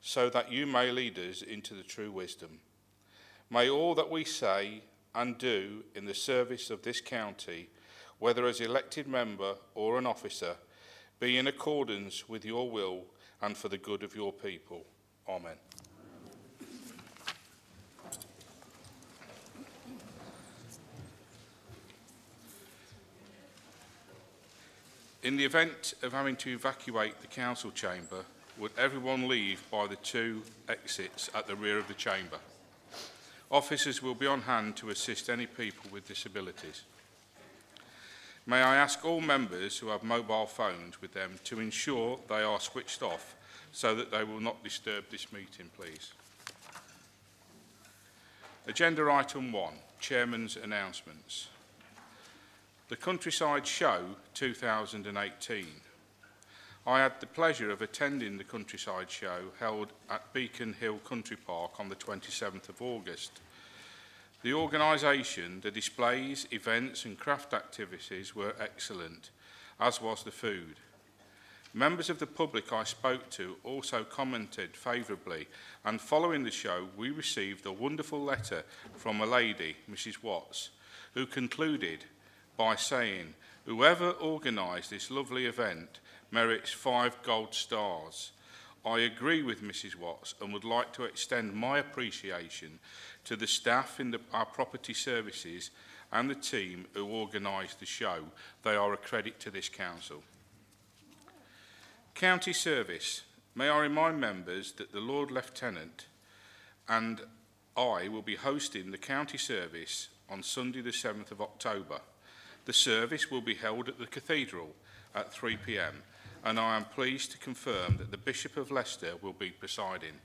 so that you may lead us into the true wisdom. May all that we say and do in the service of this county, whether as elected member or an officer, be in accordance with your will and for the good of your people. Amen. In the event of having to evacuate the council chamber, would everyone leave by the 2 exits at the rear of the chamber? Officers will be on hand to assist any people with disabilities. May I ask all members who have mobile phones with them to ensure they are switched off so that they will not disturb this meeting, please. Agenda item 1, Chairman's announcements. The Countryside Show 2018. I had the pleasure of attending the Countryside Show held at Beacon Hill Country Park on the 27th of August. The organisation, the displays, events and craft activities were excellent, as was the food. Members of the public I spoke to also commented favourably, and following the show we received a wonderful letter from a lady, Mrs Watts, who concluded by saying, "Whoever organised this lovely event merits 5 gold stars. I agree with Mrs Watts and would like to extend my appreciation to the staff in our property services and the team who organised the show. They are a credit to this council." County service. May I remind members that the Lord Lieutenant and I will be hosting the county service on Sunday the 7th of October. The service will be held at the Cathedral at 3 p.m. and I am pleased to confirm that the Bishop of Leicester will be presiding.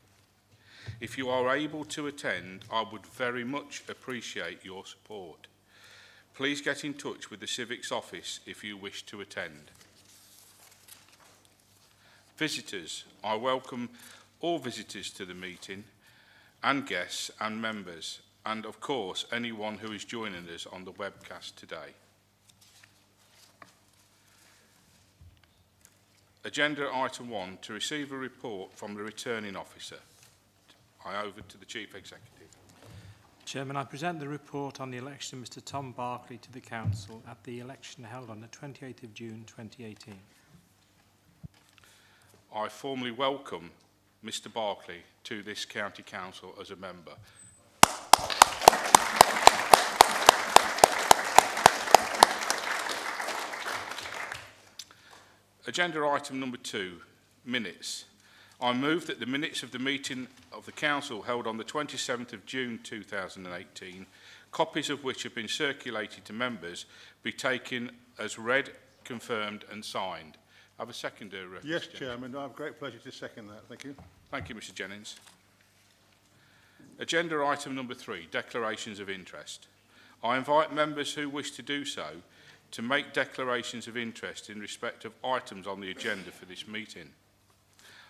If you are able to attend, I would very much appreciate your support. Please get in touch with the Civics Office if you wish to attend. Visitors. I welcome all visitors to the meeting and guests and members, and of course anyone who is joining us on the webcast today. Agenda item 1, to receive a report from the returning officer. I over to the Chief Executive. Chairman, I present the report on the election of Mr Tom Barclay to the Council at the election held on the 28th of June 2018. I formally welcome Mr Barclay to this County Council as a member. Agenda item number 2, minutes. I move that the minutes of the meeting of the Council held on the 27th of June 2018, copies of which have been circulated to members, be taken as read, confirmed and signed. Have a seconder, Yes, Mr. Chairman. I have great pleasure to second that. Thank you. Thank you, Mr Jennings. Agenda item number 3, declarations of interest. I invite members who wish to do so to make declarations of interest in respect of items on the agenda for this meeting.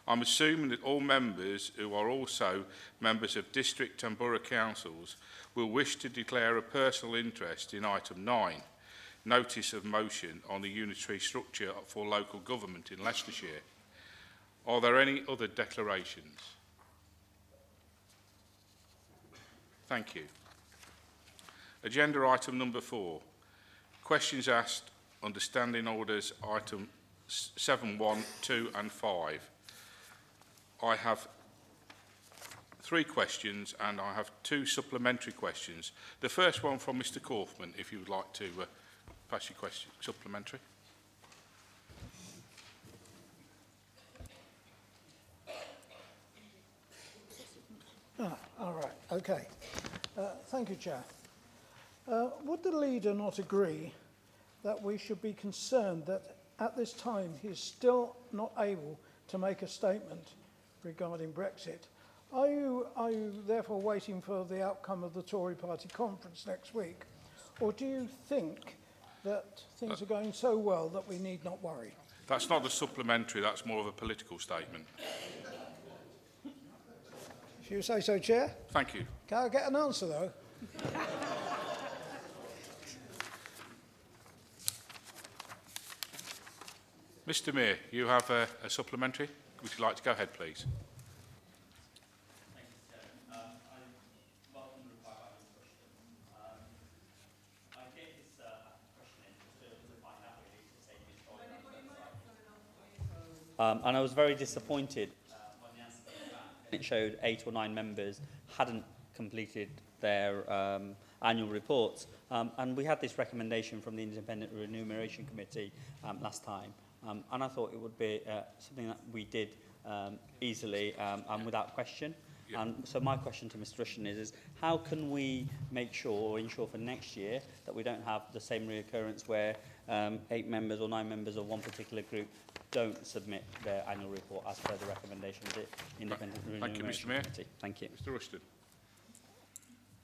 I'm assuming that all members who are also members of district and borough councils will wish to declare a personal interest in item 9, notice of motion on the unitary structure for local government in Leicestershire. Are there any other declarations? Thank you. Agenda item number 4. Questions asked under standing orders item 7, 1, 2 and 5. I have 3 questions and I have 2 supplementary questions. The first one from Mr Kaufman, if you would like to pass your question supplementary. All right, okay. Thank you, Chair. Would the leader not agree that we should be concerned that at this time he is still not able to make a statement regarding Brexit? Are you therefore waiting for the outcome of the Tory party conference next week? Or do you think that things are going so well that we need not worry? That's not a supplementary, that's more of a political statement. If you say so, Chair. Thank you. Can I get an answer, though? Mr Mayor, you have a supplementary. Would you like to go ahead, please? And I was very disappointed when the answer came back. It showed 8 or 9 members hadn't completed their annual reports. And we had this recommendation from the Independent Remuneration Committee last time. And I thought it would be something that we did easily and without question. Yeah. And so my question to Mr Rushton is how can we make sure or ensure for next year that we don't have the same reoccurrence where 8 members or 9 members of one particular group don't submit their annual report as per the recommendations of the Independent Remuneration Committee? Thank you. Mr Rushton.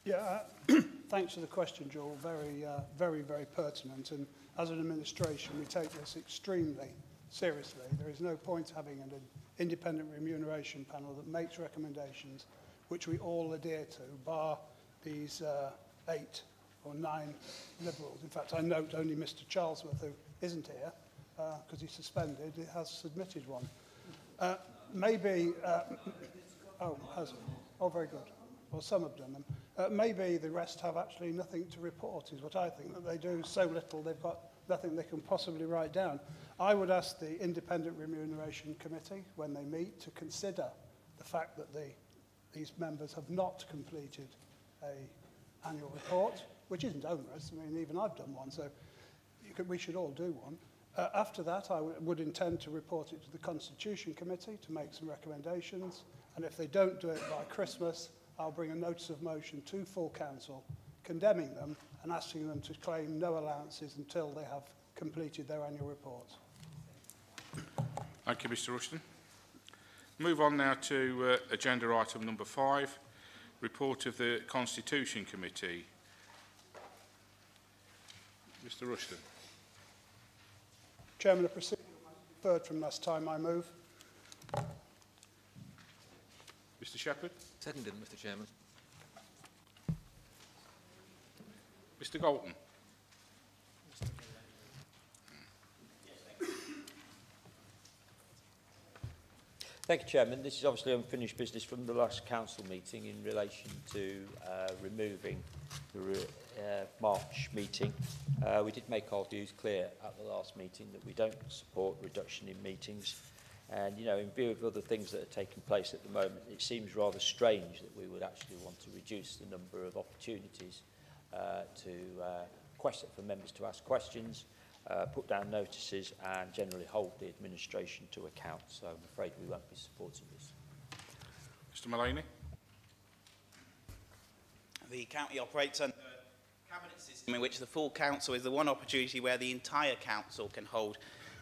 Yeah, thanks for the question, Joel. Very pertinent. And as an administration, we take this extremely seriously. There is no point having an independent remuneration panel that makes recommendations which we all adhere to, bar these 8 or 9 Liberals. In fact, I note only Mr Charlesworth, who isn't here, because he's suspended, has submitted one. Maybe... Oh, very good. Well, some have done them. Maybe the rest have actually nothing to report, is what I think, that they do so little they've got nothing they can possibly write down. I would ask the Independent Remuneration Committee, when they meet, to consider the fact that these members have not completed an annual report, which isn't onerous. I mean, even I've done one, so we should all do one. After that, I would intend to report it to the Constitution Committee to make some recommendations, and if they don't do it by Christmas, I'll bring a notice of motion to full council condemning them and asking them to claim no allowances until they have completed their annual reports. Thank you, Mr Rushton. Move on now to agenda item number 5, report of the Constitution Committee. Mr Rushton. Chairman, a procedure deferred from last time, I move. Mr Shepherd. Seconded, Mr Chairman. Mr Galton. Thank you, Chairman. This is obviously unfinished business from the last council meeting in relation to removing the March meeting. We did make our views clear at the last meeting that we don't support reduction in meetings. And, you know, in view of other things that are taking place at the moment, it seems rather strange that we would actually want to reduce the number of opportunities for members to ask questions, put down notices and generally hold the administration to account. So I'm afraid we won't be supporting this. Mr Mullaney. The county operates under a cabinet system in which the full council is the one opportunity where the entire council can hold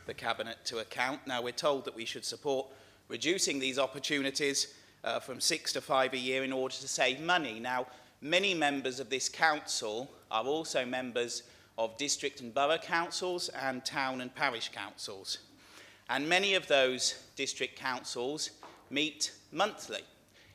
the cabinet to account. Now, we're told that we should support reducing these opportunities from 6 to 5 a year in order to save money. Now, many members of this council are also members of district and borough councils and town and parish councils. And many of those district councils meet monthly.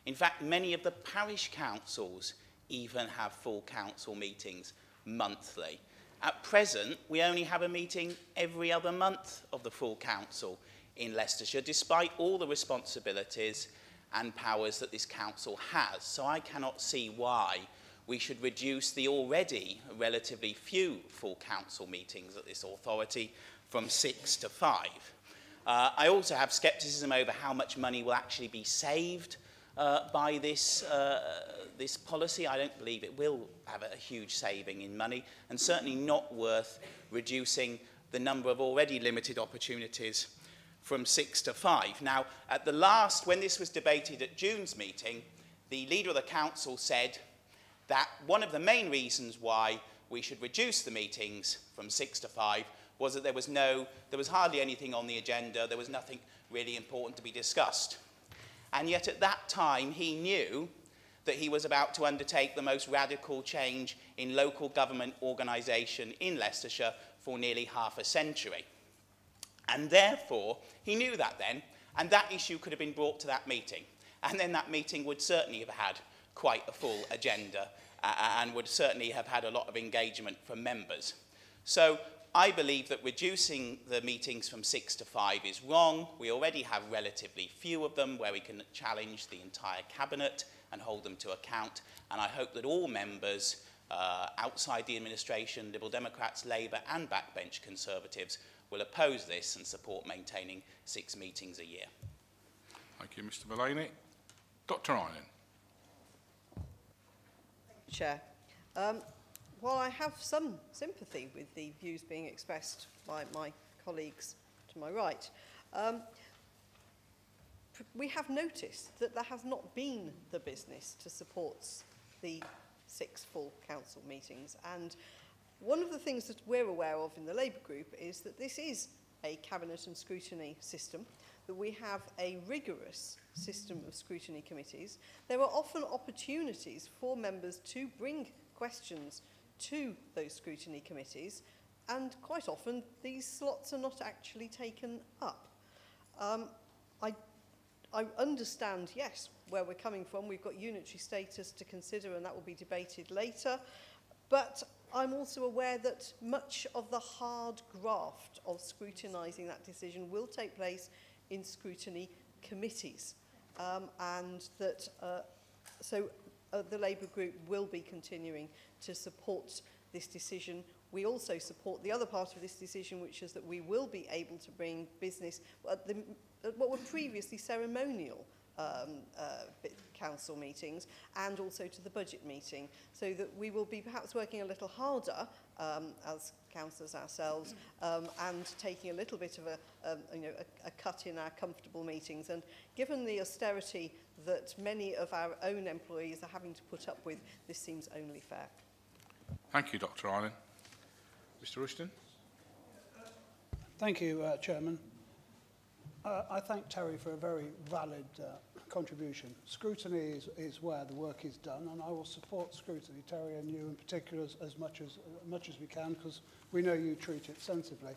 In fact, many of the parish councils even have full council meetings monthly. At present, we only have a meeting every other month of the full council in Leicestershire, despite all the responsibilities and powers that this council has. So I cannot see why we should reduce the already relatively few full council meetings at this authority from 6 to 5. I also have scepticism over how much money will actually be saved by this policy. I don't believe it will have a huge saving in money, and certainly not worth reducing the number of already limited opportunities from 6 to 5. Now, at the last, when this was debated at June's meeting, the leader of the council said that one of the main reasons why we should reduce the meetings from 6 to 5 was that there was hardly anything on the agenda, there was nothing really important to be discussed. And yet at that time, he knew that he was about to undertake the most radical change in local government organisation in Leicestershire for nearly half a century. And therefore, he knew that then, and that issue could have been brought to that meeting. And then that meeting would certainly have had quite a full agenda and would certainly have had a lot of engagement from members. So I believe that reducing the meetings from 6 to 5 is wrong. We already have relatively few of them where we can challenge the entire cabinet and hold them to account. And I hope that all members outside the administration, Liberal Democrats, Labour and backbench Conservatives, will oppose this and support maintaining 6 meetings a year. Thank you, Mr Mullaney. Dr Inan. Chair. While I have some sympathy with the views being expressed by my colleagues to my right, we have noticed that there has not been the business to support the 6 full council meetings. And one of the things that we're aware of in the Labour group is that this is a cabinet and scrutiny system, that we have a rigorous system of scrutiny committees. There are often opportunities for members to bring questions to those scrutiny committees, and quite often these slots are not actually taken up. I understand, yes, where we're coming from. We've got unitary status to consider, and that will be debated later. But I'm also aware that much of the hard graft of scrutinising that decision will take place in scrutiny committees, and that the Labour group will be continuing to support this decision. We also support the other part of this decision, which is that we will be able to bring business at what were previously ceremonial council meetings, and also to the budget meeting, so that we will be perhaps working a little harder as councillors ourselves, and taking a little bit of a cut in our comfortable meetings. And given the austerity that many of our own employees are having to put up with, this seems only fair. Thank you, Dr Inan. Mr Rushton. Thank you, Chairman. I thank Terry for a very valid contribution. Scrutiny is where the work is done, and I will support scrutiny, Terry, and you in particular, as much as we can, because we know you treat it sensibly.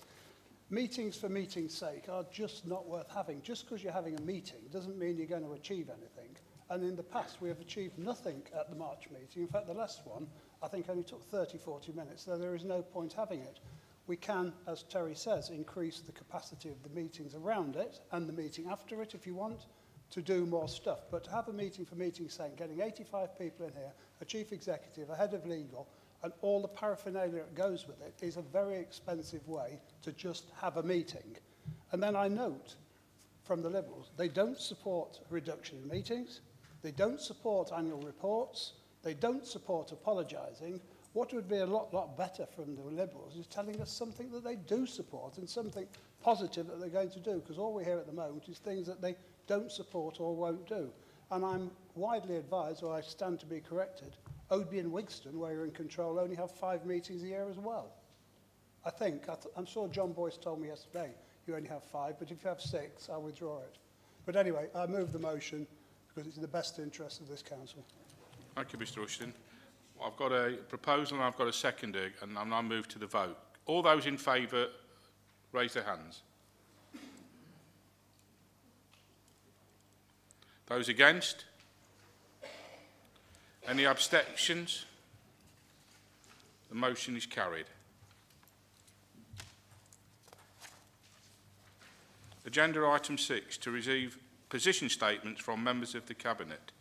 Meetings for meeting's sake are just not worth having. Just because you're having a meeting doesn't mean you're going to achieve anything. And in the past, we have achieved nothing at the March meeting. In fact, the last one, I think, only took 30, 40 minutes, so there is no point having it. We can, as Terry says, increase the capacity of the meetings around it and the meeting after it if you want to do more stuff. But to have a meeting for meeting's sake, getting 85 people in here, a chief executive, a head of legal, and all the paraphernalia that goes with it is a very expensive way to just have a meeting. And then I note from the Liberals, they don't support a reduction in meetings, they don't support annual reports, they don't support apologising. What would be a lot better from the Liberals is telling us something that they do support and something positive that they're going to do, because all we hear at the moment is things that they don't support or won't do. And I'm widely advised, or I stand to be corrected, Oadby and Wigston, where you're in control, only have 5 meetings a year as well. I think, I'm sure John Boyce told me yesterday you only have 5, but if you have 6, I'll withdraw it. But anyway, I move the motion because it's in the best interest of this council. Thank you, Mr Rushton. I've got a proposal and I've got a seconder, and I'll now move to the vote. All those in favour, raise their hands. Those against? Any abstentions? The motion is carried. Agenda item 6, to receive position statements from members of the Cabinet.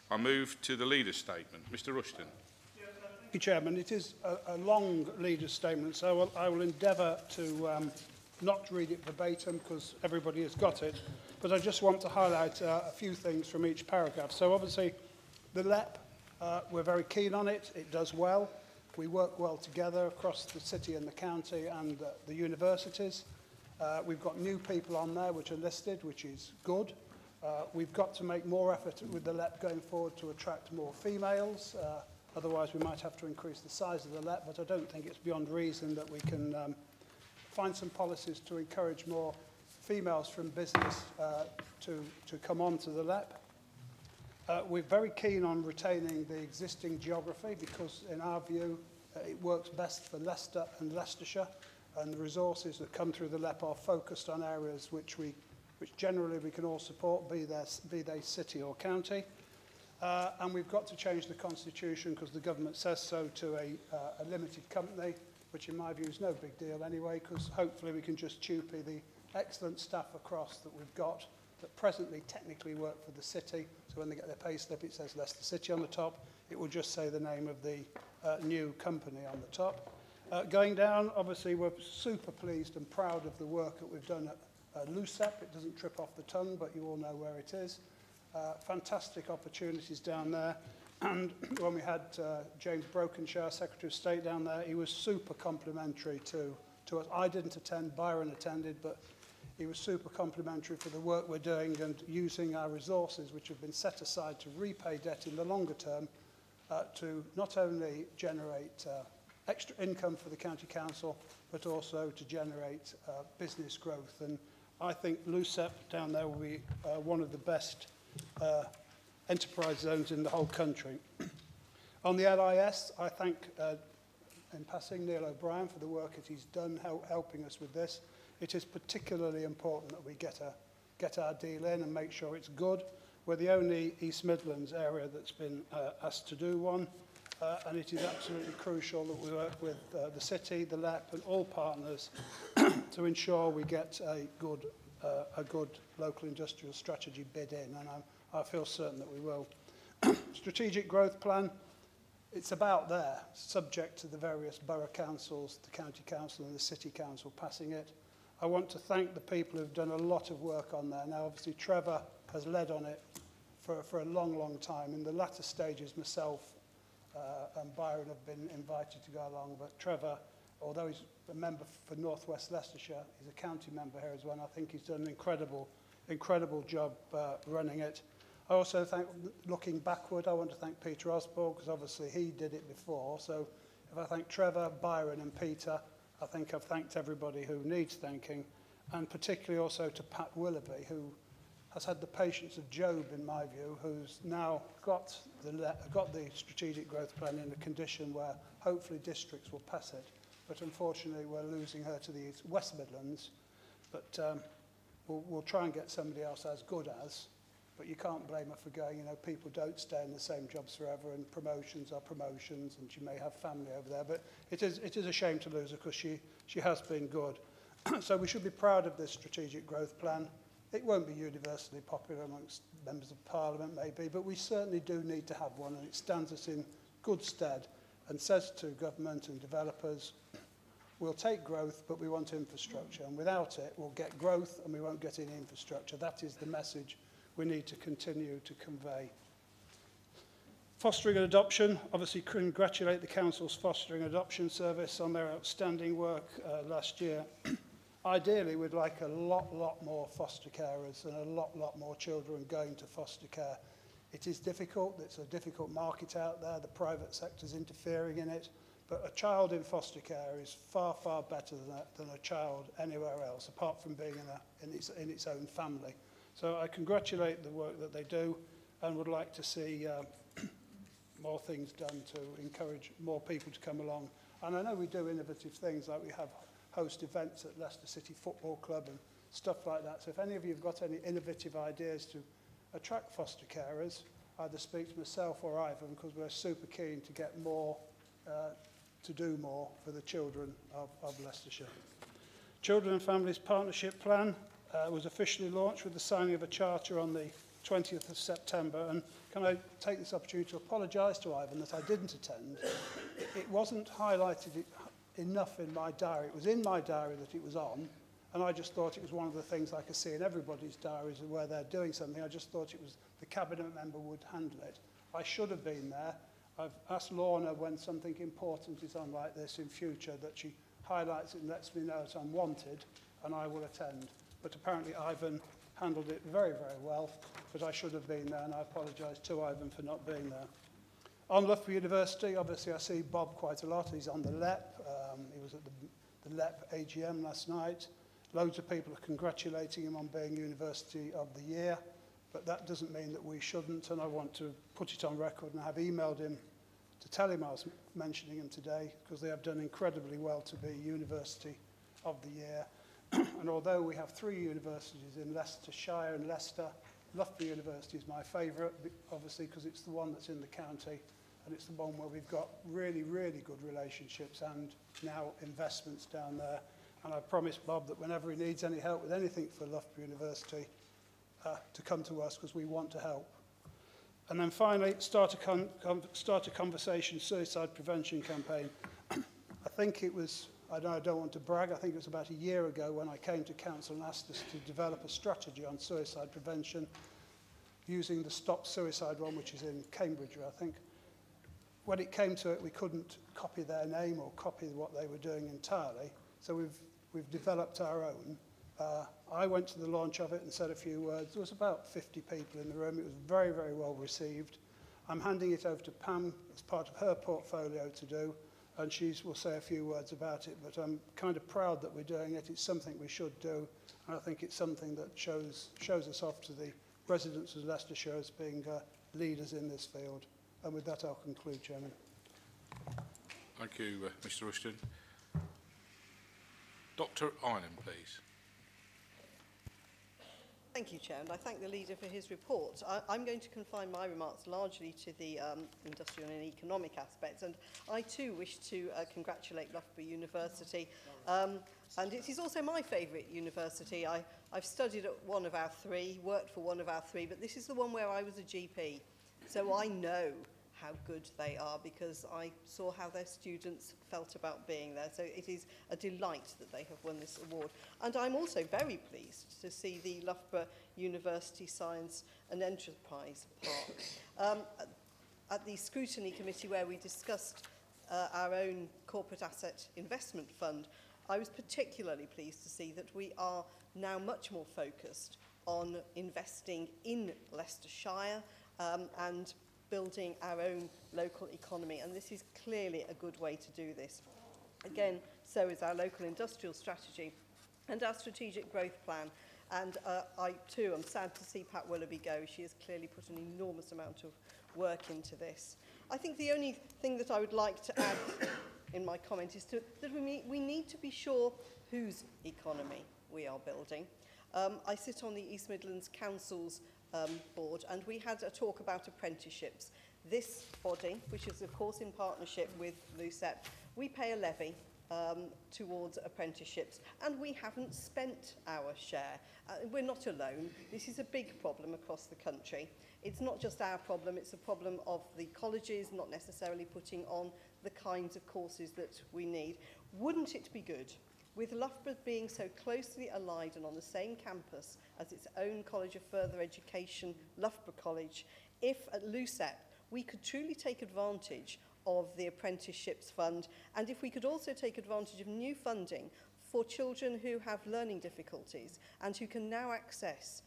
I move to the Leader's Statement. Mr Rushton. Thank you, Chairman. It is a long Leader's Statement, so I will endeavour to not read it verbatim because everybody has got it, but I just want to highlight a few things from each paragraph. So obviously, the LEP, we're very keen on it. It does well. We work well together across the city and the county and the universities. We've got new people on there which are listed, which is good. We've got to make more effort with the LEP going forward to attract more females. Otherwise, we might have to increase the size of the LEP, but I don't think it's beyond reason that we can find some policies to encourage more females from business to come on to the LEP. We're very keen on retaining the existing geography because, in our view, it works best for Leicester and Leicestershire, and the resources that come through the LEP are focused on areas which generally we can all support, be they city or county. And we've got to change the constitution because the government says so to a limited company, which in my view is no big deal anyway, because hopefully we can just choopy the excellent staff across that we've got that presently technically work for the city. So when they get their pay slip, it says Leicester City on the top. It will just say the name of the new company on the top. Going down, obviously, we're super pleased and proud of the work that we've done at LUCEP. It doesn't trip off the tongue, but you all know where it is. Fantastic opportunities down there. And when we had James Brokenshire, Secretary of State, down there, he was super complimentary to us. I didn't attend, Byron attended, but he was super complimentary for the work we're doing and using our resources, which have been set aside to repay debt in the longer term, to not only generate extra income for the County Council, but also to generate business growth. And I think LUCEP down there will be one of the best enterprise zones in the whole country. On the LIS, I thank, in passing, Neil O'Brien for the work that he's done helping us with this. It is particularly important that we get our deal in and make sure it's good. We're the only East Midlands area that's been asked to do one, and it is absolutely crucial that we work with the city, the LEP, and all partners to ensure we get a good local industrial strategy bid in, and I feel certain that we will. Strategic growth plan, it's about there, subject to the various borough councils, the county council and the city council passing it. I want to thank the people who've done a lot of work on there. Now, obviously, Trevor has led on it for a long, long time. In the latter stages, myself and Byron have been invited to go along, but Trevor, although he's a member for North West Leicestershire, he's a county member here as well, and I think he's done an incredible job running it. I also think, looking backward, I want to thank Peter Osborne, because obviously he did it before. So if I thank Trevor, Byron and Peter, I think I've thanked everybody who needs thanking, and particularly also to Pat Willoughby, who has had the patience of Job, in my view, who's now got the strategic growth plan in a condition where hopefully districts will pass it. But unfortunately, we're losing her to the West Midlands. But we'll try and get somebody else as good as. But you can't blame her for going. You know, people don't stay in the same jobs forever, and promotions are promotions, and she may have family over there. But it is a shame to lose her, because she has been good. So we should be proud of this strategic growth plan. It won't be universally popular amongst members of Parliament, maybe, but we certainly do need to have one, and it stands us in good stead and says to government and developers, we'll take growth, but we want infrastructure, and without it, we'll get growth and we won't get any infrastructure. That is the message we need to continue to convey. Fostering and adoption, obviously congratulate the Council's Fostering and Adoption Service on their outstanding work last year. Ideally, we'd like a lot more foster carers and a lot more children going to foster care. It is difficult, it's a difficult market out there, the private sector's interfering in it, but a child in foster care is far better than a child anywhere else, apart from being in its own family. So I congratulate the work that they do and would like to see more things done to encourage more people to come along. And I know we do innovative things, like we have host events at Leicester City Football Club and stuff like that. So if any of you have got any innovative ideas to attract foster carers, either speak to myself or Ivan, because we're super keen to get more, to do more for the children of Leicestershire. Children and Families Partnership Plan was officially launched with the signing of a charter on the 20th of September. And can I take this opportunity to apologise to Ivan that I didn't attend? It wasn't highlighted enough in my diary. It was in my diary that it was on, and I just thought it was one of the things I could see in everybody's diaries where they're doing something. I just thought it was the cabinet member would handle it. I should have been there. I've asked Lorna when something important is on like this in future that she highlights it and lets me know that I'm wanted, and I will attend. But apparently Ivan handled it very well, but I should have been there, and I apologise to Ivan for not being there. On Loughborough University, obviously I see Bob quite a lot. He's on the LEP. He was at the LEP AGM last night. Loads of people are congratulating him on being University of the Year, but that doesn't mean that we shouldn't, and I want to put it on record, and I have emailed him to tell him I was mentioning him today, because they have done incredibly well to be University of the Year. And although we have 3 universities in Leicestershire and Leicester, Loughborough University is my favourite, obviously because it's the one that's in the county, and it's the one where we've got really good relationships and now investments down there. And I promised Bob that whenever he needs any help with anything for Loughborough University, to come to us, because we want to help. And then finally, start a conversation suicide prevention campaign. I think it was, I don't want to brag, I think it was about a year ago when I came to council and asked us to develop a strategy on suicide prevention using the Stop Suicide one, which is in Cambridgeshire, I think. When it came to it, we couldn't copy their name or copy what they were doing entirely, so we've developed our own. I went to the launch of it and said a few words. There was about 50 people in the room. It was very, very well received. I'm handing it over to Pam as part of her portfolio to do, and she will say a few words about it, but I'm kind of proud that we're doing it. It's something we should do, and I think it's something that shows us off to the residents of Leicestershire as being leaders in this field. And with that, I'll conclude, Chairman. Thank you, Mr Rushton. Dr Inan, please. Thank you, Chair, and I thank the leader for his report. I'm going to confine my remarks largely to the industrial and economic aspects, and I too wish to congratulate Loughborough University. And it is also my favourite university. I've studied at one of our three, worked for one of our three, but this is the one where I was a GP. So I know how good they are because I saw how their students felt about being there. So it is a delight that they have won this award. And I'm also very pleased to see the Loughborough University Science and Enterprise Park. At the scrutiny committee where we discussed our own corporate asset investment fund, I was particularly pleased to see that we are now much more focused on investing in Leicestershire and building our own local economy, and this is clearly a good way to do this. Again, so is our local industrial strategy and our strategic growth plan, and I too am sad to see Pat Willoughby go. She has clearly put an enormous amount of work into this. I think the only thing that I would like to add in my comment is that we need to be sure whose economy we are building. I sit on the East Midlands Council's board, and we had a talk about apprenticeships. This body, which is of course in partnership with LUCEP, we pay a levy towards apprenticeships, and we haven't spent our share. We're not alone. This is a big problem across the country. It's not just our problem, it's a problem of the colleges not necessarily putting on the kinds of courses that we need. Wouldn't it be good, with Loughborough being so closely allied and on the same campus as its own College of Further Education, Loughborough College, if at LUCEP we could truly take advantage of the Apprenticeships Fund, and if we could also take advantage of new funding for children who have learning difficulties and who can now access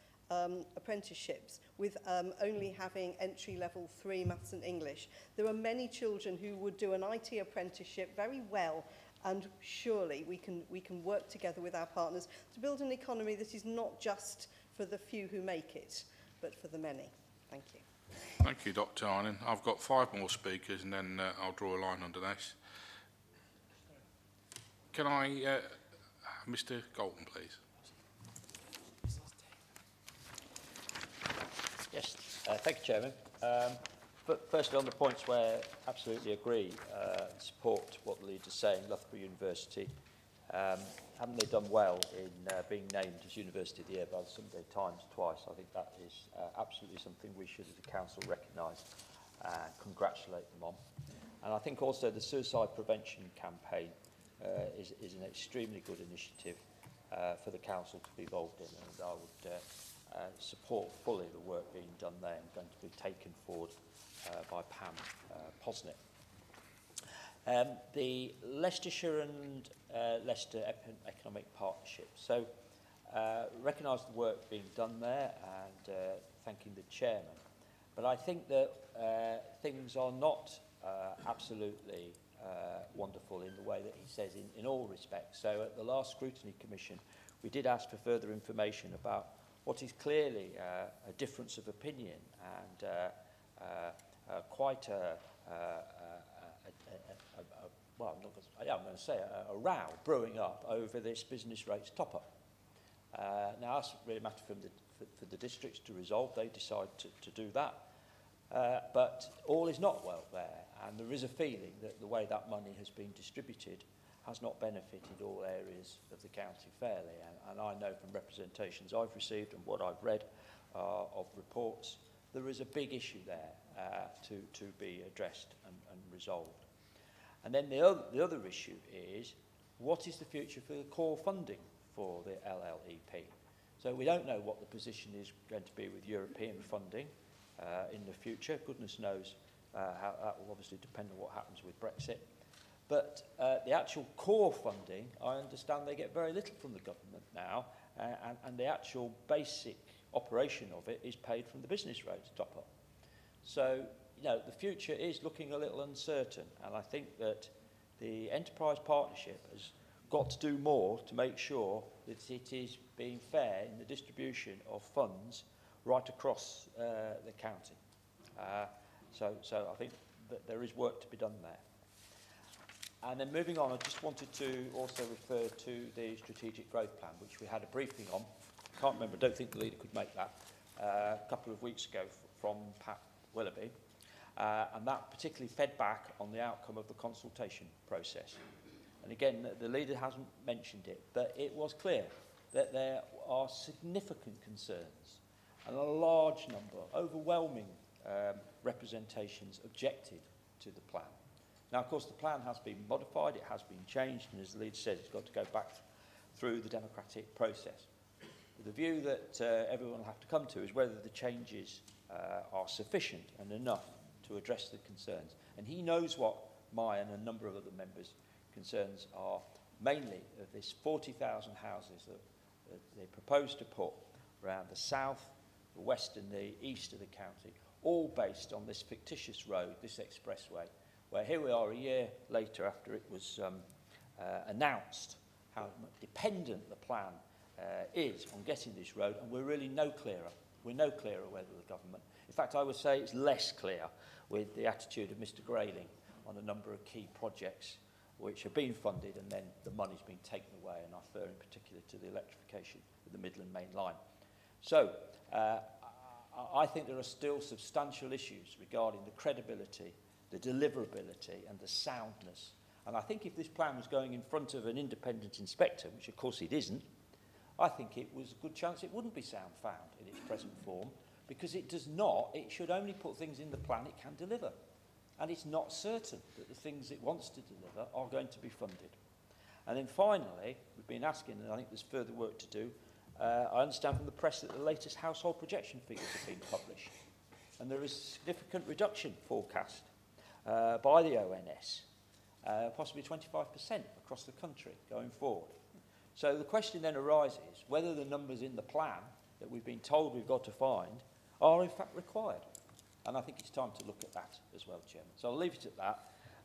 apprenticeships with only having entry level 3 maths and English. There are many children who would do an IT apprenticeship very well, and surely we can work together with our partners to build an economy that is not just for the few who make it, but for the many. Thank you. Thank you, Dr Inan. I've got 5 more speakers and then I'll draw a line under this. Can I, Mr Galton, please? Yes, thank you, Chairman. But firstly, on the points where I absolutely agree, support what the leader's saying, Loughborough University, haven't they done well in being named as University of the Year by the Sunday Times twice? I think that is absolutely something we should, as a council, recognise and congratulate them on. And I think also the suicide prevention campaign is an extremely good initiative for the council to be involved in, and I would support fully the work being done there and going to be taken forward by Pam Posnett. The Leicestershire and Leicester Economic Partnership. So recognise the work being done there and thanking the chairman. But I think that things are not absolutely wonderful in the way that he says in all respects. So at the last Scrutiny Commission, we did ask for further information about what is clearly a difference of opinion and quite well, I'm going to say a row brewing up over this business rates top-up. Now, that's really a matter for the districts to resolve. They decide to do that. But all is not well there, and there is a feeling that the way that money has been distributed has not benefited all areas of the county fairly. And I know from representations I've received and what I've read of reports, there is a big issue there to be addressed and resolved. And then the other issue is, what is the future for the core funding for the LLEP? So we don't know what the position is going to be with European funding in the future. Goodness knows how that will obviously depend on what happens with Brexit. But the actual core funding, I understand they get very little from the government now, and the actual basic operation of it is paid from the business rates top-up. So, you know, the future is looking a little uncertain, and I think that the enterprise partnership has got to do more to make sure that it is being fair in the distribution of funds right across the county. So I think that there is work to be done there. And then moving on, I just wanted to also refer to the strategic growth plan, which we had a briefing on. I can't remember, I don't think the leader could make that, a couple of weeks ago from Pat Willoughby. And that particularly fed back on the outcome of the consultation process. And again, the leader hasn't mentioned it, but it was clear that there are significant concerns and a large number, overwhelming representations objected to the plan. Now, of course, the plan has been modified, it has been changed, and as the leader said, it's got to go back through the democratic process. But the view that everyone will have to come to is whether the changes are sufficient and enough to address the concerns. And he knows what my and a number of other members' concerns are, mainly of this 40,000 houses that they propose to put around the south, the west and the east of the county, all based on this fictitious road, this expressway, where here we are a year later after it was announced how dependent the plan is on getting this road, and we're really no clearer. We're no clearer whether the government... In fact, I would say it's less clear with the attitude of Mr Grayling on a number of key projects which have been funded and then the money's been taken away, and I refer in particular to the electrification of the Midland Main Line. So, I think there are still substantial issues regarding the credibility, the deliverability and the soundness. And I think if this plan was going in front of an independent inspector, which of course it isn't, I think it was a good chance it wouldn't be sound found in its present form, because it does not, it should only put things in the plan it can deliver. And it's not certain that the things it wants to deliver are going to be funded. And then finally, we've been asking, and I think there's further work to do, I understand from the press that the latest household projection figures have been published. And there is a significant reduction forecast by the ONS, possibly 25% across the country going forward. So the question then arises whether the numbers in the plan that we've been told we've got to find are in fact required. And I think it's time to look at that as well, Chairman. So I'll leave it at that.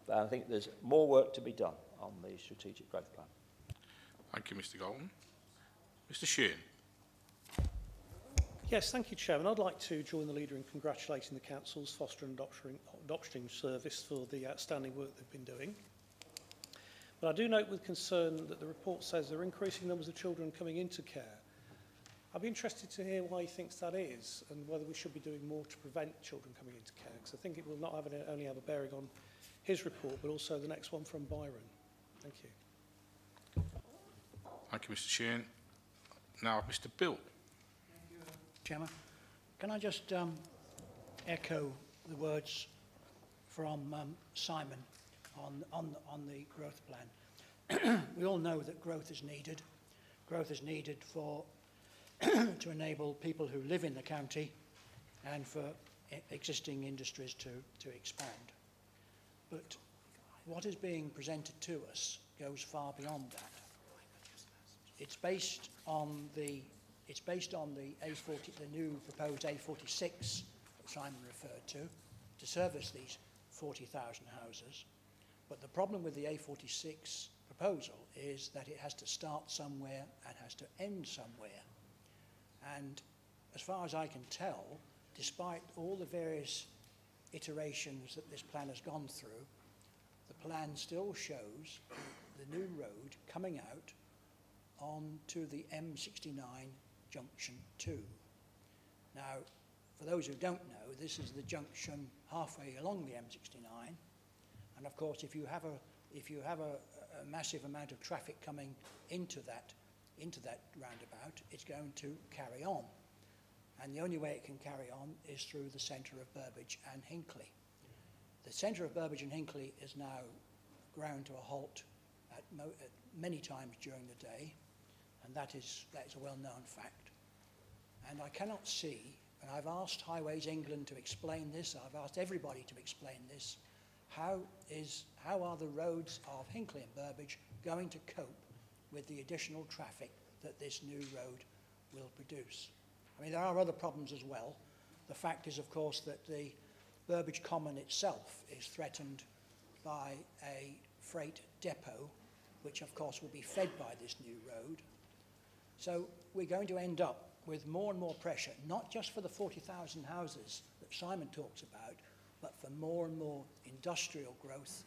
But I think there's more work to be done on the strategic growth plan. Thank you, Mr Golden. Mr Sheehan. Yes, thank you, Chairman. I'd like to join the leader in congratulating the Council's Foster and Adoption Service for the outstanding work they've been doing. But I do note with concern that the report says there are increasing numbers of children coming into care. I'd be interested to hear why he thinks that is and whether we should be doing more to prevent children coming into care, because I think it will not only have a bearing on his report, but also the next one from Byron. Thank you. Thank you, Mr Sheehan. Now, Mr Bill. Thank you, Chairman. Can I just echo the words from Simon on the growth plan? We all know that growth is needed. Growth is needed for to enable people who live in the county and for existing industries to expand. But what is being presented to us goes far beyond that. It's based on the A40, the new proposed A46 that Simon referred to service these 40,000 houses. But the problem with the A46 proposal is that it has to start somewhere and has to end somewhere. And as far as I can tell, despite all the various iterations that this plan has gone through, the plan still shows the new road coming out onto the M69 junction 2. Now, for those who don't know, this is the junction halfway along the M69, and of course, if you have a massive amount of traffic coming into that roundabout, it's going to carry on. And the only way it can carry on is through the centre of Burbage and Hinckley. The centre of Burbage and Hinckley is now ground to a halt at many times during the day, and that is a well-known fact. And I cannot see, and I've asked Highways England to explain this, I've asked everybody to explain this, how are the roads of Hinckley and Burbage going to cope with the additional traffic that this new road will produce? I mean, there are other problems as well. The fact is, of course, that the Burbage Common itself is threatened by a freight depot, which of course will be fed by this new road. So we're going to end up with more and more pressure, not just for the 40,000 houses that Simon talks about, but for more and more industrial growth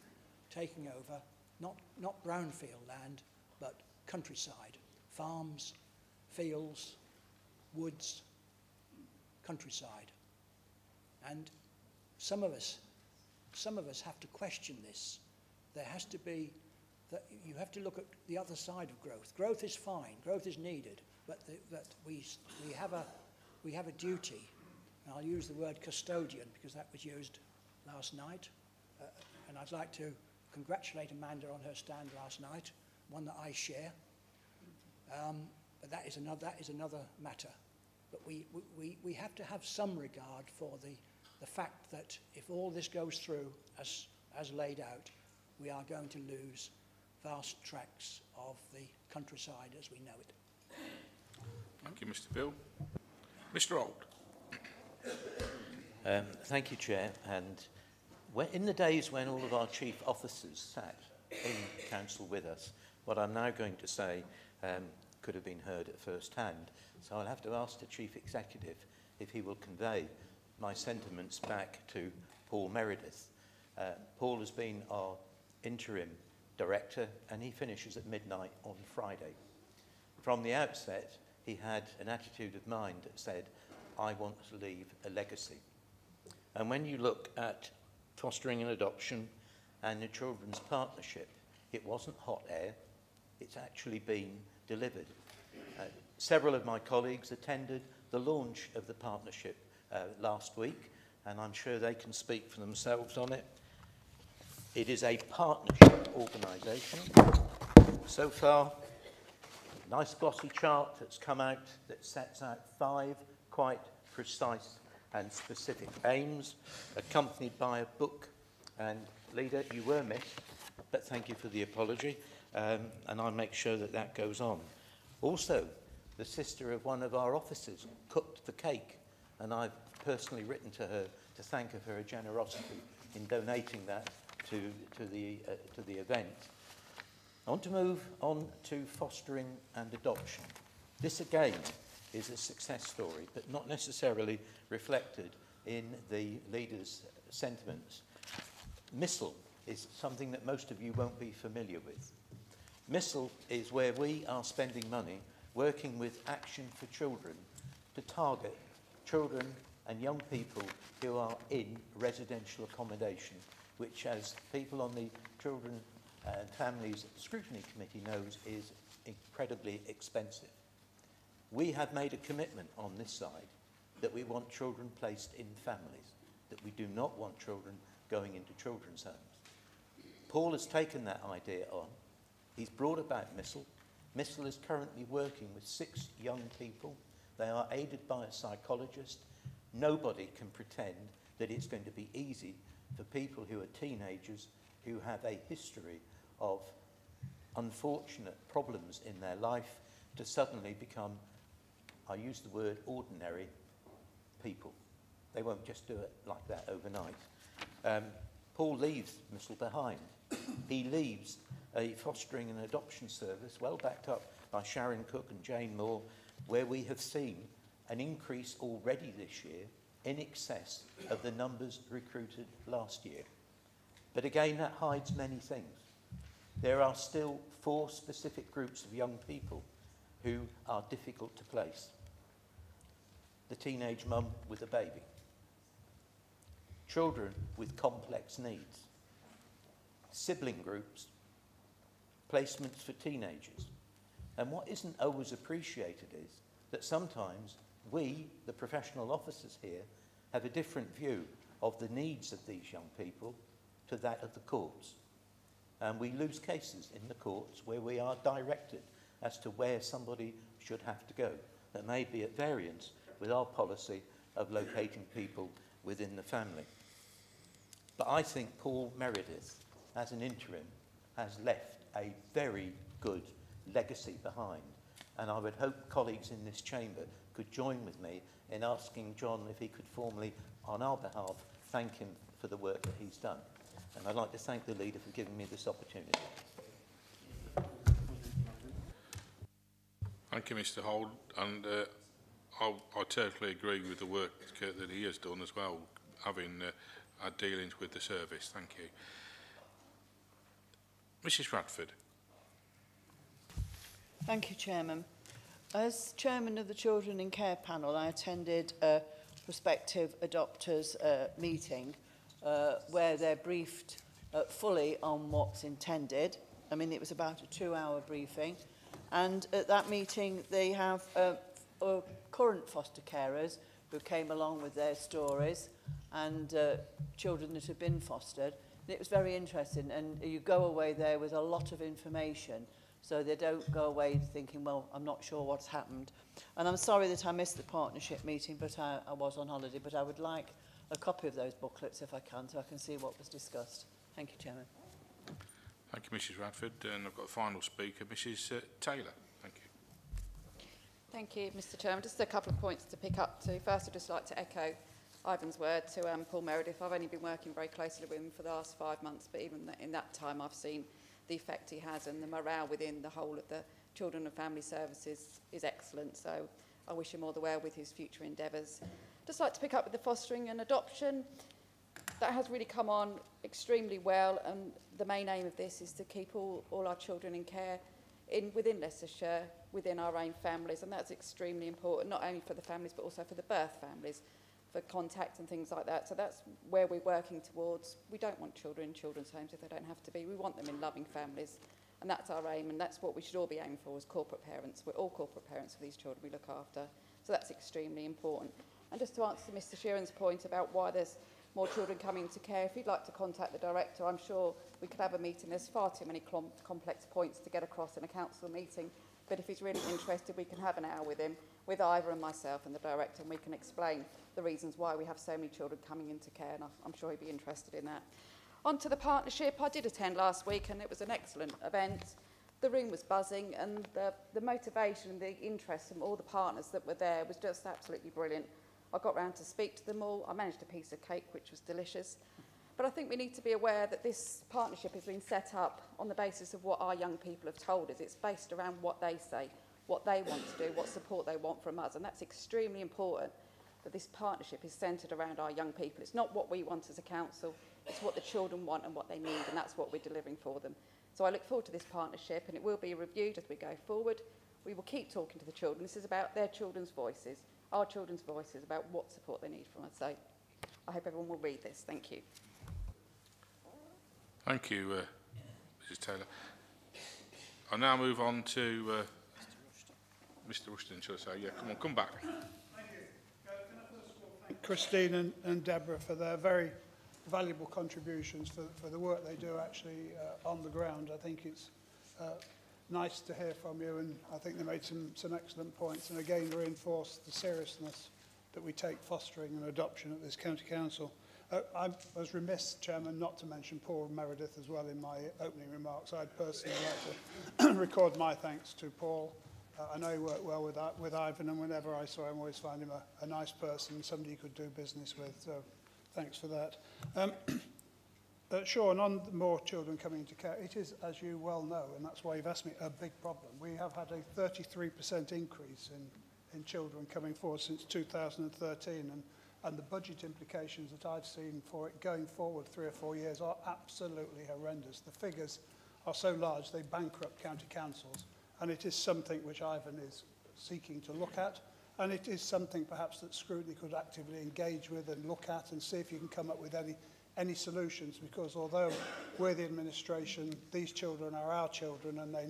taking over, not brownfield land, but countryside, farms, fields, woods, countryside. And some of us have to question this. There has to be, that you have to look at the other side of growth. Growth is fine, growth is needed, but that we have a duty, and I'll use the word custodian because that was used last night, and I'd like to congratulate Amanda on her stand last night, one that I share. But that is another matter. But we have to have some regard for the fact that if all this goes through as laid out, we are going to lose vast tracts of the countryside as we know it. Thank you, Mr. Bill. Mr. Auld. Thank you, Chair. And in the days when all of our chief officers sat in council with us, what I'm now going to say could have been heard at first hand. So I'll have to ask the Chief Executive if he will convey my sentiments back to Paul Meredith. Paul has been our interim director and he finishes at midnight on Friday. From the outset, he had an attitude of mind that said, I want to leave a legacy. And when you look at fostering and adoption and the children's partnership, it wasn't hot air, it's actually been delivered. Several of my colleagues attended the launch of the partnership last week, and I'm sure they can speak for themselves on it. It is a partnership organisation. So far, nice glossy chart that's come out that sets out 5 quite precise and specific aims, accompanied by a book. And Leader, you were missed, but thank you for the apology, and I'll make sure that that goes on. Also, the sister of one of our officers cooked the cake, and I've personally written to her to thank her for her generosity in donating that to the event. I want to move on to fostering and adoption. This again is a success story, but not necessarily reflected in the leader's sentiments. MISL is something that most of you won't be familiar with. MISL is where we are spending money working with Action for Children to target children and young people who are in residential accommodation, which, as people on the Children and Families Scrutiny Committee knows, is incredibly expensive. We have made a commitment on this side that we want children placed in families, that we do not want children going into children's homes. Paul has taken that idea on. He's brought about MISL. MISL is currently working with 6 young people. They are aided by a psychologist. Nobody can pretend that it's going to be easy for people who are teenagers who have a history of unfortunate problems in their life to suddenly become, I use the word ordinary people. They won't just do it like that overnight. Paul leaves MISL behind. He leaves a fostering and adoption service well backed up by Sharon Cook and Jane Moore, where we have seen an increase already this year in excess of the numbers recruited last year. But again, that hides many things. There are still 4 specific groups of young people who are difficult to place. The teenage mum with a baby. Children with complex needs. Sibling groups. Placements for teenagers. And what isn't always appreciated is that sometimes we, the professional officers here, have a different view of the needs of these young people to that of the courts. And we lose cases in the courts where we are directed as to where somebody should have to go. That may be at variance with our policy of locating people within the family. But I think Paul Meredith, as an interim, has left a very good legacy behind. And I would hope colleagues in this chamber could join with me in asking John if he could formally, on our behalf, thank him for the work that he's done. And I'd like to thank the leader for giving me this opportunity. Thank you, Mr. Holt, and I totally agree with the work that he has done as well, having had dealings with the service. Thank you. Mrs. Radford. Thank you, Chairman. As Chairman of the Children in Care panel, I attended a prospective adopters meeting where they're briefed fully on what's intended. I mean, it was about a 2-hour briefing. And at that meeting, they have current foster carers who came along with their stories and children that have been fostered. And it was very interesting. And you go away there with a lot of information, so they don't go away thinking, well, I'm not sure what's happened. And I'm sorry that I missed the partnership meeting, but I was on holiday. But I would like a copy of those booklets if I can, so I can see what was discussed. Thank you, Chairman. Thank you, Mrs. Radford. And I've got a final speaker, Mrs. Taylor. Thank you. Thank you, Mr. Chairman. Just a couple of points to pick up to. First, I'd just like to echo Ivan's word to Paul Meredith. I've only been working very closely with him for the last 5 months, but even in that time, I've seen the effect he has, and the morale within the whole of the Children and Family Services is excellent. So I wish him all the well with his future endeavours. Just like to pick up with the fostering and adoption. That has really come on extremely well, and the main aim of this is to keep all our children in care within Leicestershire, within our own families, and that's extremely important, not only for the families but also for the birth families, for contact and things like that. So that's where we're working towards. We don't want children in children's homes if they don't have to be. We want them in loving families, and that's our aim, and that's what we should all be aiming for as corporate parents. We're all corporate parents for these children we look after, so that's extremely important. And just to answer Mr. Sheeran's point about why there's more children coming into care, if you'd like to contact the director, I'm sure we could have a meeting. There's far too many complex points to get across in a council meeting, but if he's really interested, we can have an hour with him, with Ivor and myself and the director, and we can explain the reasons why we have so many children coming into care, and I'm sure he'd be interested in that. On to the partnership. I did attend last week, and it was an excellent event. The room was buzzing, and the motivation and the interest from all the partners that were there was just absolutely brilliant. I got round to speak to them all. I managed a piece of cake, which was delicious. But I think we need to be aware that this partnership has been set up on the basis of what our young people have told us. It's based around what they say, what they want to do, what support they want from us. And that's extremely important, that this partnership is centred around our young people. It's not what we want as a council, it's what the children want and what they need, and that's what we're delivering for them. So I look forward to this partnership, and it will be reviewed as we go forward. We will keep talking to the children. This is about their children's voices, our children's voices, about what support they need from us. So I hope everyone will read this. Thank you. Thank you, Mrs. Taylor. I'll now move on to Mr. Rushton, shall I say? Yeah, come on, come back. Thank you. Can I first of all thank Christine and Deborah for their very valuable contributions for the work they do actually on the ground. I think it's nice to hear from you, and I think they made some excellent points, and again reinforced the seriousness that we take fostering and adoption at this county council. I was remiss, Chairman, not to mention Paul Meredith as well in my opening remarks. I'd personally like to record my thanks to Paul. I know he worked well with Ivan, and whenever I saw him, I always found him a nice person, somebody you could do business with. So thanks for that. Sean, on more children coming into care, it is, as you well know, and that's why you've asked me, a big problem. We have had a 33% increase in children coming forward since 2013, and the budget implications that I've seen for it going forward 3 or 4 years are absolutely horrendous. The figures are so large they bankrupt county councils, and it is something which Ivan is seeking to look at, and it is something perhaps that Scrutiny could actively engage with and look at and see if you can come up with any solutions, because although we're the administration, these children are our children and they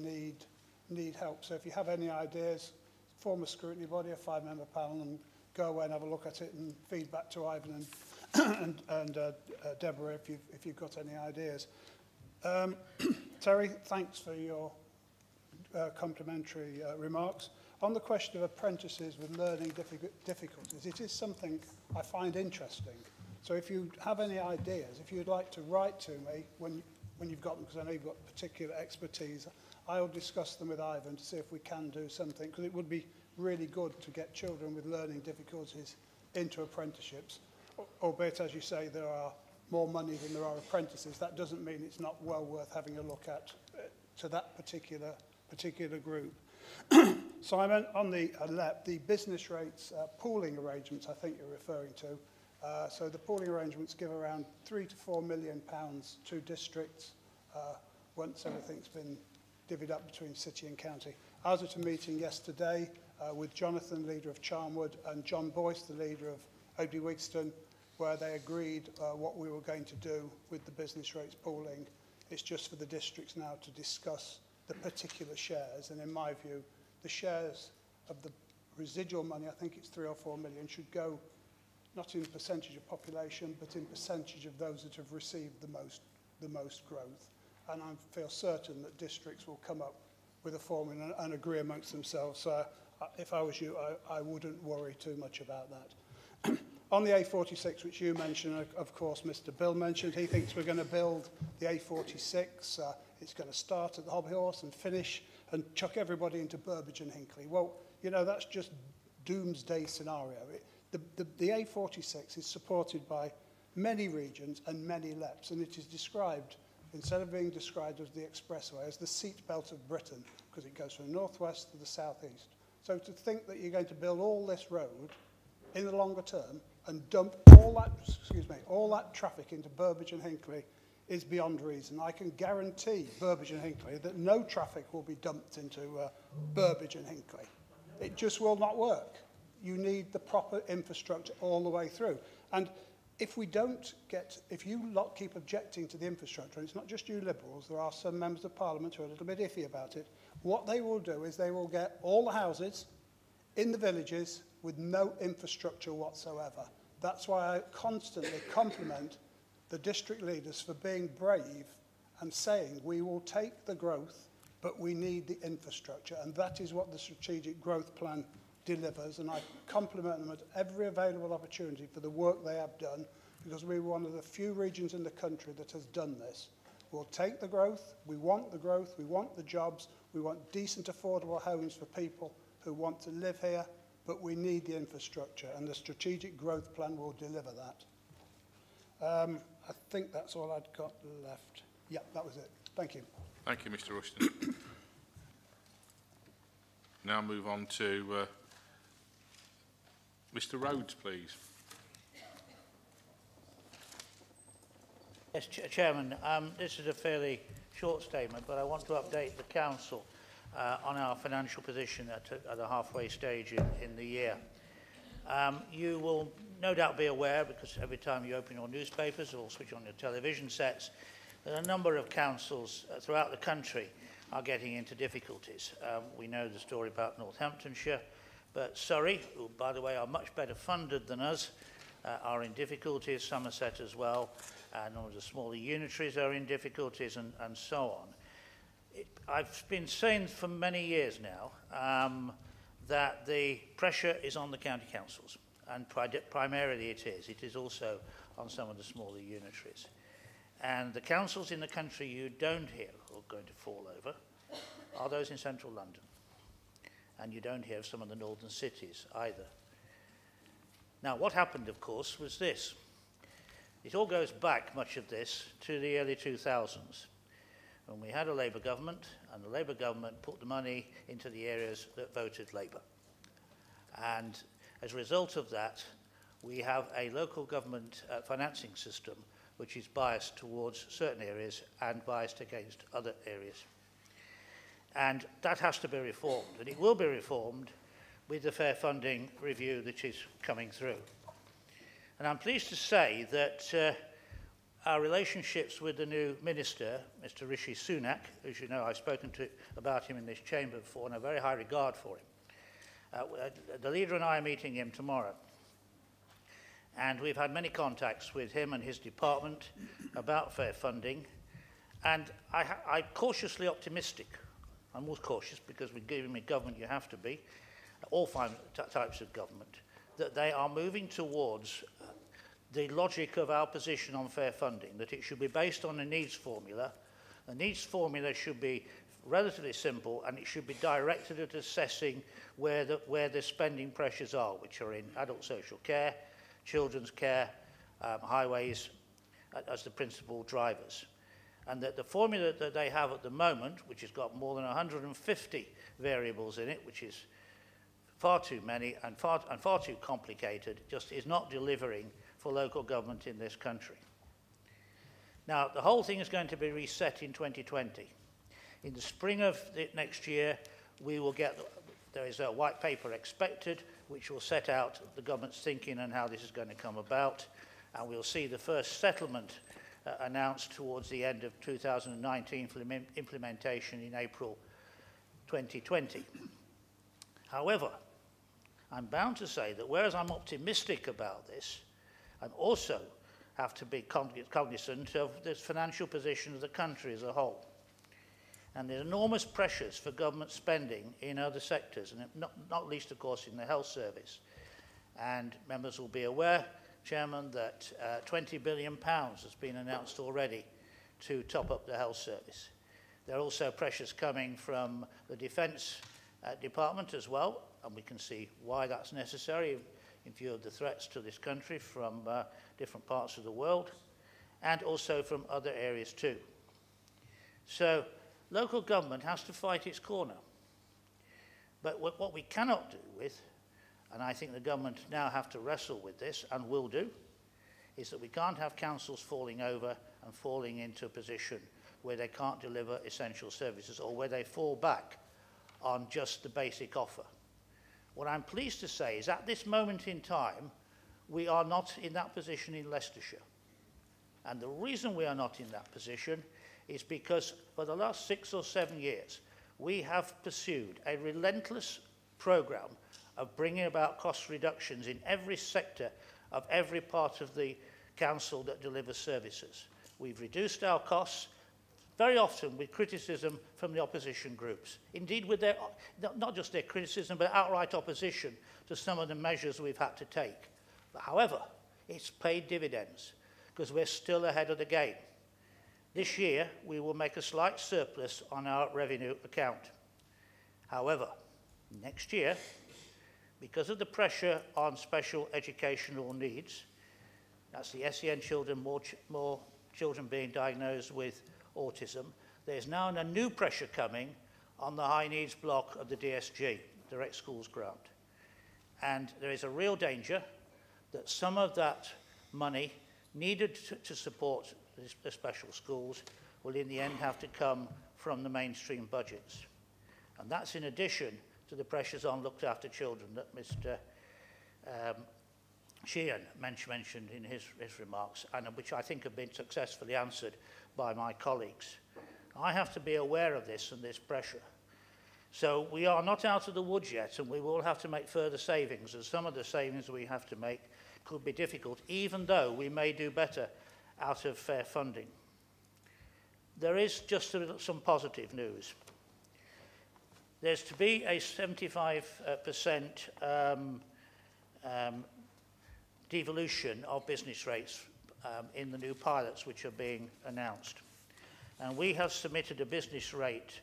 need help. So if you have any ideas, form a scrutiny body, a 5-member panel, and go away and have a look at it and feed back to Ivan and Deborah if you've got any ideas. Terry, thanks for your complimentary remarks. On the question of apprentices with learning difficulties, it is something I find interesting. So if you have any ideas, if you'd like to write to me when you've got them, because I know you've got particular expertise, I'll discuss them with Ivan to see if we can do something, because it would be really good to get children with learning difficulties into apprenticeships. Albeit, as you say, there are more money than there are apprentices. That doesn't mean it's not well worth having a look at to that particular group. Simon, on the LEP, the business rates pooling arrangements, I think you're referring to. So the pooling arrangements give around £3 to £4 million to districts once everything's been divvied up between city and county. I was at a meeting yesterday with Jonathan, leader of Charnwood, and John Boyce, the leader of Oadby Wigston, where they agreed what we were going to do with the business rates pooling. It's just for the districts now to discuss the particular shares, and in my view, the shares of the residual money, I think it's 3 or 4 million, should go not in percentage of population, but in percentage of those that have received the most growth. And I feel certain that districts will come up with a formula and agree amongst themselves. So if I was you, I wouldn't worry too much about that. On the A46, which you mentioned, of course, Mr. Bill mentioned, he thinks we're going to build the A46. It's going to start at the Hobby Horse and finish and chuck everybody into Burbage and Hinckley. Well, you know, that's just doomsday scenario. The A46 is supported by many regions and many LEPs, and it is described, instead of being described as the expressway, as the seat belt of Britain, because it goes from the northwest to the southeast. So to think that you're going to build all this road in the longer term and dump all that traffic into Burbage and Hinckley is beyond reason. I can guarantee Burbage and Hinckley that no traffic will be dumped into Burbage and Hinckley. It just will not work. You need the proper infrastructure all the way through. And if we don't get, if you lot keep objecting to the infrastructure, and it's not just you Liberals, there are some members of Parliament who are a little bit iffy about it, what they will do is they will get all the houses in the villages with no infrastructure whatsoever. That's why I constantly compliment the district leaders for being brave and saying we will take the growth, but we need the infrastructure. And that is what the strategic growth plan delivers. And I compliment them at every available opportunity for the work they have done, because we're one of the few regions in the country that has done this. We'll take the growth, we want the jobs, we want decent affordable homes for people who want to live here, but we need the infrastructure, and the strategic growth plan will deliver that. I think that's all I'd got left. Yeah, that was it. Thank you. Thank you, Mr. Rushton. Now move on to Mr. Rhodes, please. Yes, Chairman, this is a fairly short statement, but I want to update the Council on our financial position at a halfway stage in the year. You will no doubt be aware, because every time you open your newspapers or switch on your television sets, that a number of councils throughout the country are getting into difficulties. We know the story about Northamptonshire, but Surrey, who, by the way, are much better funded than us, are in difficulties, Somerset as well, and all the smaller unitaries are in difficulties, and so on. I've been saying for many years now that the pressure is on the county councils, and primarily it is. It is also on some of the smaller unitaries. And the councils in the country you don't hear are going to fall over are those in central London. And you don't hear of some of the northern cities either. Now, what happened, of course, was this. It all goes back, much of this, to the early 2000s, when we had a Labour government, and the Labour government put the money into the areas that voted Labour. And as a result of that, we have a local government financing system which is biased towards certain areas and biased against other areas. And that has to be reformed, and it will be reformed with the fair funding review that is coming through. And I'm pleased to say that our relationships with the new minister, Mr. Rishi Sunak, as you know, I've spoken about him in this chamber before, and a very high regard for him. The leader and I are meeting him tomorrow. And we've had many contacts with him and his department about fair funding. And I'm cautiously optimistic. I'm always cautious because we're giving me government, you have to be, all types of government, that they are moving towards the logic of our position on fair funding, that it should be based on a needs formula. The needs formula should be relatively simple, and it should be directed at assessing where the spending pressures are, which are in adult social care, children's care, highways, as the principal drivers. And that the formula that they have at the moment, which has got more than 150 variables in it, which is far too many and far too complicated, just is not delivering for local government in this country. Now, the whole thing is going to be reset in 2020. In the spring of next year, there is a white paper expected, which will set out the government's thinking and how this is going to come about. And we'll see the first settlement announced towards the end of 2019 for implementation in April 2020. However, I'm bound to say that whereas I'm optimistic about this, I also have to be cognizant of the financial position of the country as a whole. And there's enormous pressures for government spending in other sectors, and not least, of course, in the health service. And members will be aware, Chairman, that £20 billion has been announced already to top up the health service. There are also pressures coming from the Defence Department as well, and we can see why that's necessary in view of the threats to this country from different parts of the world, and also from other areas too. So local government has to fight its corner. But what we cannot do with, and I think the government now have to wrestle with this, and will do, is that we can't have councils falling over and falling into a position where they can't deliver essential services, or where they fall back on just the basic offer. What I'm pleased to say is at this moment in time, we are not in that position in Leicestershire. And the reason we are not in that position is because for the last 6 or 7 years, we have pursued a relentless programme of bringing about cost reductions in every sector of every part of the council that delivers services. We've reduced our costs, very often with criticism from the opposition groups. Indeed, with their, not just their criticism, but outright opposition to some of the measures we've had to take. But however, it's paid dividends, because we're still ahead of the game. This year, we will make a slight surplus on our revenue account. However, next year, because of the pressure on special educational needs, that's the SEN children, more children being diagnosed with autism, there's now a new pressure coming on the high needs block of the DSG, Direct Schools Grant. And there is a real danger that some of that money needed to support the special schools will in the end have to come from the mainstream budgets. And that's in addition to the pressures on looked after children that Mr. Sheehan mentioned in his remarks, and which I think have been successfully answered by my colleagues. I have to be aware of this and this pressure. So we are not out of the woods yet, and we will have to make further savings, and some of the savings we have to make could be difficult, even though we may do better out of fair funding. There is just some positive news. There's to be a 75% devolution of business rates in the new pilots which are being announced. And we have submitted a business rate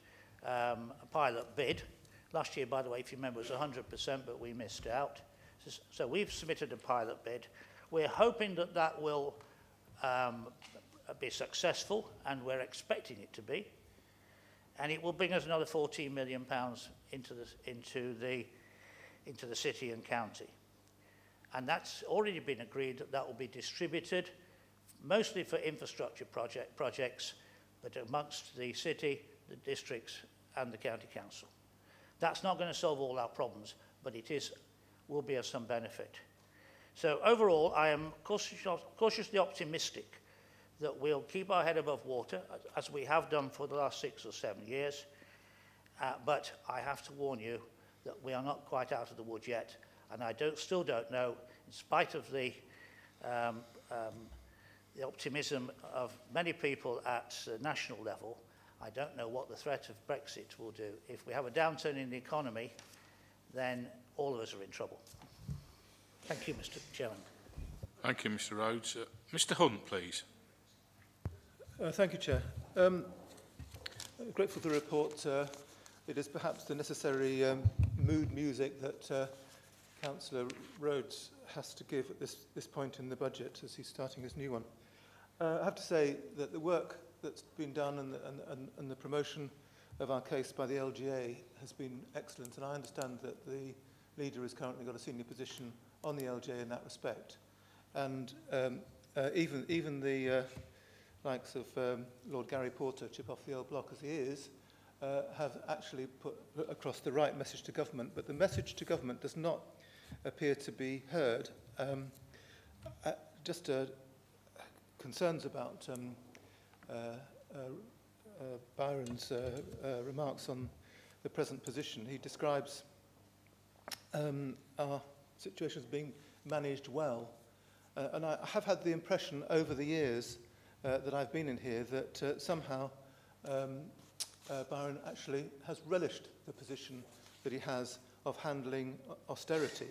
pilot bid. Last year, by the way, if you remember, it was 100%, but we missed out. So we've submitted a pilot bid. We're hoping that that will be successful, and we're expecting it to be. And it will bring us another £14 million into the city and county. And that's already been agreed that that will be distributed, mostly for infrastructure projects, but amongst the city, the districts, and the county council. That's not going to solve all our problems, but it will be of some benefit. So overall, I am cautiously optimistic that we'll keep our head above water, as we have done for the last 6 or 7 years. But I have to warn you that we are not quite out of the woods yet, and I still don't know, in spite of the the optimism of many people at national level. I don't know what the threat of Brexit will do. If we have a downturn in the economy, then all of us are in trouble. Thank you, Mr. Chairman. Thank you, Mr. Rhodes. Mr. Hunt, please. Thank you, Chair. Grateful for the report. It is perhaps the necessary mood music that Councillor Rhodes has to give at this point in the budget as he's starting his new one. I have to say that the work that's been done and the promotion of our case by the LGA has been excellent, and I understand that the leader has currently got a senior position on the LGA in that respect. And even the likes of Lord Gary Porter, chip off the old block as he is, have actually put across the right message to government, but the message to government does not appear to be heard. Just concerns about Byron's remarks on the present position. He describes our situation as being managed well. And I have had the impression over the years that I've been in here that somehow Byron actually has relished the position that he has of handling austerity.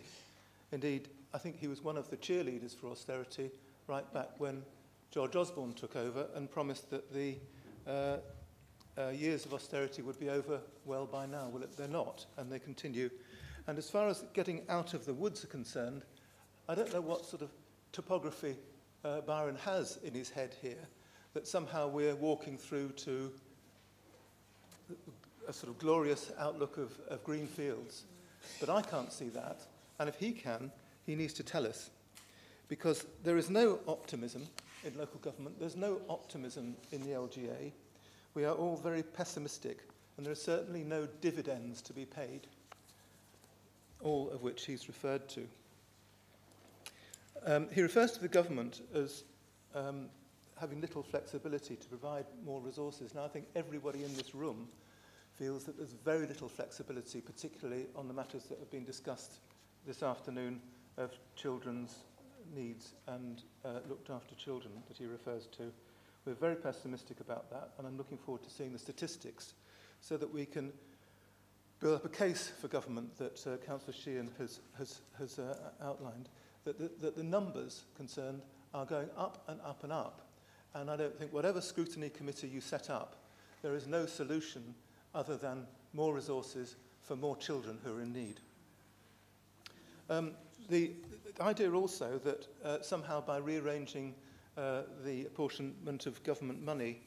Indeed, I think he was one of the cheerleaders for austerity right back when George Osborne took over and promised that the years of austerity would be over well by now. Well, they're not, and they continue. And as far as getting out of the woods are concerned, I don't know what sort of topography Byron has in his head here, that somehow we're walking through to a sort of glorious outlook of green fields. But I can't see that, and if he can, he needs to tell us. Because there is no optimism in local government, there's no optimism in the LGA. We are all very pessimistic, and there are certainly no dividends to be paid, all of which he's referred to. He refers to the government as having little flexibility to provide more resources. Now, I think everybody in this room feels that there's very little flexibility, particularly on the matters that have been discussed this afternoon of children's needs and looked after children that he refers to. We're very pessimistic about that, and I'm looking forward to seeing the statistics so that we can build up a case for government that Councillor Sheehan has outlined, that the numbers concerned are going up and up and up. And I don't think whatever scrutiny committee you set up, there is no solution other than more resources for more children who are in need. The idea also that somehow by rearranging the apportionment of government money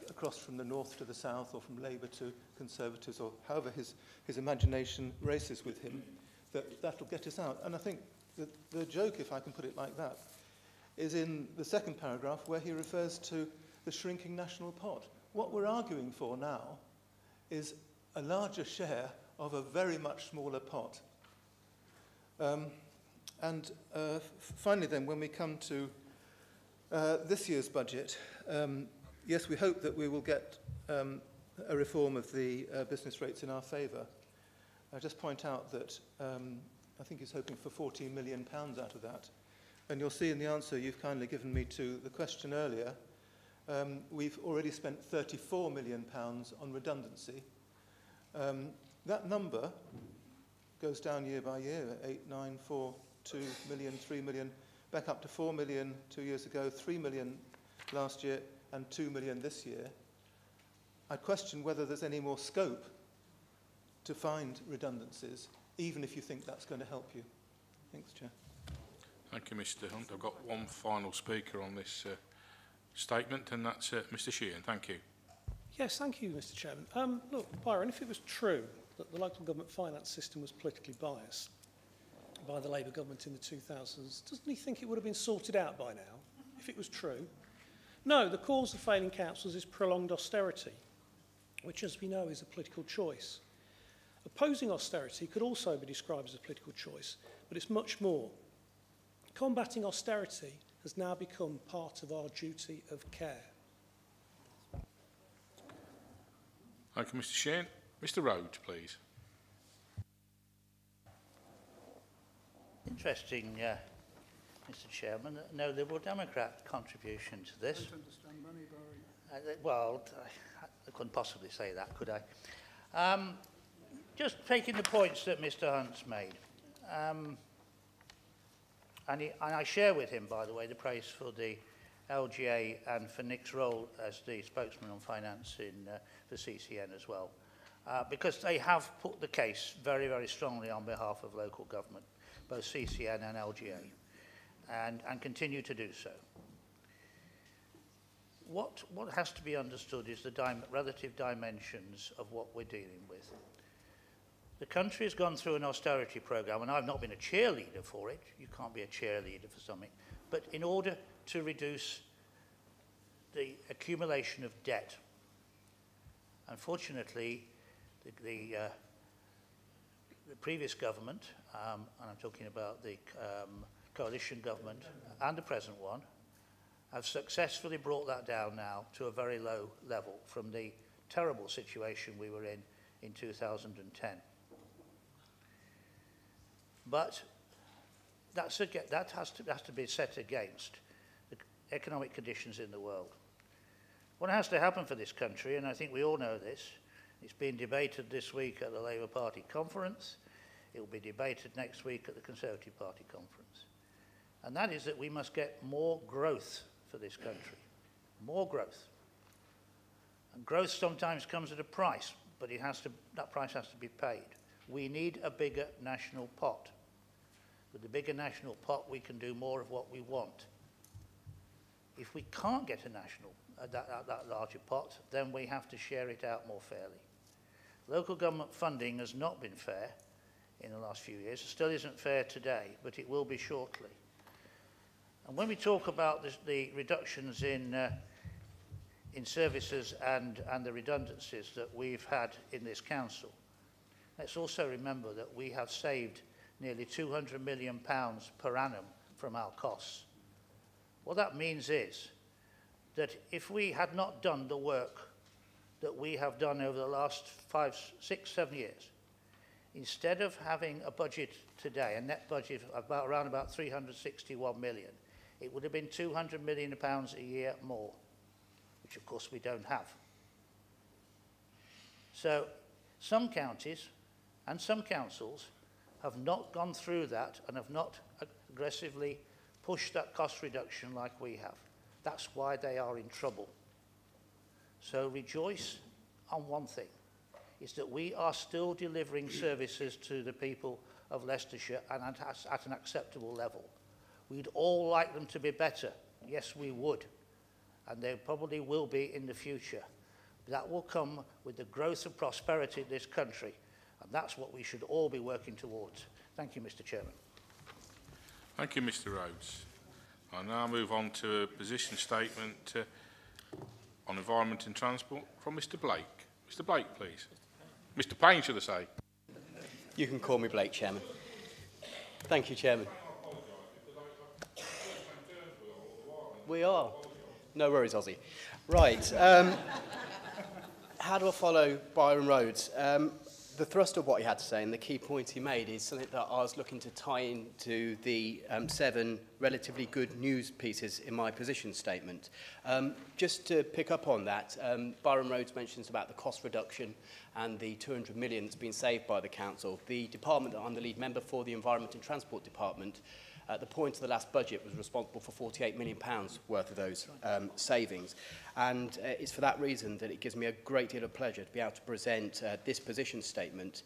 across from the north to the south, or from Labour to Conservatives, or however his imagination races with him, that'll get us out. And I think the joke, if I can put it like that, is in the second paragraph where he refers to the shrinking national pot. What we're arguing for now is a larger share of a very much smaller pot. Finally then, when we come to this year's budget, yes, we hope that we will get a reform of the business rates in our favour. I just point out that I think he's hoping for £14 million out of that. And you'll see in the answer you've kindly given me to the question earlier, we've already spent £34 million on redundancy. That number goes down year by year, 8, 9, 4, 2 million, 3 million, back up to 4 million 2 years ago, 3 million last year, and 2 million this year. I question whether there's any more scope to find redundancies, even if you think that's going to help you. Thanks, Chair. Thank you, Mr. Hunt. I've got one final speaker on this statement, and that's Mr. Sheehan. Thank you. Yes, thank you, Mr. Chairman. Look, Byron, if it was true that the local government finance system was politically biased by the Labour government in the 2000s, doesn't he think it would have been sorted out by now, if it was true? No, the cause of failing councils is prolonged austerity, which, as we know, is a political choice. Opposing austerity could also be described as a political choice, but it's much more. Combating austerity has now become part of our duty of care. Thank you, Mr. Sheehan. Mr. Rhodes, please. Interesting Mr Chairman, no Liberal Democrat contribution to this. Don't understand money borrowing. Well, I couldn't possibly say that, could I? Just taking the points that Mr Hunt's made. And I share with him, by the way, the praise for the LGA and for Nick's role as the spokesman on finance for CCN as well. Because they have put the case very, very strongly on behalf of local government, both CCN and LGA, and continue to do so. What has to be understood is the relative dimensions of what we're dealing with. The country has gone through an austerity programme, and I've not been a cheerleader for it. You can't be a cheerleader for something. But in order to reduce the accumulation of debt, unfortunately, the previous government, and I'm talking about the coalition government and the present one, have successfully brought that down now to a very low level from the terrible situation we were in 2010. But that has to be set against the economic conditions in the world. What has to happen for this country, and I think we all know this, it's been debated this week at the Labour Party conference, it will be debated next week at the Conservative Party conference, and that is that we must get more growth for this country, more growth. And growth sometimes comes at a price, but that price has to be paid. We need a bigger national pot. With the bigger national pot, we can do more of what we want. If we can't get a that larger pot, then we have to share it out more fairly. Local government funding has not been fair in the last few years. It still isn't fair today, but it will be shortly. And when we talk about the reductions in services and the redundancies that we've had in this council, let's also remember that we have saved nearly £200 million per annum from our costs. What that means is that if we had not done the work that we have done over the last 5, 6, 7 years, instead of having a budget today, a net budget of around about 361 million, it would have been £200 million a year more, which of course we don't have. So some counties and some councils have not gone through that and have not aggressively pushed that cost reduction like we have. That's why they are in trouble. So rejoice on one thing, is that we are still delivering services to the people of Leicestershire and at an acceptable level. We'd all like them to be better. Yes, we would. And they probably will be in the future. That will come with the growth and prosperity of this country. And that's what we should all be working towards. Thank you, Mr. Chairman. Thank you, Mr. Rhodes. I now move on to a position statement on environment and transport from Mr. Blake. Mr. Blake, please. Mr. Payne, should I say? You can call me Blake, Chairman. Thank you, Chairman. We are. No worries, Ozzy. Right. How do I follow Byron Rhodes? The thrust of what he had to say and the key point he made is something that I was looking to tie into the 7 relatively good news pieces in my position statement. Just to pick up on that, Byron Rhodes mentions about the cost reduction and the 200 million that's been saved by the council. The department that I'm the lead member for, the Environment and Transport Department, at the point of the last budget was responsible for £48 million worth of those savings. And it's for that reason that it gives me a great deal of pleasure to be able to present this position statement.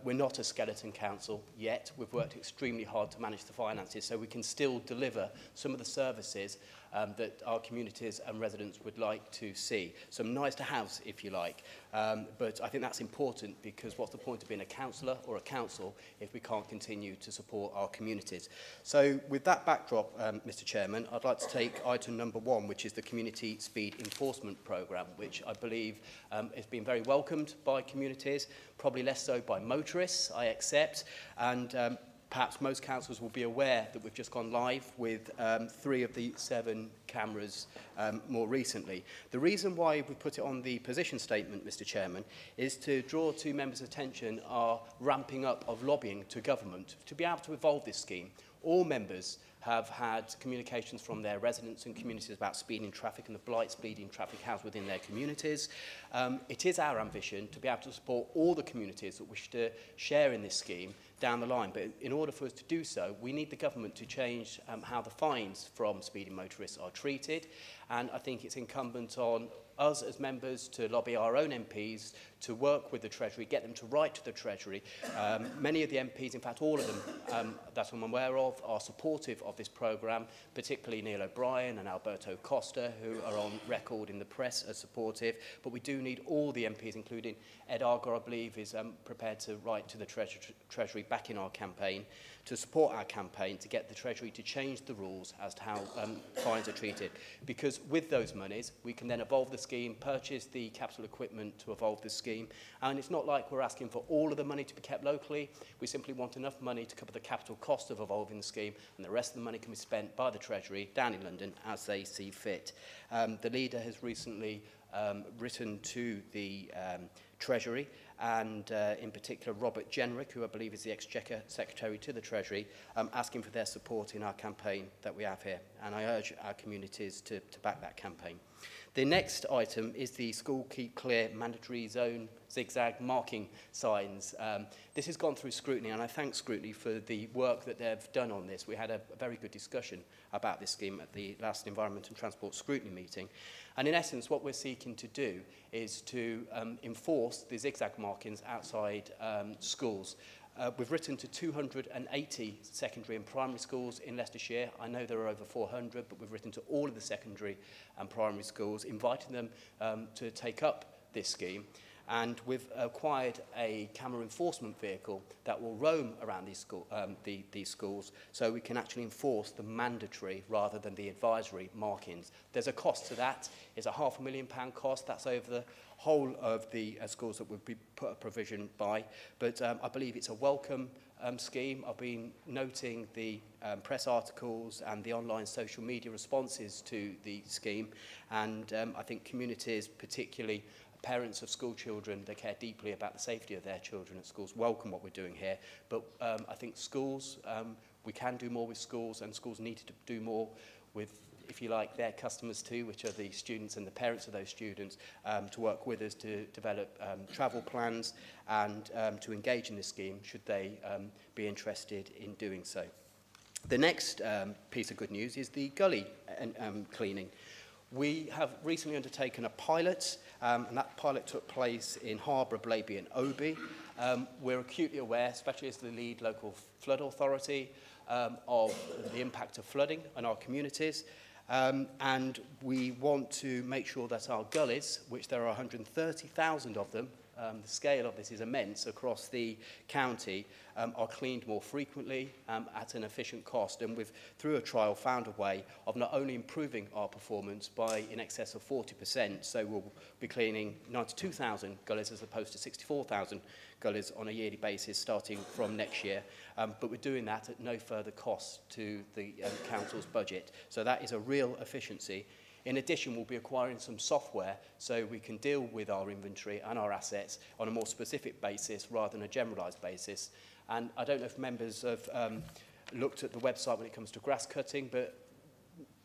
We're not a skeleton council yet. We've worked extremely hard to manage the finances so we can still deliver some of the services that our communities and residents would like to see. Some nice to haves, if you like. But I think that's important because what's the point of being a councillor or a council if we can't continue to support our communities? So with that backdrop, Mr. Chairman, I'd like to take item number 1, which is the Community Speed Enforcement Programme, which I believe has been very welcomed by communities, probably less so by motorists, I accept, and perhaps most councils will be aware that we've just gone live with 3 of the 7 cameras more recently. The reason why we put it on the position statement, Mr. Chairman, is to draw to members' attention our ramping up of lobbying to government to be able to evolve this scheme. All members have had communications from their residents and communities about speeding traffic and the blight speeding traffic has within their communities. It is our ambition to be able to support all the communities that wish to share in this scheme down the line. But in order for us to do so, we need the government to change how the fines from speeding motorists are treated. And I think it's incumbent on us as members to lobby our own MPs to work with the Treasury, get them to write to the Treasury. Many of the MPs, in fact all of them that I'm aware of, are supportive of this programme, particularly Neil O'Brien and Alberto Costa, who are on record in the press as supportive. But we do need all the MPs, including Ed Argar, I believe, is prepared to write to the Treasury back in our campaign, to support our campaign to get the Treasury to change the rules as to how fines are treated. Because with those monies, we can then evolve the scheme, purchase the capital equipment to evolve the scheme. And it's not like we're asking for all of the money to be kept locally. We simply want enough money to cover the capital cost of evolving the scheme, and the rest of the money can be spent by the Treasury down in London as they see fit. The leader has recently written to the Treasury, and in particular Robert Jenrick, who I believe is the Exchequer Secretary to the Treasury, asking for their support in our campaign that we have here. And I urge our communities to back that campaign. The next item is the School Keep Clear mandatory zone zigzag marking signs. This has gone through scrutiny, and I thank scrutiny for the work that they've done on this. We had a very good discussion about this scheme at the last Environment and Transport Scrutiny meeting. And in essence, what we're seeking to do is to enforce the zigzag markings outside schools. We've written to 280 secondary and primary schools in Leicestershire. I know there are over 400, but we've written to all of the secondary and primary schools, inviting them to take up this scheme. And we've acquired a camera enforcement vehicle that will roam around these schools, so we can actually enforce the mandatory rather than the advisory markings. There's a cost to that. It's a £500,000 cost. That's over the whole of the schools that would be put a provision by. But I believe it's a welcome scheme. I've been noting the press articles and the online social media responses to the scheme, and I think communities, particularly parents of school children, they care deeply about the safety of their children at schools, welcome what we're doing here. But I think schools, we can do more with schools, and schools need to do more with, if you like, their customers too, which are the students and the parents of those students, to work with us to develop travel plans and to engage in this scheme should they be interested in doing so. The next piece of good news is the gully cleaning. We have recently undertaken a pilot, and that pilot took place in Harborough, Blaby and Oby. We're acutely aware, especially as the lead local flood authority, of the impact of flooding on our communities. And we want to make sure that our gullies, which there are 130,000 of them, the scale of this is immense across the county, are cleaned more frequently at an efficient cost. And we've, through a trial, found a way of not only improving our performance by in excess of 40%, so we'll be cleaning 92,000 gullies as opposed to 64,000 gullies on a yearly basis starting from next year, but we're doing that at no further cost to the council's budget. So that is a real efficiency. In addition, we'll be acquiring some software so we can deal with our inventory and our assets on a more specific basis rather than a generalised basis. And I don't know if members have looked at the website when it comes to grass cutting, but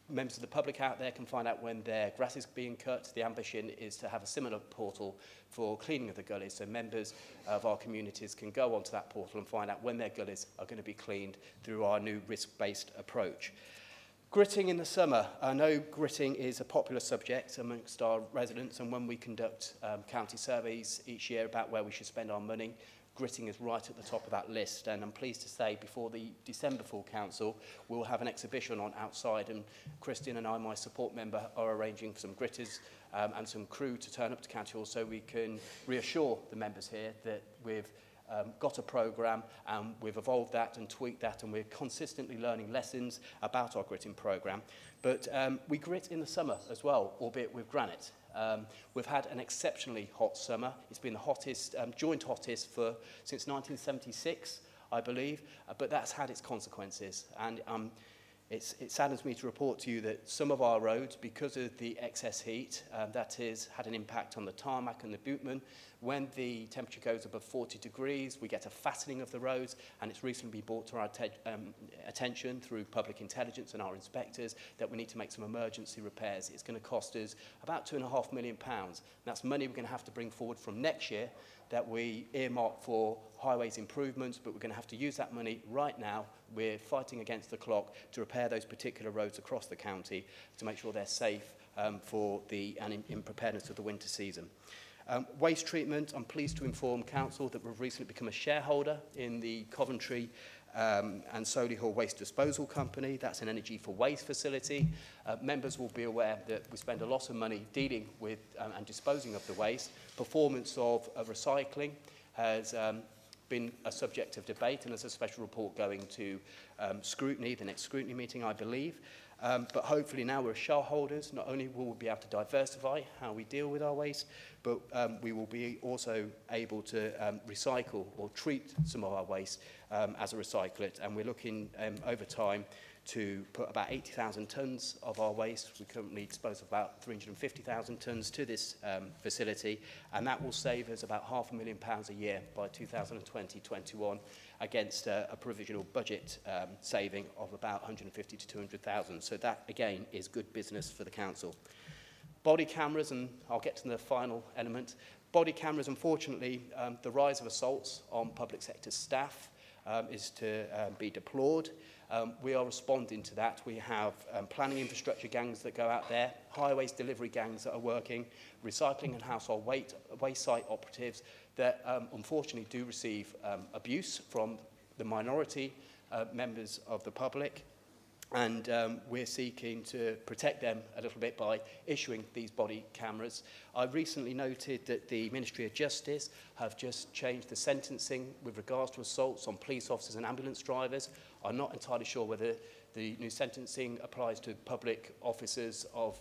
members of the public out there can find out when their grass is being cut. The ambition is to have a similar portal for cleaning of the gullies, so members of our communities can go onto that portal and find out when their gullies are going to be cleaned through our new risk-based approach. Gritting in the summer. I know gritting is a popular subject amongst our residents, and when we conduct county surveys each year about where we should spend our money, gritting is right at the top of that list. And I'm pleased to say before the December full council, we'll have an exhibition on outside, and Christian and I, my support member, are arranging for some gritters and some crew to turn up to County Hall so we can reassure the members here that we've got a programme and we've evolved that and tweaked that, and we're consistently learning lessons about our gritting programme. But we grit in the summer as well, albeit with granite. We've had an exceptionally hot summer. It's been the hottest, joint hottest since 1976, I believe, but that's had its consequences. And It saddens me to report to you that some of our roads, because of the excess heat, that has had an impact on the tarmac and the bitumen. When the temperature goes above 40 degrees, we get a fattening of the roads, and it's recently been brought to our attention through public intelligence and our inspectors that we need to make some emergency repairs. It's going to cost us about £2.5 million. And that's money we're going to have to bring forward from next year that we earmark for highways improvements, but we're going to have to use that money right now. We're fighting against the clock to repair those particular roads across the county to make sure they're safe and in preparedness of the winter season. Waste treatment, I'm pleased to inform Council that we've recently become a shareholder in the Coventry and Solihull Waste Disposal Company. That's an energy for waste facility. Members will be aware that we spend a lot of money dealing with and disposing of the waste. Performance of recycling has been a subject of debate, and there's a special report going to scrutiny, the next scrutiny meeting, I believe. But hopefully now we're shareholders, not only will we be able to diversify how we deal with our waste, but we will be also able to recycle or treat some of our waste as a recyclate. And we're looking over time to put about 80,000 tonnes of our waste. We currently dispose of about 350,000 tonnes to this facility, and that will save us about £500,000 a year by 2020-21 against a provisional budget saving of about 150 to 200,000. So that, again, is good business for the council. Body cameras, and I'll get to the final element. Body cameras, unfortunately, the rise of assaults on public sector staff is to be deplored. We are responding to that. We have planning infrastructure gangs that go out there, highways delivery gangs that are working, recycling and household waste site operatives that unfortunately do receive abuse from the minority members of the public. And we're seeking to protect them a little bit by issuing these body cameras. I recently noted that the Ministry of Justice have just changed the sentencing with regards to assaults on police officers and ambulance drivers. I'm not entirely sure whether the new sentencing applies to public officers of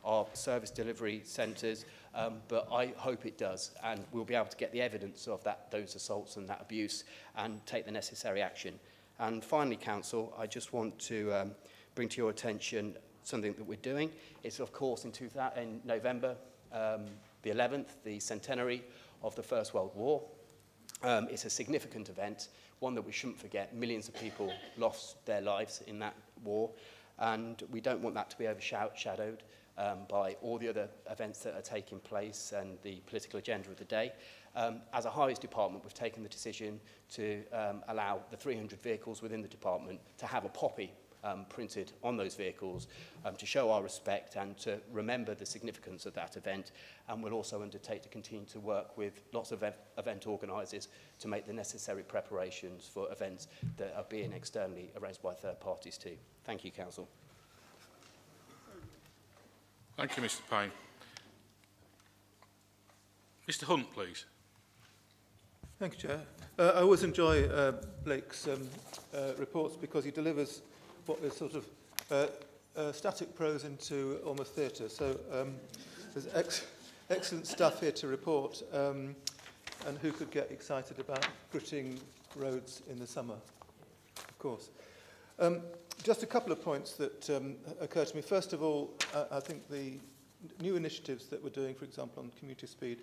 our service delivery centres, but I hope it does, and we'll be able to get the evidence of those assaults and that abuse and take the necessary action. And finally, Council, I just want to bring to your attention something that we're doing. It's, of course, in November the 11th, the centenary of the First World War. It's a significant event, one that we shouldn't forget. Millions of people lost their lives in that war, and we don't want that to be overshadowed by all the other events that are taking place and the political agenda of the day. As a highways department, we've taken the decision to allow the 300 vehicles within the department to have a poppy printed on those vehicles to show our respect and to remember the significance of that event. And we'll also undertake to continue to work with lots of event organisers to make the necessary preparations for events that are being externally arranged by third parties too. Thank you, Council. Thank you, Mr Payne. Mr Hunt, please. Thank you, Chair. I always enjoy Blake's reports because he delivers what is sort of static prose into almost theatre. So there's excellent stuff here to report. And who could get excited about gritting roads in the summer? Of course. Just a couple of points that occur to me. First of all, I think the new initiatives that we're doing, for example, on commuter speed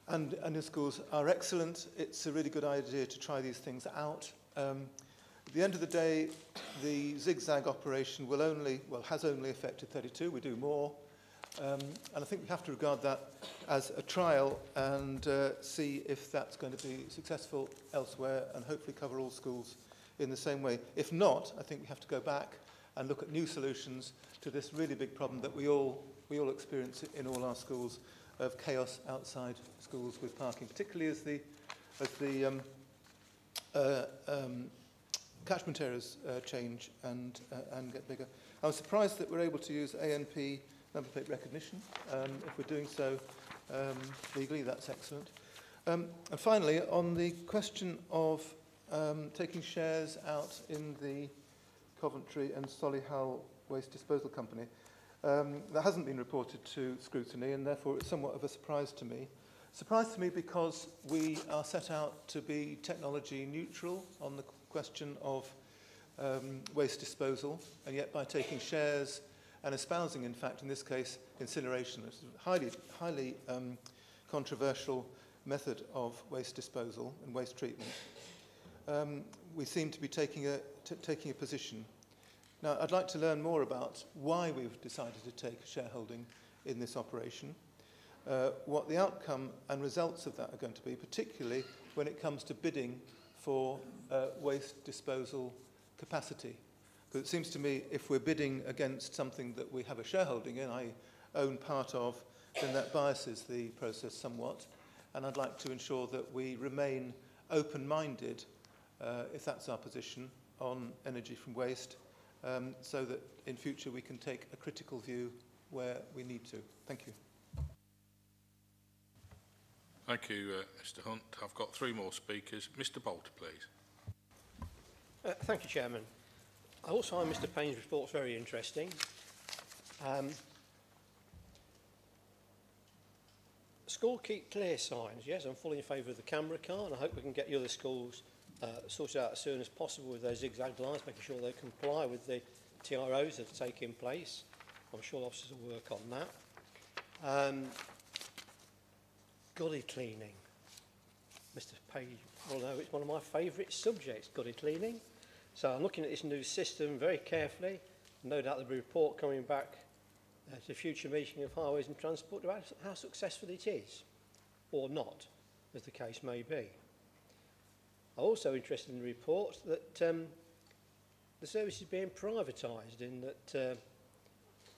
and in schools are excellent. It's a really good idea to try these things out. At the end of the day, the zigzag operation has only affected 32. We do more. And I think we have to regard that as a trial and see if that's going to be successful elsewhere and hopefully cover all schools in the same way. If not, I think we have to go back and look at new solutions to this really big problem that we all experience in all our schools of chaos outside schools with parking, particularly as the catchment areas change and get bigger. I was surprised that we're able to use ANP number plate recognition. If we're doing so legally, that's excellent. And finally, on the question of taking shares out in the Coventry and Solihull Waste Disposal Company, that hasn't been reported to scrutiny, and therefore it's somewhat of a surprise to me. Surprise to me because we are set out to be technology neutral on the question of waste disposal, and yet by taking shares and espousing, in fact, in this case, incineration, which is a highly controversial method of waste disposal and waste treatment, we seem to be taking a position. Now, I'd like to learn more about why we've decided to take a shareholding in this operation, what the outcome and results of that are going to be, particularly when it comes to bidding for waste disposal capacity. Because it seems to me if we're bidding against something that we have a shareholding in, I own part of, then that biases the process somewhat. And I'd like to ensure that we remain open-minded, if that's our position, on energy from waste, so that in future we can take a critical view where we need to. Thank you. Thank you, Mr Hunt. I've got 3 more speakers. Mr Bolter, please. Thank you, Chairman. I also find Mr Payne's report very interesting. School keep clear signs. Yes, I'm fully in favour of the camera car, and I hope we can get the other schools sorted out as soon as possible with those zigzag lines, making sure they comply with the TROs that are taking place. I'm sure officers will work on that. Gully cleaning. Mr Page will know it's one of my favourite subjects, gully cleaning. So I'm looking at this new system very carefully. No doubt there'll be a report coming back to a future meeting of Highways and Transport about how successful it is, or not, as the case may be. I'm also interested in the report that the service is being privatised, in that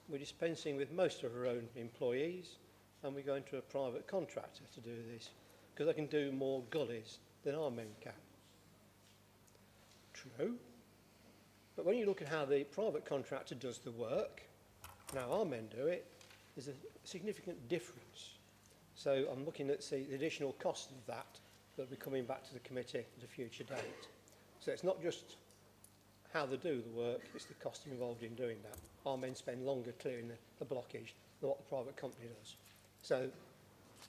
we're dispensing with most of our own employees and we're going to a private contractor to do this, because they can do more gullies than our men can. True. But when you look at how the private contractor does the work, now our men do it, there's a significant difference. So I'm looking at the additional cost of that will be coming back to the committee at a future date. So it's not just how they do the work, it's the cost involved in doing that. Our men spend longer clearing the blockage than what the private company does. So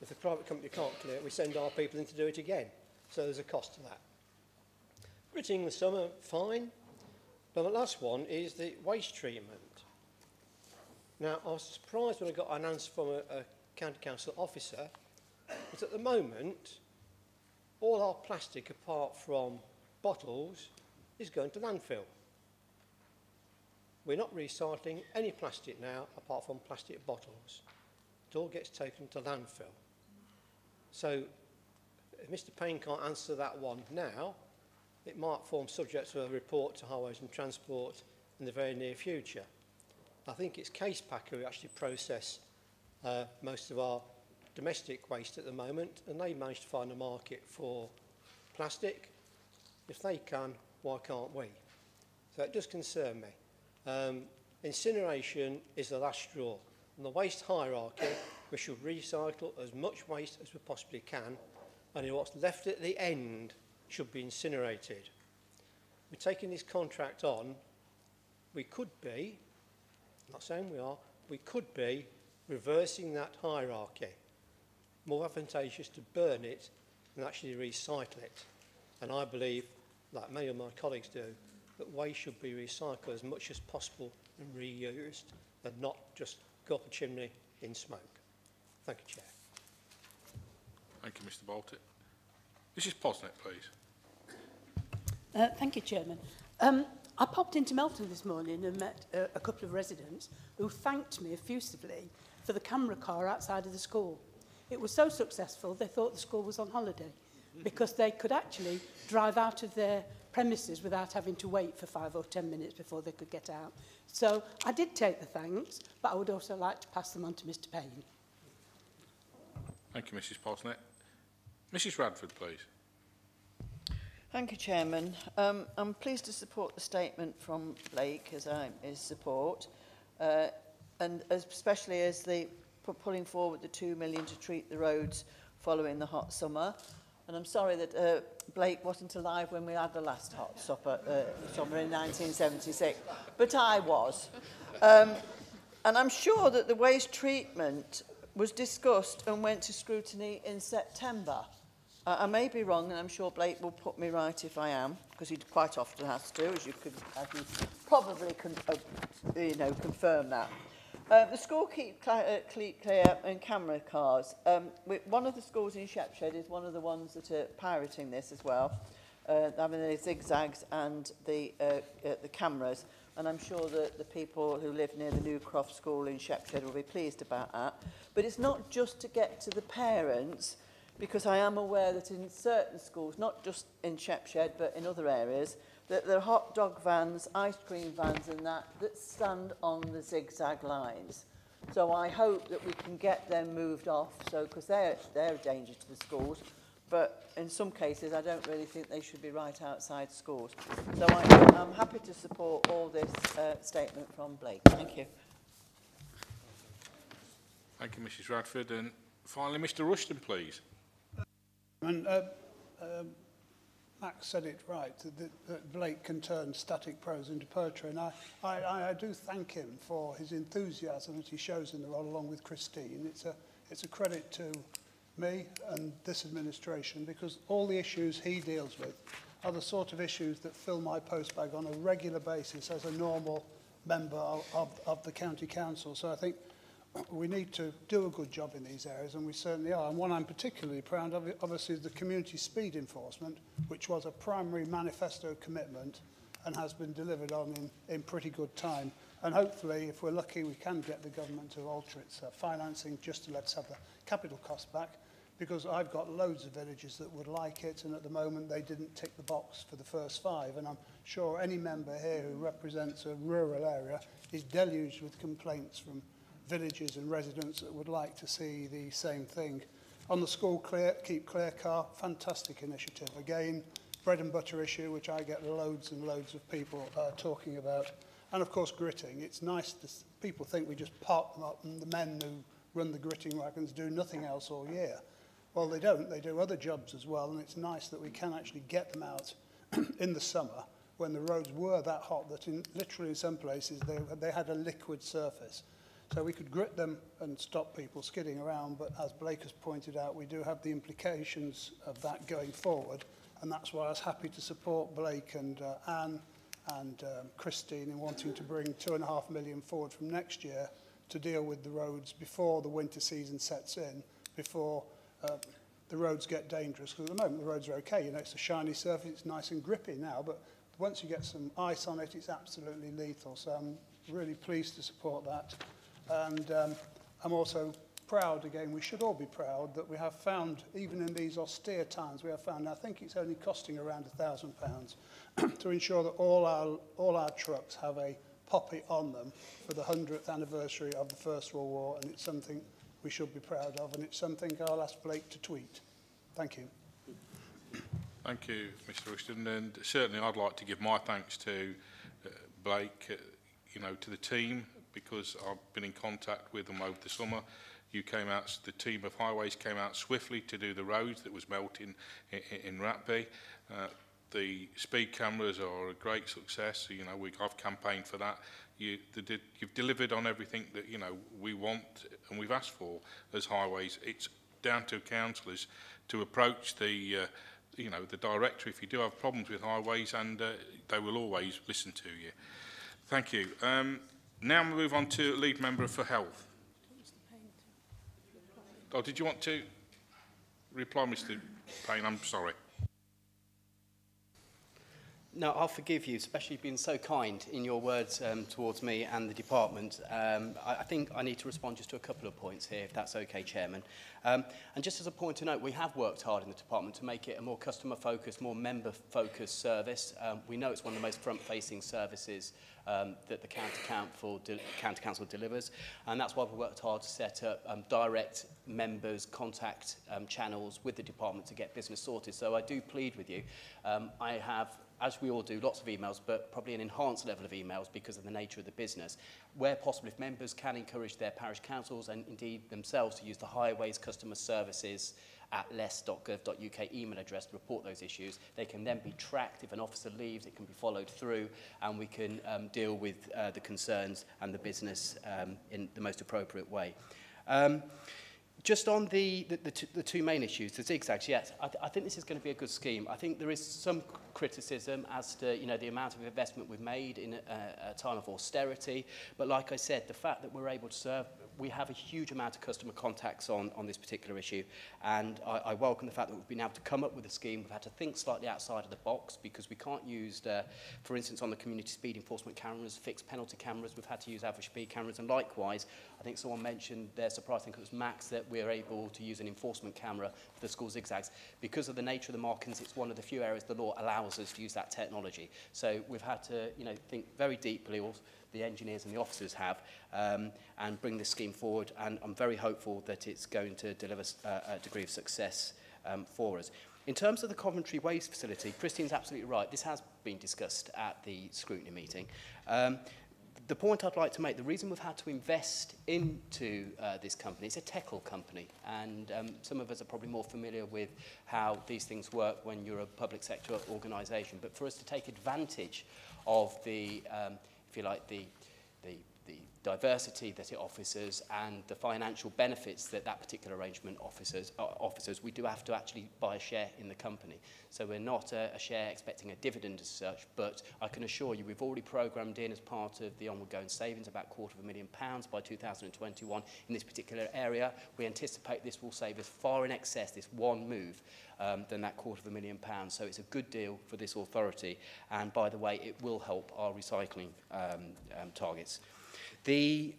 if the private company can't clear it, we send our people in to do it again. So there's a cost to that. Gritting the summer, fine. But the last one is the waste treatment. Now, I was surprised when I got an answer from a county council officer, that at the moment, all our plastic, apart from bottles, is going to landfill. We're not recycling any plastic now, apart from plastic bottles. It all gets taken to landfill. So, if Mr Payne can't answer that one now, it might form subject to a report to Highways and Transport in the very near future. I think it's Case Packer who actually process most of our domestic waste at the moment, and they managed to find a market for plastic. If they can, why can't we? So it does concern me. Incineration is the last straw. In the waste hierarchy, we should recycle as much waste as we possibly can, and what's left at the end should be incinerated. We're taking this contract on. We could be, I'm not saying we could be reversing that hierarchy. More advantageous to burn it than actually recycle it. And I believe, like many of my colleagues do, that waste should be recycled as much as possible and reused, and not just go up a chimney in smoke. Thank you, Chair. Thank you, Mr Bolter. Mrs Posnett, please. Thank you, Chairman. I popped into Melton this morning and met a couple of residents who thanked me effusively for the camera car outside of the school. It was so successful they thought the school was on holiday, because they could actually drive out of their premises without having to wait for 5 or 10 minutes before they could get out. So I did take the thanks, but I would also like to pass them on to Mr Payne. Thank you, Mrs Posnett. Mrs Radford, please. Thank you, Chairman. I'm pleased to support the statement from Blake, as I is support, and especially as the pulling forward the 2 million to treat the roads following the hot summer. And I'm sorry that Blake wasn't alive when we had the last hot summer in 1976, but I was. And I'm sure that the waste treatment was discussed and went to scrutiny in September. I may be wrong, and I'm sure Blake will put me right if I am, because he quite often has to, as you probably confirm that. The school keep clear and camera cars. One of the schools in Shepshed is one of the ones that are pirating this as well, having the zigzags and the cameras. And I'm sure that the people who live near the New Croft School in Shepshed will be pleased about that. But it's not just to get to the parents, because I am aware that in certain schools, not just in Shepshed, but in other areas, that there are hot dog vans, ice cream vans and that stand on the zigzag lines. So I hope that we can get them moved off, so because they're a danger to the schools. But in some cases, I don't really think they should be right outside schools. So I'm happy to support all this statement from Blake. Thank you. Thank you, Mrs Radford. And finally, Mr Rushton, please. And Max said it right, that Blake can turn static prose into poetry. And I do thank him for his enthusiasm that he shows in the role, along with Christine. It's a credit to me and this administration, because all the issues he deals with are the sort of issues that fill my postbag on a regular basis as a normal member of the county council. So I think we need to do a good job in these areas, and we certainly are. And one I'm particularly proud of, obviously, is the community speed enforcement, which was a primary manifesto commitment and has been delivered on in pretty good time. And hopefully, if we're lucky, we can get the government to alter its financing just to let us have the capital cost back, because I've got loads of villages that would like it, and at the moment they didn't tick the box for the first 5, and I'm sure any member here who represents a rural area is deluged with complaints from villages and residents that would like to see the same thing. On the school keep clear car, fantastic initiative. Again, bread and butter issue, which I get loads and loads of people talking about. And of course, gritting. It's nice to people think we just park them up and the men who run the gritting wagons do nothing else all year. Well, they don't. They do other jobs as well, and it's nice that we can actually get them out in the summer when the roads were that hot that literally in some places they had a liquid surface. So we could grit them and stop people skidding around, but as Blake has pointed out, we do have the implications of that going forward, and that's why I was happy to support Blake and Anne and Christine in wanting to bring £2.5 million forward from next year to deal with the roads before the winter season sets in, before the roads get dangerous. Because at the moment the roads are okay, you know, it's a shiny surface, it's nice and grippy now, but once you get some ice on it, it's absolutely lethal. So I'm really pleased to support that. And I'm also proud, again, we should all be proud that we have found, even in these austere times, we have found, I think it's only costing around £1,000 to ensure that all our trucks have a poppy on them for the 100th anniversary of the First World War, and it's something we should be proud of, and it's something I'll ask Blake to tweet. Thank you. Thank you, Mr Rushton, and certainly I'd like to give my thanks to Blake, you know, to the team, because I've been in contact with them over the summer. You came out, the team of Highways came out swiftly to do the roads that was melting in Ratby. The speed cameras are a great success. You know, I've campaigned for that. You've delivered on everything that, you know, we want and we've asked for as Highways. It's down to councillors to approach the, you know, the director if you do have problems with Highways, and they will always listen to you. Thank you. Now we move on to lead member for health. Oh, did you want to reply, Mr Payne? I'm sorry. No, I'll forgive you, especially being so kind in your words towards me and the department. I think I need to respond just to a couple of points here, if that's okay, Chairman. And just as a point to note, we have worked hard in the department to make it a more customer-focused, more member-focused service. We know it's one of the most front-facing services that the County Council delivers, and that's why we worked hard to set up direct members' contact channels with the department to get business sorted. So I do plead with you. I have, as we all do, lots of emails, but probably an enhanced level of emails because of the nature of the business. Where possible, if members can encourage their parish councils and indeed themselves to use the Highways customer services at less.gov.uk email address to report those issues, they can then be tracked. If an officer leaves, it can be followed through, and we can deal with the concerns and the business in the most appropriate way. Just on the two main issues, the zigzags, yes, I think this is going to be a good scheme. I think there is some criticism as to the amount of investment we've made in a time of austerity. But like I said, the fact that we're able to serve, we have a huge amount of customer contacts on this particular issue. And I welcome the fact that we've been able to come up with a scheme. We've had to think slightly outside of the box because we can't use, for instance, on the community speed enforcement cameras, fixed penalty cameras. We've had to use average speed cameras. And likewise, I think someone mentioned their surprise, I think it was Max, that we're able to use an enforcement camera for the school zigzags. Because of the nature of the markings, it's one of the few areas the law allows us to use that technology. So we've had to think very deeply, or the engineers and the officers have, and bring this scheme forward. And I'm very hopeful that it's going to deliver a degree of success for us. In terms of the Coventry Waste Facility, Christine's absolutely right. This has been discussed at the scrutiny meeting. The point I'd like to make, the reason we've had to invest into this company, it's a TECL company, and some of us are probably more familiar with how these things work when you're a public sector organisation. But for us to take advantage of the, if you like, the diversity that it offers us and the financial benefits that that particular arrangement offers, we do have to actually buy a share in the company. So we're not a share expecting a dividend as such, but I can assure you we've already programmed in as part of the onward going savings about £250,000 by 2021 in this particular area. We anticipate this will save us far in excess, this one move, than that £250,000. So it's a good deal for this authority. And by the way, it will help our recycling targets. The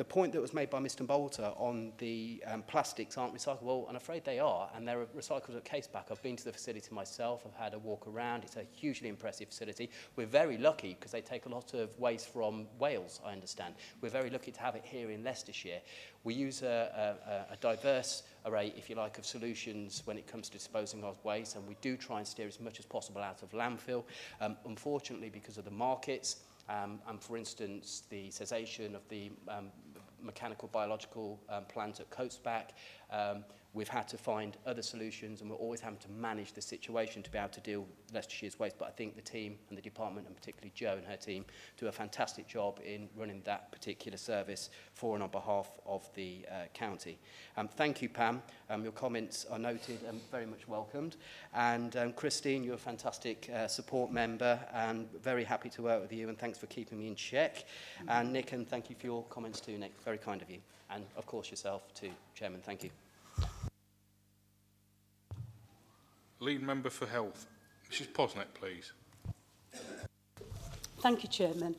point that was made by Mr. Bolter on the plastics aren't recyclable, well, I'm afraid they are, and they're recycled at Caseback. I've been to the facility myself, I've had a walk around, it's a hugely impressive facility. We're very lucky because they take a lot of waste from Wales, I understand. We're very lucky to have it here in Leicestershire. We use a diverse array, if you like, of solutions when it comes to disposing of waste, and we do try and steer as much as possible out of landfill. Unfortunately, because of the markets, and for instance, the cessation of the mechanical biological plant at Coatesback, we've had to find other solutions, and we're always having to manage the situation to be able to deal with Leicestershire's waste. But I think the team and the department, and particularly Jo and her team, do a fantastic job in running that particular service for and on behalf of the county. Thank you, Pam. Your comments are noted and very much welcomed. And Christine, you're a fantastic support member, and very happy to work with you, and thanks for keeping me in check. And Nick, and thank you for your comments too, Nick. Very kind of you. And of course yourself too, Chairman. Thank you. Lead Member for Health. Mrs Posnett, please. Thank you, Chairman.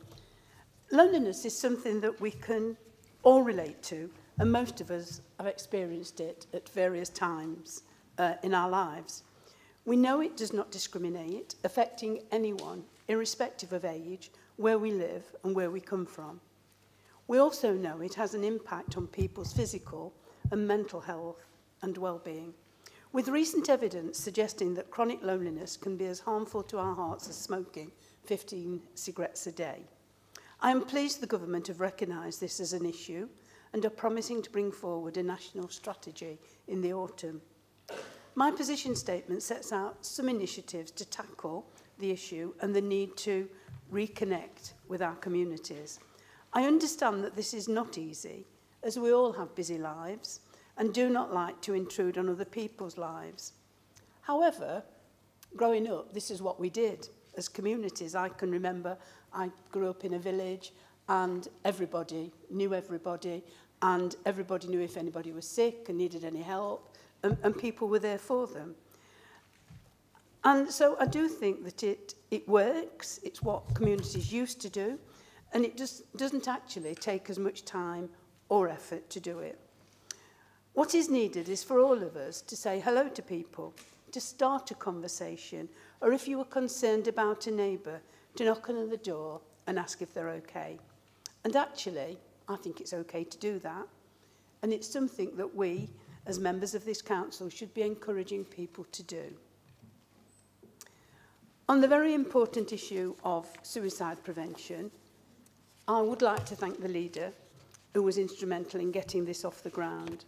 Loneliness is something that we can all relate to, and most of us have experienced it at various times in our lives. We know it does not discriminate, affecting anyone, irrespective of age, where we live and where we come from. We also know it has an impact on people's physical and mental health and well-being, with recent evidence suggesting that chronic loneliness can be as harmful to our hearts as smoking 15 cigarettes a day. I am pleased the government have recognised this as an issue and are promising to bring forward a national strategy in the autumn. My position statement sets out some initiatives to tackle the issue and the need to reconnect with our communities. I understand that this is not easy, as we all have busy lives and do not like to intrude on other people's lives. However, growing up, this is what we did as communities. I can remember I grew up in a village and everybody knew everybody, and everybody knew if anybody was sick and needed any help, and people were there for them. And so I do think that it works. It's what communities used to do, and it just doesn't actually take as much time or effort to do it. What is needed is for all of us to say hello to people, to start a conversation, or if you are concerned about a neighbour, to knock on the door and ask if they're okay. And actually, I think it's okay to do that. And it's something that we, as members of this council, should be encouraging people to do. On the very important issue of suicide prevention, I would like to thank the leader who was instrumental in getting this off the ground.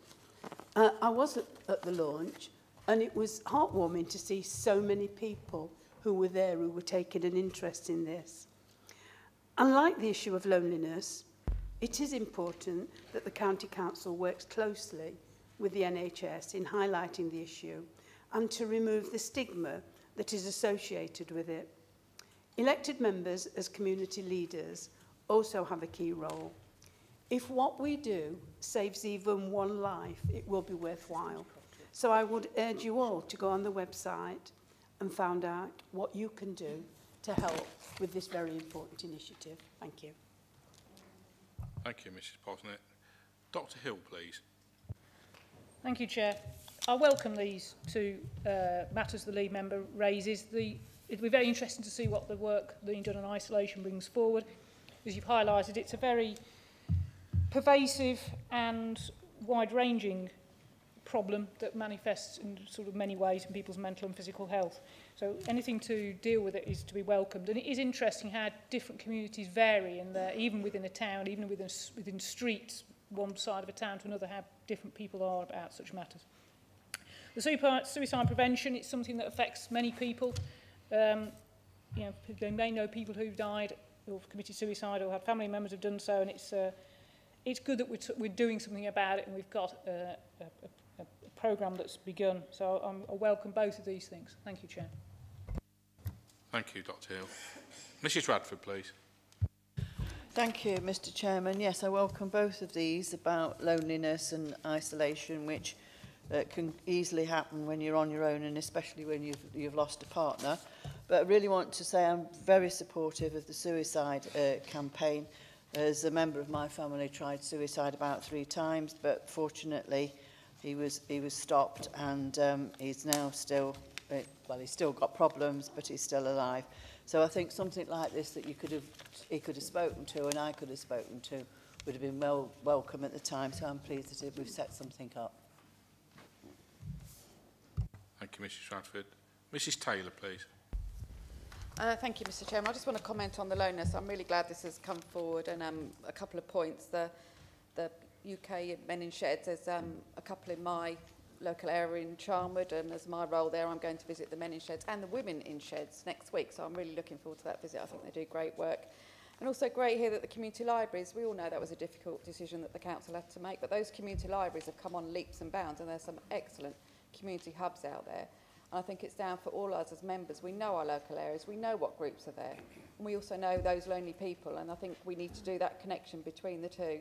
I was at the launch, and it was heartwarming to see so many people who were there who were taking an interest in this. And like the issue of loneliness, it is important that the County Council works closely with the NHS in highlighting the issue and to remove the stigma that is associated with it. Elected members as community leaders also have a key role. If what we do saves even one life, it will be worthwhile. So I would urge you all to go on the website and find out what you can do to help with this very important initiative. Thank you. Thank you, Mrs Posnett. Dr Hill, please. Thank you, Chair. I welcome these two matters the lead member raises. It'll be very interesting to see what the work being done on isolation brings forward. As you've highlighted, it's a very pervasive and wide-ranging problem that manifests in sort of many ways in people's mental and physical health. So anything to deal with it is to be welcomed. And it is interesting how different communities vary in there, even within a town, even within streets, one side of a town to another, how different people are about such matters. The suicide prevention, it's something that affects many people. You know, they may know people who've died or committed suicide or had family members who've done so, and it's good that we're doing something about it, and we've got a programme that's begun. So I welcome both of these things. Thank you, Chair. Thank you, Dr Hill. Mrs Radford, please. Thank you, Mr Chairman. Yes, I welcome both of these about loneliness and isolation, which can easily happen when you're on your own, and especially when you've lost a partner. But I really want to say I'm very supportive of the suicide campaign. As a member of my family tried suicide about 3 times, but fortunately he was stopped, and he's now still, well, he's still got problems, but he's still alive. So I think something like this that he could have spoken to, and I could have spoken to, would have been welcome at the time. So I'm pleased that we've set something up. Thank you, Mrs Radford. Mrs Taylor, please. Thank you, Mr Chairman. I just want to comment on the loneliness. I'm really glad this has come forward, and a couple of points. The UK Men in Sheds, there's a couple in my local area in Charnwood, and as my role there, I'm going to visit the Men in Sheds and the Women in Sheds next week, so I'm really looking forward to that visit. I think they do great work. And also great here that the community libraries, we all know that was a difficult decision that the council had to make, but those community libraries have come on leaps and bounds, and there's some excellent community hubs out there. And I think it's down for all us as members. We know our local areas, we know what groups are there, and we also know those lonely people, and I think we need to do that connection between the two.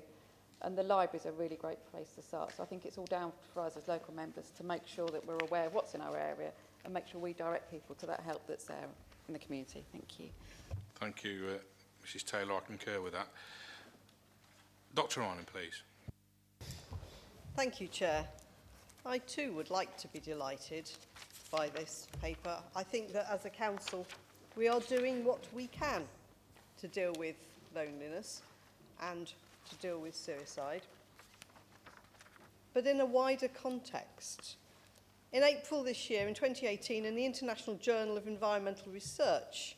And the libraries are a really great place to start. So I think it's all down for us as local members to make sure that we're aware of what's in our area and make sure we direct people to that help that's there in the community. Thank you. Thank you, Mrs Taylor. I concur with that. Dr Ryan, please. Thank you, Chair. I too would like to be delighted by this paper. I think that as a council, we are doing what we can to deal with loneliness and to deal with suicide, but in a wider context. In April this year, in 2018, in the International Journal of Environmental Research,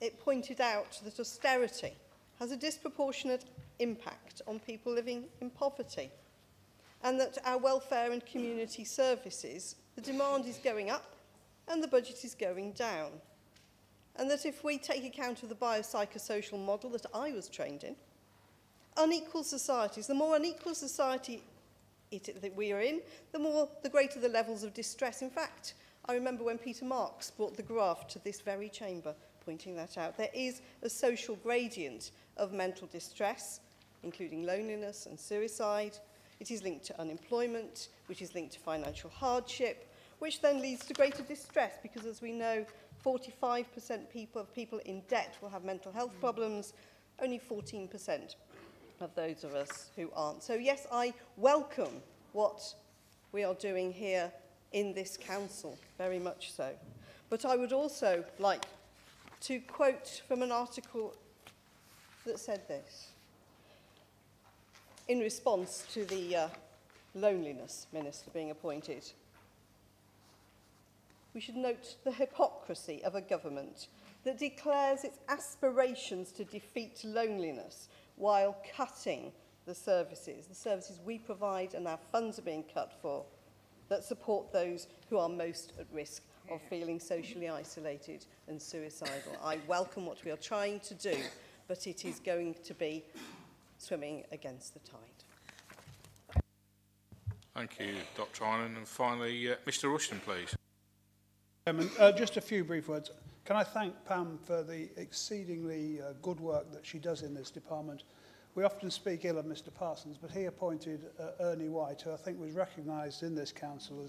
it pointed out that austerity has a disproportionate impact on people living in poverty, and that our welfare and community services, the demand is going up and the budget is going down. And that if we take account of the biopsychosocial model that I was trained in, unequal societies, the more unequal society that we are in, the greater the levels of distress. In fact, I remember when Peter Marks brought the graph to this very chamber, pointing that out. There is a social gradient of mental distress, including loneliness and suicide. It is linked to unemployment, which is linked to financial hardship, which then leads to greater distress, because as we know, 45% of people in debt will have mental health problems, only 14% of those of us who aren't. So yes, I welcome what we are doing here in this council, very much so. But I would also like to quote from an article that said this, in response to the loneliness minister being appointed. We should note the hypocrisy of a government that declares its aspirations to defeat loneliness while cutting the services we provide, and our funds are being cut for, that support those who are most at risk of feeling socially isolated and suicidal. I welcome what we are trying to do, but it is going to be swimming against the tide. Thank you, Dr Ireland. And finally, Mr Rushton, please. Chairman, just a few brief words. Can I thank Pam for the exceedingly good work that she does in this department? We often speak ill of Mr Parsons, but he appointed Ernie White, who I think was recognised in this council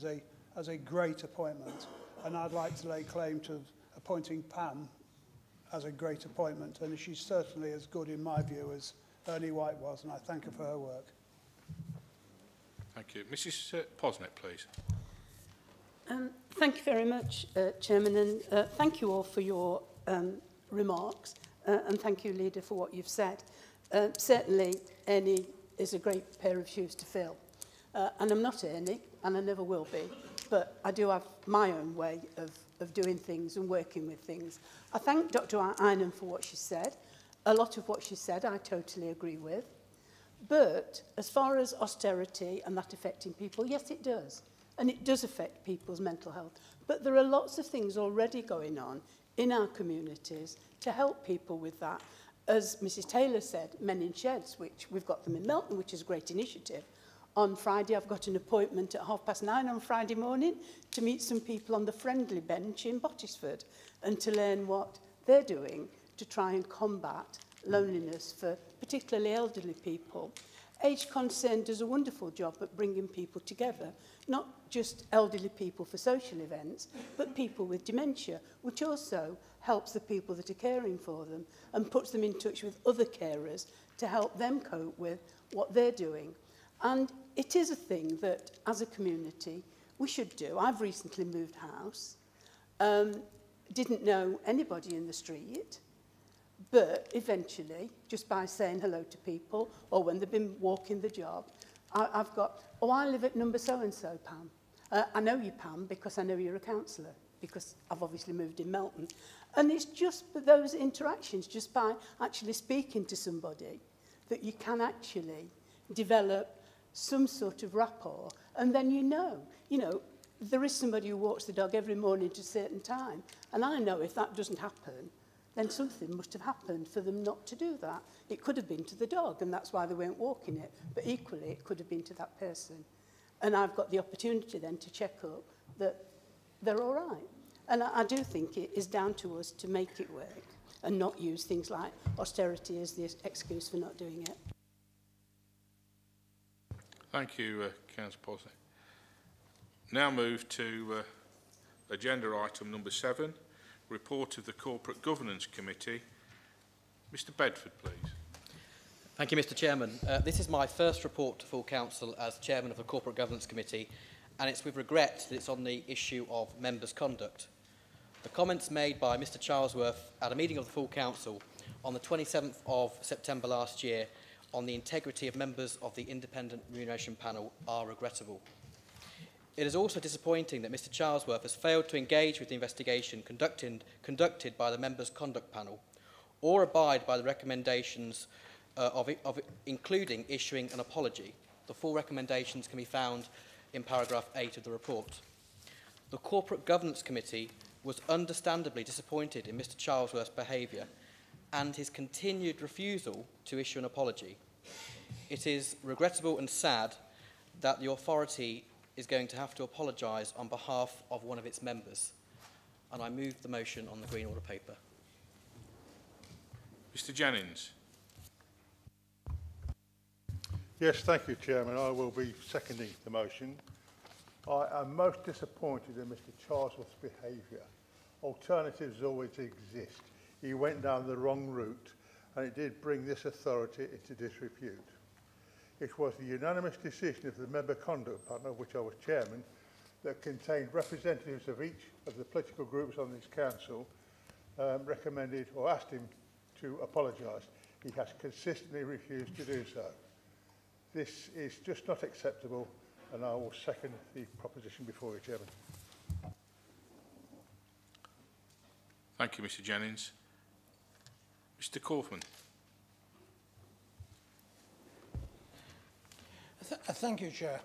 as a great appointment. And I'd like to lay claim to appointing Pam as a great appointment. And she's certainly as good, in my view, as Ernie White was, and I thank her for her work. Thank you. Mrs Posnett, please. Thank you very much, Chairman, and thank you all for your remarks, and thank you, Leader, for what you've said. Certainly, Ernie is a great pair of shoes to fill, and I'm not Ernie, and I never will be, but I do have my own way of doing things and working with things. I thank Dr Einen for what she said. A lot of what she said I totally agree with, but as far as austerity and that affecting people, yes, it does. And it does affect people's mental health. But there are lots of things already going on in our communities to help people with that. As Mrs Taylor said, Men in Sheds, which we've got them in Melton, which is a great initiative. On Friday, I've got an appointment at 9:30 on Friday morning to meet some people on the Friendly Bench in Bottisford and to learn what they're doing to try and combat loneliness for particularly elderly people. Age Concern does a wonderful job at bringing people together, not just elderly people for social events, but people with dementia, which also helps the people that are caring for them and puts them in touch with other carers to help them cope with what they're doing. And it is a thing that, as a community, we should do. I've recently moved house, didn't know anybody in the street, but eventually, just by saying hello to people, or when they've been walking the job, I've got, oh, I live at number so-and-so, Pam. I know you, Pam, because I know you're a councillor, because I've obviously moved in Melton. And it's just those interactions, just by actually speaking to somebody, that you can actually develop some sort of rapport. And then you know, there is somebody who walks the dog every morning at a certain time. And I know if that doesn't happen, then something must have happened for them not to do that. It could have been to the dog, and that's why they weren't walking it. But equally, it could have been to that person. And I've got the opportunity then to check up that they're all right. And I do think it is down to us to make it work and not use things like austerity as the excuse for not doing it. Thank you, Councillor Posnett. Now move to agenda item number 7. Report of the Corporate Governance Committee. Mr Bedford, please. Thank you, Mr Chairman. This is my first report to full council as Chairman of the Corporate Governance Committee, and it's with regret that it's on the issue of members' conduct. The comments made by Mr Charlesworth at a meeting of the full council on the 27th of September last year on the integrity of members of the Independent Remuneration Panel are regrettable. It is also disappointing that Mr Charlesworth has failed to engage with the investigation conducted by the Members' Conduct Panel or abide by the recommendations including issuing an apology. The full recommendations can be found in paragraph 8 of the report. The Corporate Governance Committee was understandably disappointed in Mr Charlesworth's behaviour and his continued refusal to issue an apology. It is regrettable and sad that the authority is going to have to apologise on behalf of one of its members. And I move the motion on the Green Order paper. Mr Jennings. Yes, thank you, Chairman. I will be seconding the motion. I am most disappointed in Mr Charlesworth's behaviour. Alternatives always exist. He went down the wrong route, and it did bring this authority into disrepute. It was the unanimous decision of the Member Conduct Panel, of which I was chairman, that contained representatives of each of the political groups on this council, recommended or asked him to apologise. He has consistently refused to do so. This is just not acceptable, and I will second the proposition before you, Chairman. Thank you, Mr Jennings. Mr Kaufman. Thank you, Chair.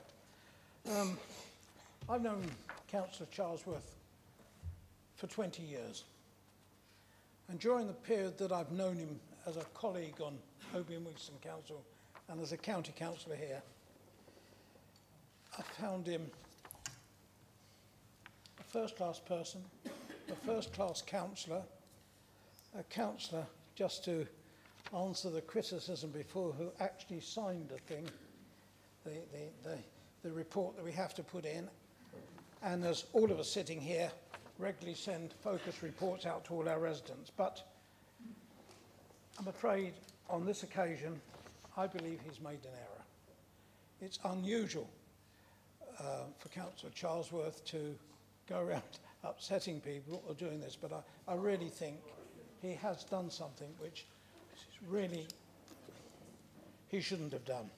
I've known Councillor Charlesworth for 20 years. And during the period that I've known him as a colleague on Obion Wigston Council and as a county councillor here, I've found him a first-class person, a first-class councillor, a councillor, just to answer the criticism before, who actually signed the thing, the report that we have to put in. And as all of us sitting here regularly send focus reports out to all our residents. But I'm afraid on this occasion, I believe he's made an error. It's unusual for Councillor Charlesworth to go around upsetting people or doing this, but I really think he has done something which really he shouldn't have done.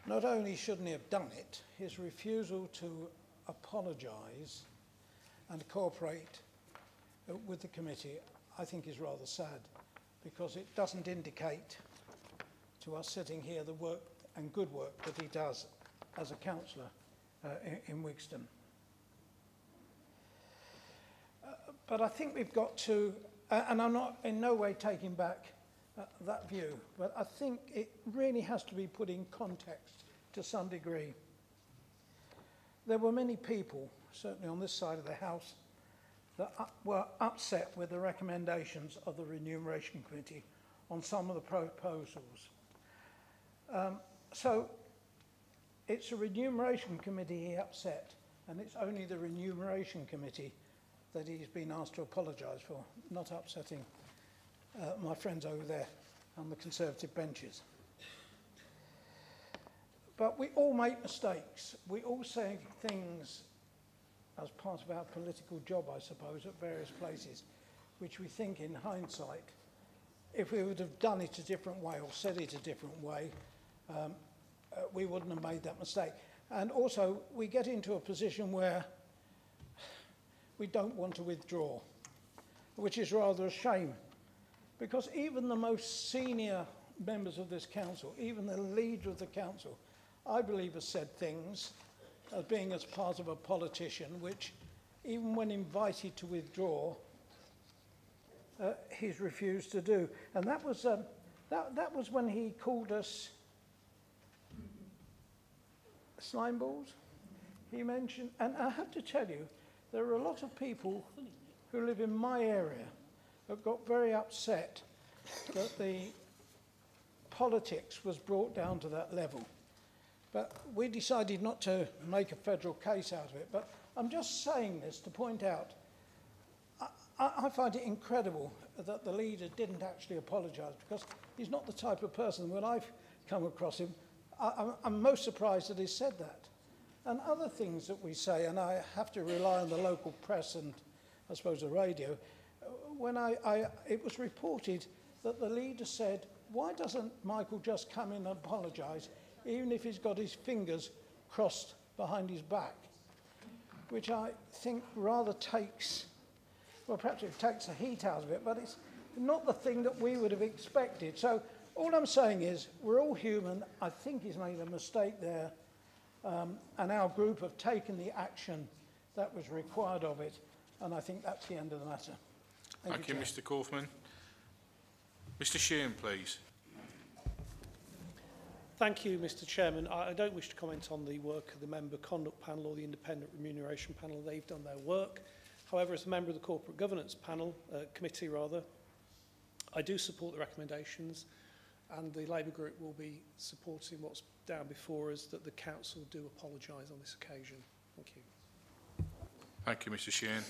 Not only shouldn't he have done it, his refusal to apologise and cooperate with the committee, I think, is rather sad, because it doesn't indicate to us sitting here the work and good work that he does as a councillor in Wigston. But I think we've got to, and I'm not in no way taking back that view, but I think it really has to be put in context to some degree. There were many people, certainly on this side of the House, that were upset with the recommendations of the Remuneration Committee on some of the proposals. So it's a Remuneration Committee he upset, and it's only the Remuneration Committee that he's been asked to apologise for, not upsetting my friends over there on the Conservative benches. But we all make mistakes. We all say things as part of our political job, I suppose, at various places, which we think in hindsight, if we would have done it a different way or said it a different way, we wouldn't have made that mistake. And also, we get into a position where we don't want to withdraw, which is rather a shame, because even the most senior members of this council, even the leader of the council, I believe has said things as being as part of a politician, which even when invited to withdraw, he's refused to do. And that was when he called us slime balls, he mentioned. And I have to tell you, there are a lot of people who live in my area who got very upset that the politics was brought down to that level. But we decided not to make a federal case out of it. But I'm just saying this to point out, I find it incredible that the leader didn't actually apologise, because he's not the type of person, when I've come across him, I'm most surprised that he said that. And other things that we say, and I have to rely on the local press and I suppose the radio, when it was reported that the leader said, why doesn't Michael just come in and apologise, even if he's got his fingers crossed behind his back? Which I think rather takes, well, perhaps it takes the heat out of it, but it's not the thing that we would have expected. So all I'm saying is, we're all human. I think he's made a mistake there. And our group have taken the action that was required of it, and I think that's the end of the matter. Thank you, Mr. Kaufman. Mr. Sheehan, please. Thank you, Mr. Chairman. I don't wish to comment on the work of the Member Conduct Panel or the Independent Remuneration Panel. They've done their work. However, as a member of the Corporate Governance Panel, Committee rather, I do support the recommendations, and the Labour Group will be supporting what's down before us, that the Council do apologise on this occasion. Thank you. Thank you, Mr. Sheehan.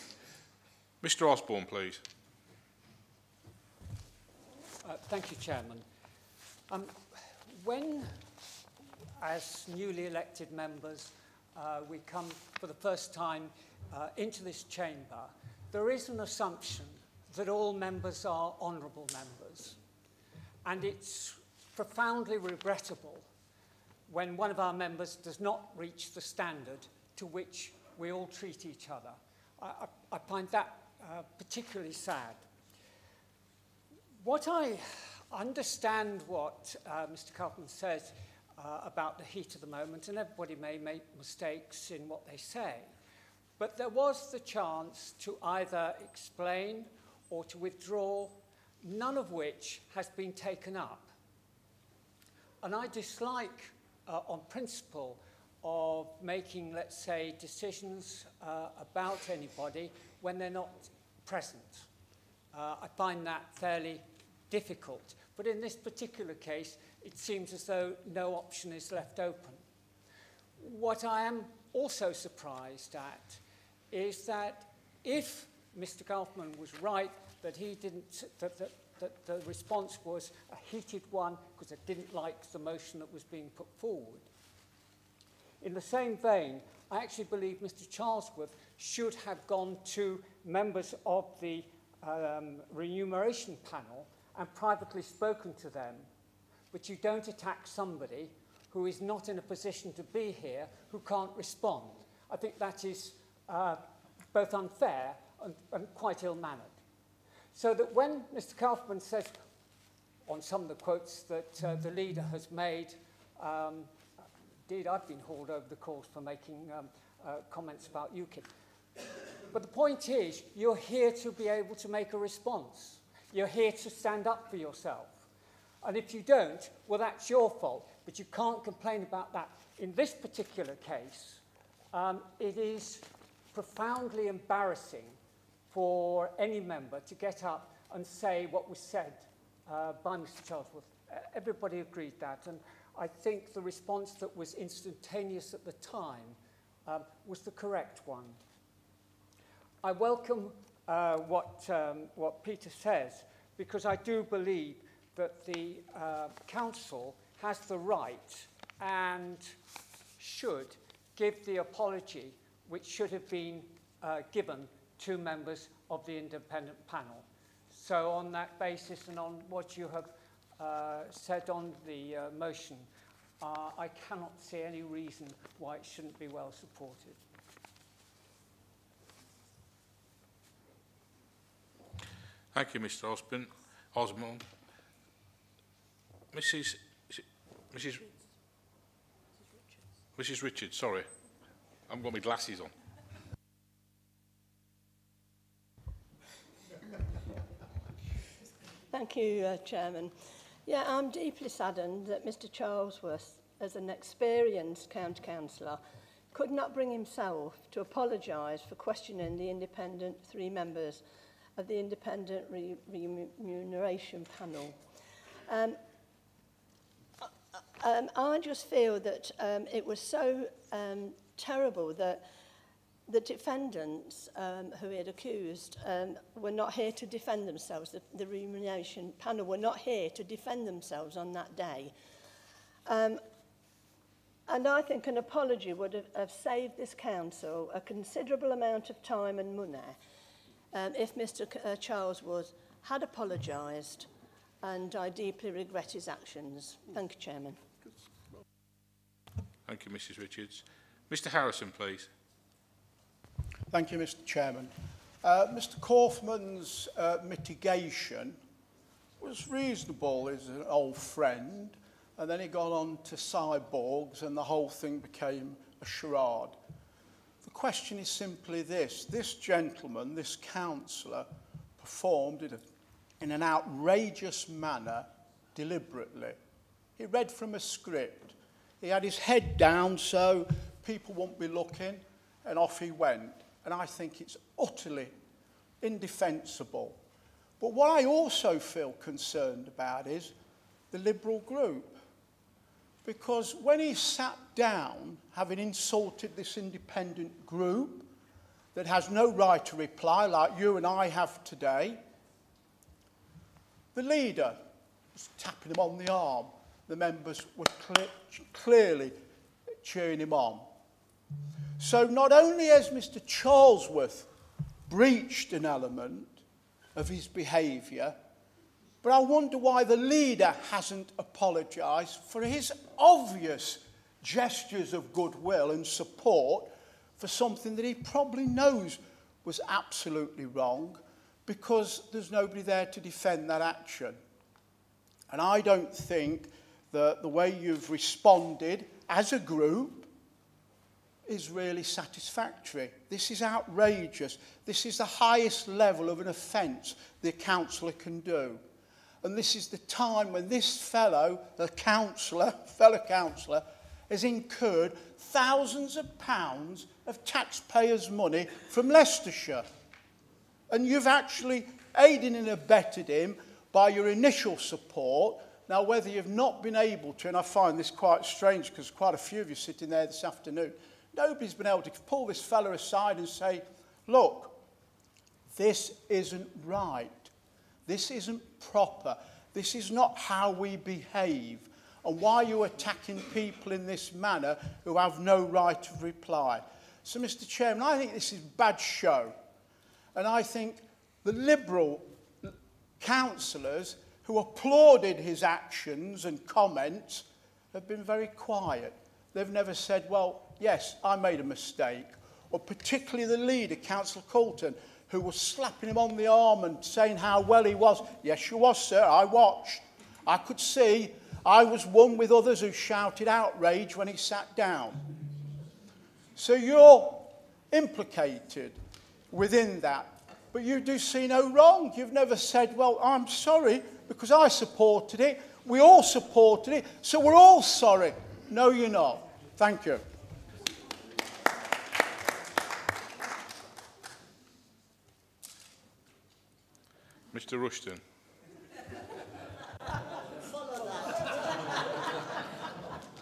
Mr. Osborne, please. Thank you, Chairman. When, as newly elected members, we come for the first time into this chamber, there is an assumption that all members are honourable members. And it's profoundly regrettable when one of our members does not reach the standard to which we all treat each other. I find that particularly sad. What I understand what Mr. Kaufman says about the heat of the moment, and everybody may make mistakes in what they say, but there was the chance to either explain or to withdraw, none of which has been taken up. And I dislike on principle of making, let's say, decisions about anybody when they're not present. I find that fairly difficult. But in this particular case, it seems as though no option is left open. What I am also surprised at is that if Mr. Kaufman was right that he didn't, that the response was a heated one because it didn't like the motion that was being put forward. In the same vein, I actually believe Mr. Charlesworth should have gone to members of the remuneration panel and privately spoken to them. But you don't attack somebody who is not in a position to be here, who can't respond. I think that is both unfair and quite ill-mannered. So that when Mr. Kaufman says, on some of the quotes that the leader has made, indeed I've been hauled over the coals for making comments about UKIP. But the point is, you're here to be able to make a response. You're here to stand up for yourself. And if you don't, well, that's your fault. But you can't complain about that. In this particular case, it is profoundly embarrassing for any member to get up and say what was said by Mr. Charlesworth. Everybody agreed that. And I think the response that was instantaneous at the time was the correct one. I welcome what Peter says, because I do believe that the Council has the right and should give the apology which should have been given to members of the independent panel. So on that basis and on what you have said on the motion, I cannot see any reason why it shouldn't be well supported. Thank you, Mr. Osborne. Mrs. Richards, sorry. I haven't got my glasses on. Thank you, Chairman. Yeah, I'm deeply saddened that Mr. Charlesworth, as an experienced county councillor, could not bring himself to apologise for questioning the independent 3 members of the independent remuneration panel. I just feel that it was so terrible that the defendants who he had accused were not here to defend themselves. The remuneration panel were not here to defend themselves on that day. And I think an apology would have saved this council a considerable amount of time and money if Mr. Charlesworth had apologised, and I deeply regret his actions. Thank you, Chairman. Thank you, Mrs. Richards. Mr. Harrison, please. Thank you, Mr. Chairman. Mr. Kaufman's mitigation was reasonable. He's an old friend, and then he got on to cyborgs, and the whole thing became a charade. The question is simply this. This gentleman, this councillor, performed it in an outrageous manner deliberately. He read from a script. He had his head down so people won't be looking, and off he went. And I think it's utterly indefensible. But what I also feel concerned about is the Liberal group. Because when he sat down, having insulted this independent group that has no right to reply like you and I have today, the leader was tapping him on the arm. The members were clearly cheering him on. So not only has Mr. Charlesworth breached an element of his behaviour, but I wonder why the leader hasn't apologised for his obvious gestures of goodwill and support for something that he probably knows was absolutely wrong, because there's nobody there to defend that action. And I don't think that the way you've responded as a group is really satisfactory. This is outrageous. This is the highest level of an offence the councillor can do. And this is the time when this fellow councillor, has incurred thousands of pounds of taxpayers' money from Leicestershire. And you've actually aided and abetted him by your initial support. Now, whether you've not been able to, and I find this quite strange because quite a few of you sitting there this afternoon, nobody's been able to pull this fella aside and say, look, this isn't right. This isn't proper. This is not how we behave. And why are you attacking people in this manner who have no right of reply? So, Mr. Chairman, I think this is bad show. And I think the Liberal councillors who applauded his actions and comments have been very quiet. They've never said, well, yes, I made a mistake. Or particularly the leader, Councillor Coulton, who was slapping him on the arm and saying how well he was. Yes, you was, sir. I watched. I could see. I was one with others who shouted outrage when he sat down. So you're implicated within that. But you do see no wrong. You've never said, well, I'm sorry because I supported it. We all supported it. So we're all sorry. No, you're not. Thank you. Mr. Rushton.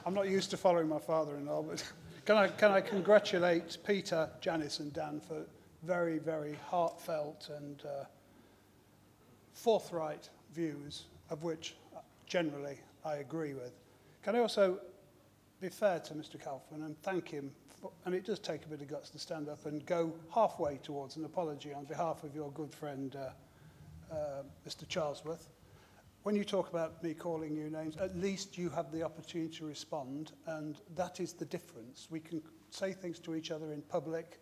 I'm not used to following my father-in-law, but can I congratulate Peter, Janice and Dan for very, very heartfelt and forthright views, of which generally I agree with. Can I also be fair to Mr. Kaufman and thank him, and it does take a bit of guts to stand up and go halfway towards an apology on behalf of your good friend, Mr. Charlesworth. When you talk about me calling you names, at least you have the opportunity to respond, and that is the difference. We can say things to each other in public,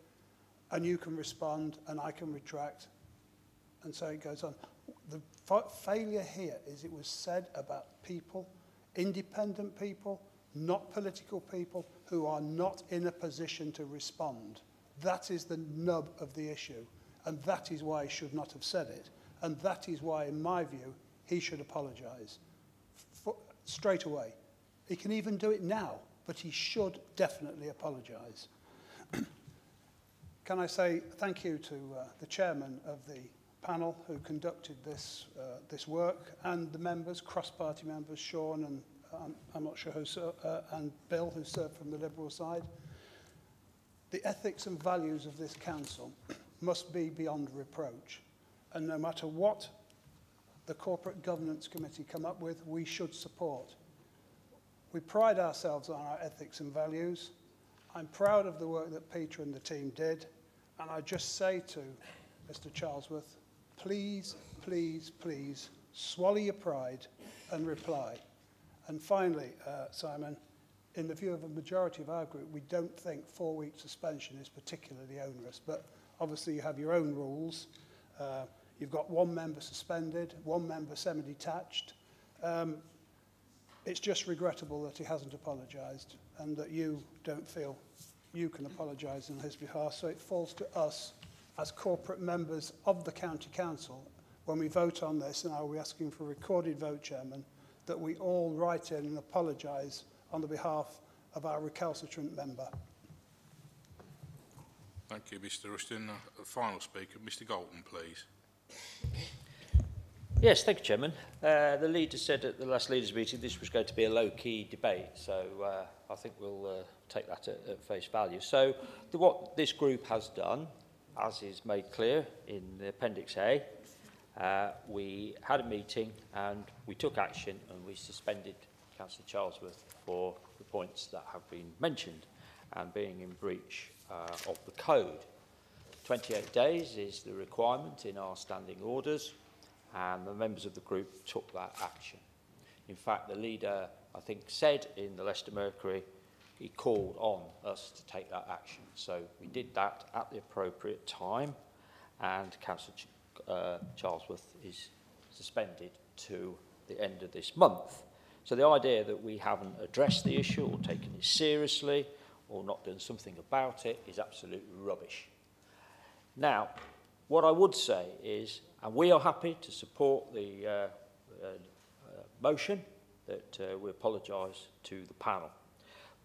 and you can respond, and I can retract, and so it goes on. The failure here is it was said about people, independent people, not political people, who are not in a position to respond. That is the nub of the issue, and that is why he should not have said it, and that is why, in my view, he should apologise straight away. He can even do it now, but he should definitely apologise. Can I say thank you to the chairman of the panel who conducted this work, and the members, cross-party members, Sean and I'm not sure who, and Bill, who served from the Liberal side. The ethics and values of this council must be beyond reproach, and no matter what the Corporate Governance Committee come up with, we should support. We pride ourselves on our ethics and values. I'm proud of the work that Peter and the team did, and I just say to Mr. Charlesworth, please, please, please, swallow your pride and reply. And finally, Simon, in the view of a majority of our group, we don't think 4-week suspension is particularly onerous, but obviously you have your own rules. You've got one member suspended, one member semi-detached. It's just regrettable that he hasn't apologised and that you don't feel you can apologise on his behalf. So it falls to us as corporate members of the County Council, when we vote on this, and I'll be asking for a recorded vote, Chairman, that we all write in and apologise on the behalf of our recalcitrant member. Thank you, Mr. Rushton. Final speaker, Mr. Galton, please. Yes, thank you, Chairman. The leader said at the last leaders' meeting this was going to be a low-key debate, so I think we'll take that at face value. So what this group has done, as is made clear in the Appendix A, we had a meeting and we took action and we suspended Councillor Charlesworth for the points that have been mentioned and being in breach of the code. 28 days is the requirement in our standing orders, and the members of the group took that action. In fact, the leader, I think, said in the Leicester Mercury, he called on us to take that action. So we did that at the appropriate time, and Councillor Charlesworth is suspended to the end of this month. So the idea that we haven't addressed the issue or taken it seriously or not done something about it is absolutely rubbish. Now, what I would say is, and we are happy to support the motion that we apologise to the panel.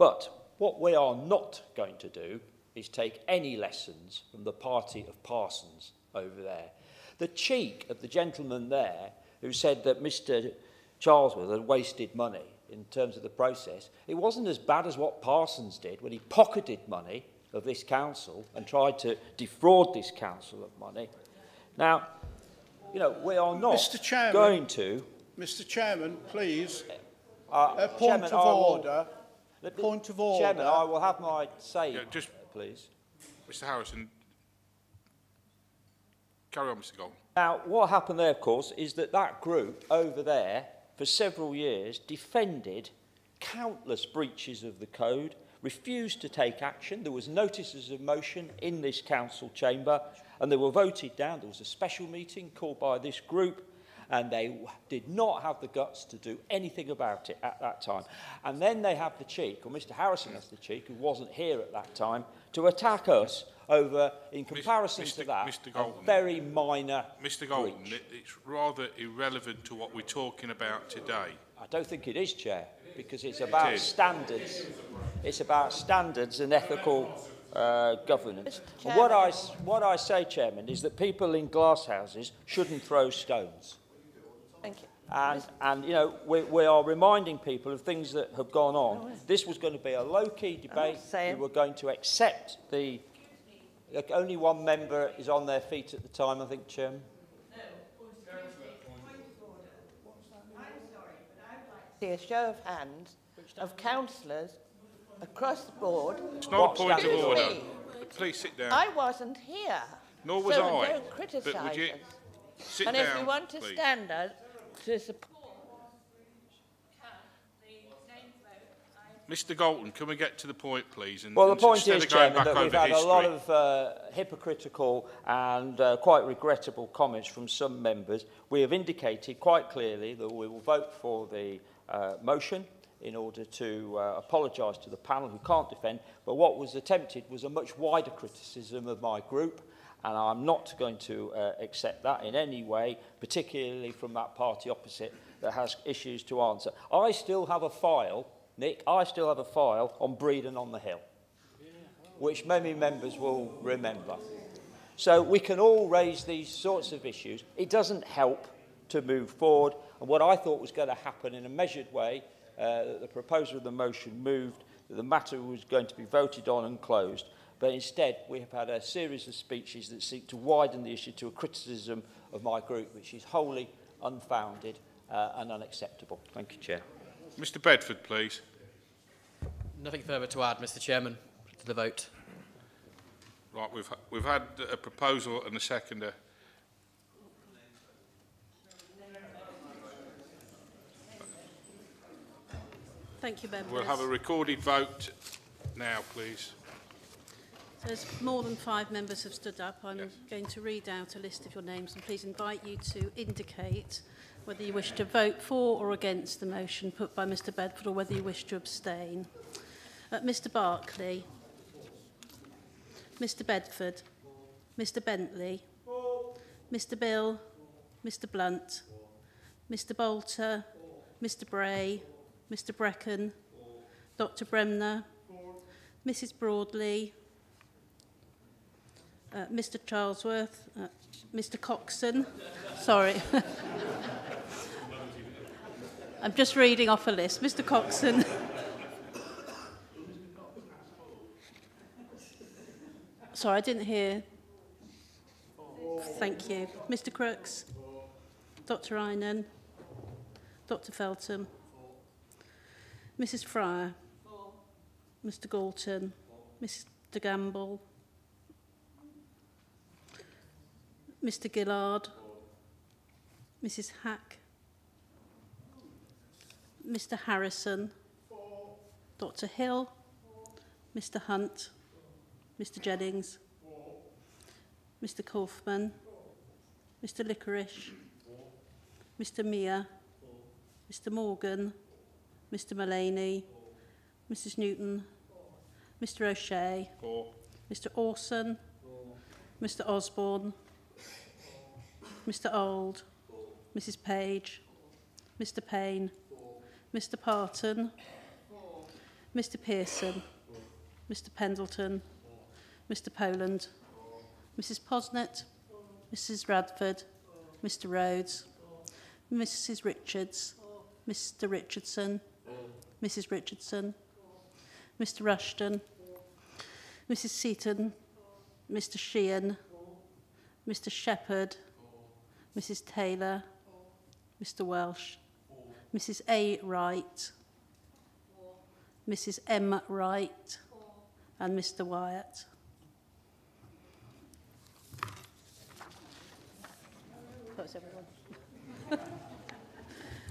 But what we are not going to do is take any lessons from the party of Parsons over there. The cheek of the gentleman there who said that Mr. Charlesworth had wasted money in terms of the process, it wasn't as bad as what Parsons did when he pocketed money of this council and tried to defraud this council of money. Now, you know, we are not going to... Mr Chairman, please. Chairman, Point of order. Chairman, I will have my say, please. Mr Harrison, carry on, Mr Gold. Now, what happened there, of course, is that that group over there, for several years, defended countless breaches of the code, refused to take action. There was notices of motion in this council chamber, and they were voted down. There was a special meeting called by this group, and they did not have the guts to do anything about it at that time. And then they have the cheek, or Mr Harrison has the cheek, who wasn't here at that time, to attack us over, in comparison to that, a very minor Mr Golden, breach. it's rather irrelevant to what we're talking about today. I don't think it is, Chair, because it's about standards. It's about standards and ethical governance. And what I say, Chairman, is that people in glass houses shouldn't throw stones. Thank you. And you know, we are reminding people of things that have gone on. This was going to be a low-key debate. We were going to accept the... Only one member is on their feet at the time, I think, Chairman. See a show of hands of councillors across the board. It's not a point of order. Please sit down. I wasn't here. Nor was so I. Don't criticise But would you us. sit and down, if we want to please. stand us to support. Mr Galton, can we get to the point, please? Well, the point instead is, of going Chairman, back that we've over had history, a lot of hypocritical and quite regrettable comments from some members. We have indicated quite clearly that we will vote for the motion in order to apologise to the panel who can't defend. But what was attempted was a much wider criticism of my group, and I'm not going to accept that in any way, particularly from that party opposite that has issues to answer. I still have a file, Nick, I still have a file on Breedon on the Hill, which many members will remember. So we can all raise these sorts of issues. It doesn't help to move forward. And what I thought was going to happen in a measured way, that the proposer of the motion moved, that the matter was going to be voted on and closed. But instead, we have had a series of speeches that seek to widen the issue to a criticism of my group, which is wholly unfounded and unacceptable. Thank you, Chair. Mr Bedford, please. Nothing further to add, Mr Chairman, to the vote. Right, we've had a proposal and a seconder. Thank you, members. We'll have a recorded vote now, please. So as more than 5 members have stood up, I'm going to read out a list of your names and please invite you to indicate whether you wish to vote for or against the motion put by Mr Bedford or whether you wish to abstain. Mr Barclay, Mr Bedford, Mr Bentley, Mr Bill, Mr Blunt, Mr Bolter, Mr Bray, Mr Brecon, Dr Bremner, Mrs Broadley, Mr Charlesworth, Mr Coxon, sorry. I'm just reading off a list. Mr Coxon. Sorry, I didn't hear. Thank you. Mr Crooks, Dr Einan, Dr Feltham, Mrs Fryer, Mr Galton, Mr Gamble, Mr Gillard, Mrs Hack, Mr Harrison, Dr Hill, Mr Hunt, Mr Jennings, Mr Kaufman, Mr Licorice, Mr Mear, Mr Morgan, Mr Mullaney, Mrs Newton, Mr O'Shea, Mr Orson, Mr Osborne, Mr Old, Mrs Page, Mr Payne, Mr Parton, Mr Pearson, Mr Pendleton, Mr Poland, Mrs Posnett, Mrs Radford, Mr Rhodes, Mrs Richards, Mr Richardson, Mrs Richardson, Mr Rushton, Mrs Seaton, Mr Sheehan, Mr Shepherd, Mrs Taylor, Mr Welsh, Mrs A Wright, Mrs M Wright, and Mr Wyatt. That's everyone.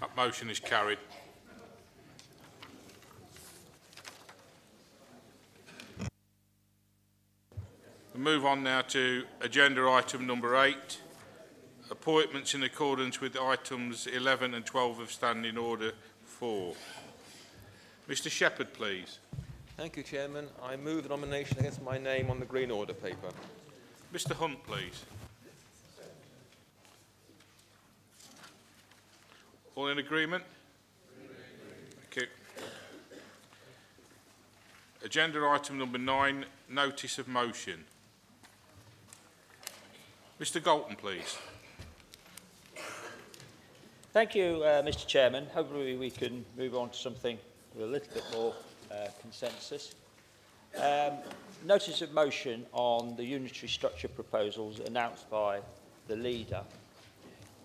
That motion is carried. We move on now to agenda item number 8, appointments in accordance with items 11 and 12 of Standing Order 4. Mr Shepherd, please. Thank you, Chairman. I move the nomination against my name on the Green Order paper. Mr Hunt, please. All in agreement? Thank you. Agenda item number 9, notice of motion. Mr Galton, please. Thank you, Mr Chairman. Hopefully we can move on to something with a little bit more consensus. Notice of motion on the unitary structure proposals announced by the leader.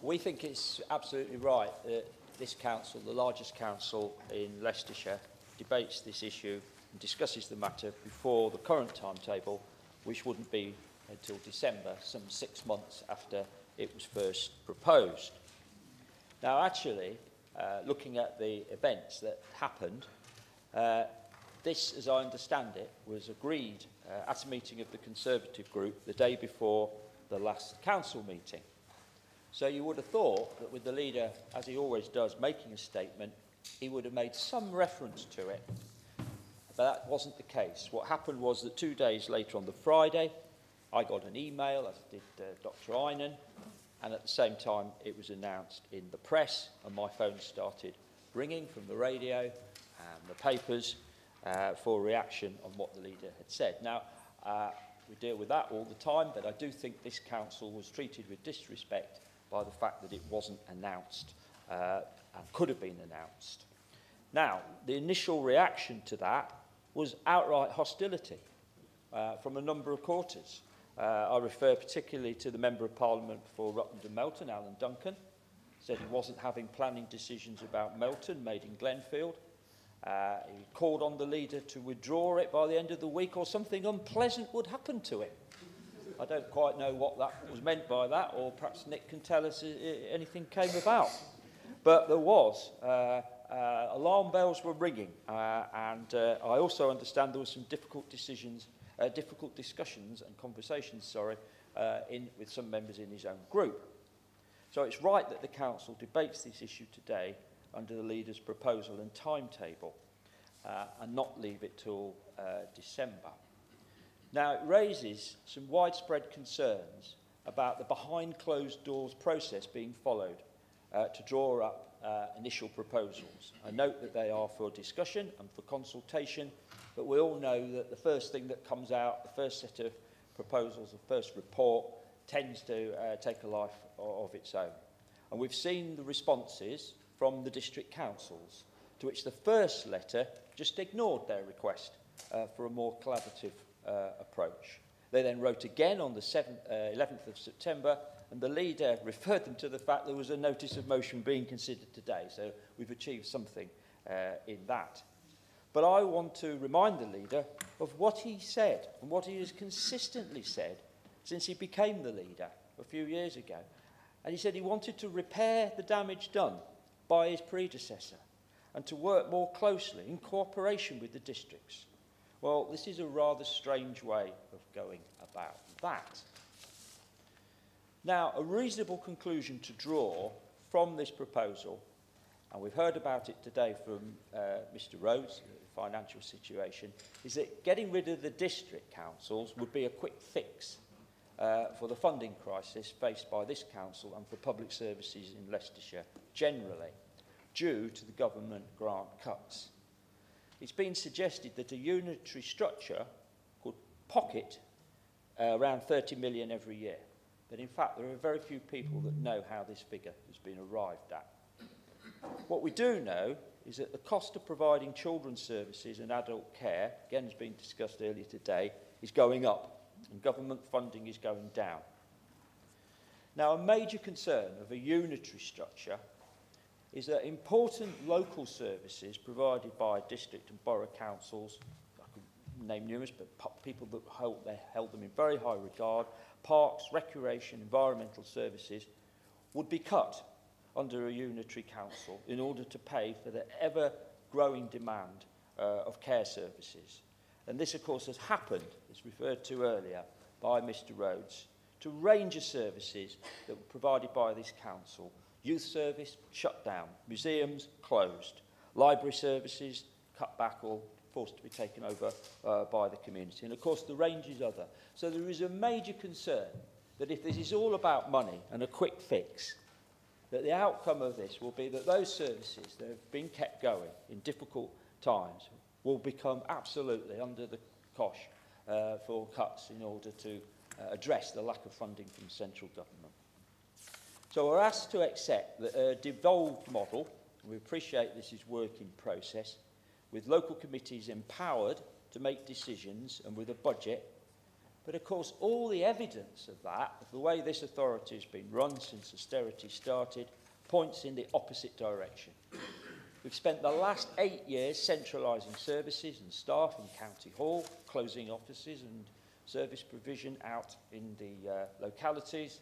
We think it's absolutely right that this council, the largest council in Leicestershire, debates this issue and discusses the matter before the current timetable, which wouldn't be until December, some 6 months after it was first proposed. Now, actually, looking at the events that happened, this, as I understand it, was agreed at a meeting of the Conservative group the day before the last council meeting. So you would have thought that with the leader, as he always does, making a statement, he would have made some reference to it. But that wasn't the case. What happened was that 2 days later on the Friday, I got an email, as did Dr. Einan, and at the same time it was announced in the press, and my phone started ringing from the radio and the papers for reaction on what the leader had said. Now, we deal with that all the time, but I do think this council was treated with disrespect by the fact that it wasn't announced and could have been announced. Now, the initial reaction to that was outright hostility from a number of quarters. I refer particularly to the Member of Parliament for Rutland and Melton, Alan Duncan, said he wasn't having planning decisions about Melton made in Glenfield. He called on the leader to withdraw it by the end of the week or something unpleasant would happen to it. I don't quite know what that was meant by that, or perhaps Nick can tell us anything came about. But there was, alarm bells were ringing, and I also understand there were some difficult discussions and conversations, with some members in his own group. So it's right that the council debates this issue today under the leader's proposal and timetable, and not leave it till December. Now, it raises some widespread concerns about the behind closed doors process being followed to draw up initial proposals. I note that they are for discussion and for consultation, but we all know that the first thing that comes out, the first set of proposals, the first report, tends to take a life of its own. And we've seen the responses from the district councils, to which the first letter just ignored their request for a more collaborative approach. They then wrote again on the 11th of September, and the leader referred them to the fact there was a notice of motion being considered today. So we've achieved something in that. But I want to remind the leader of what he said and what he has consistently said since he became the leader a few years ago. And he said he wanted to repair the damage done by his predecessor and to work more closely in cooperation with the districts. Well, this is a rather strange way of going about that. Now, a reasonable conclusion to draw from this proposal, and we've heard about it today from Mr. Rhodes, the financial situation, is that getting rid of the district councils would be a quick fix for the funding crisis faced by this council and for public services in Leicestershire generally, due to the government grant cuts. it's been suggested that a unitary structure could pocket around 30 million every year. But in fact, there are very few people that know how this figure has been arrived at. What we do know is that the cost of providing children's services and adult care, again has been discussed earlier today, is going up and government funding is going down. Now, a major concern of a unitary structure is that important local services provided by district and borough councils, I could name numerous, but people that held them in very high regard, parks, recreation, environmental services, would be cut under a unitary council in order to pay for the ever-growing demand of care services. And this, of course, has happened, as referred to earlier by Mr. Rhodes, to a range of services that were provided by this council. Youth service shut down, museums closed, library services cut back or forced to be taken over by the community. And, of course, the range is other. So there is a major concern that if this is all about money and a quick fix, that the outcome of this will be that those services that have been kept going in difficult times will become absolutely under the cosh for cuts in order to address the lack of funding from central government. So we're asked to accept that a devolved model, and we appreciate this is work in process, with local committees empowered to make decisions and with a budget. But of course, all the evidence of that, of the way this authority has been run since austerity started, points in the opposite direction. We've spent the last 8 years centralising services and staff in County Hall, closing offices and service provision out in the localities.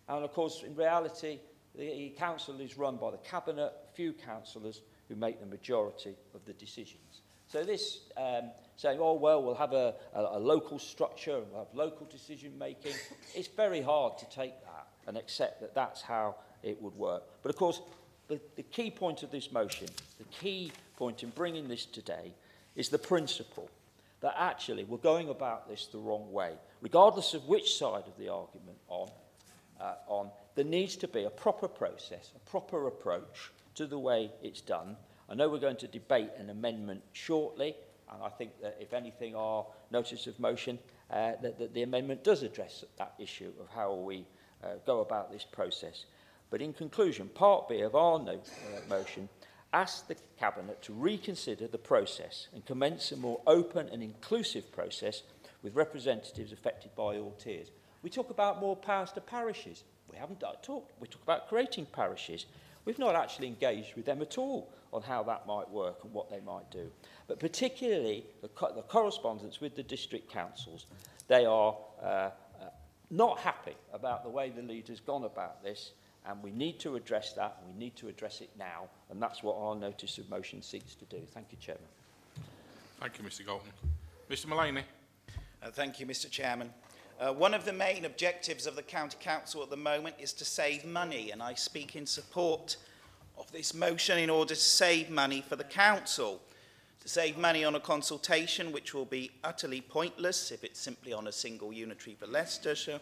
And of course, in reality, the council is run by the cabinet, few councillors who make the majority of the decisions. So this saying, oh, well, we'll have a local structure and we'll have local decision-making, it's very hard to take that and accept that that's how it would work. But, of course, the key point of this motion, the key point in bringing this today, is the principle that actually we're going about this the wrong way. Regardless of which side of the argument there needs to be a proper process, a proper approach to the way it's done. I know we're going to debate an amendment shortly, and I think that, if anything, our notice of motion, that the amendment does address that issue of how we go about this process. But in conclusion, Part B of our motion asks the Cabinet to reconsider the process and commence a more open and inclusive process with representatives affected by all tiers. We talk about more powers to parishes. We haven't talked. We talk about creating parishes. We've not actually engaged with them at all on how that might work and what they might do. But particularly the correspondence with the district councils, they are not happy about the way the leader's gone about this, and we need to address that, and we need to address it now, and that's what our notice of motion seeks to do. Thank you, Chairman. Thank you, Mr. Galton. Mr. Mullaney. Thank you, Mr. Chairman. One of the main objectives of the County Council at the moment is to save money, and I speak in support of this motion in order to save money for the Council. To save money on a consultation which will be utterly pointless if it's simply on a single unitary for Leicestershire,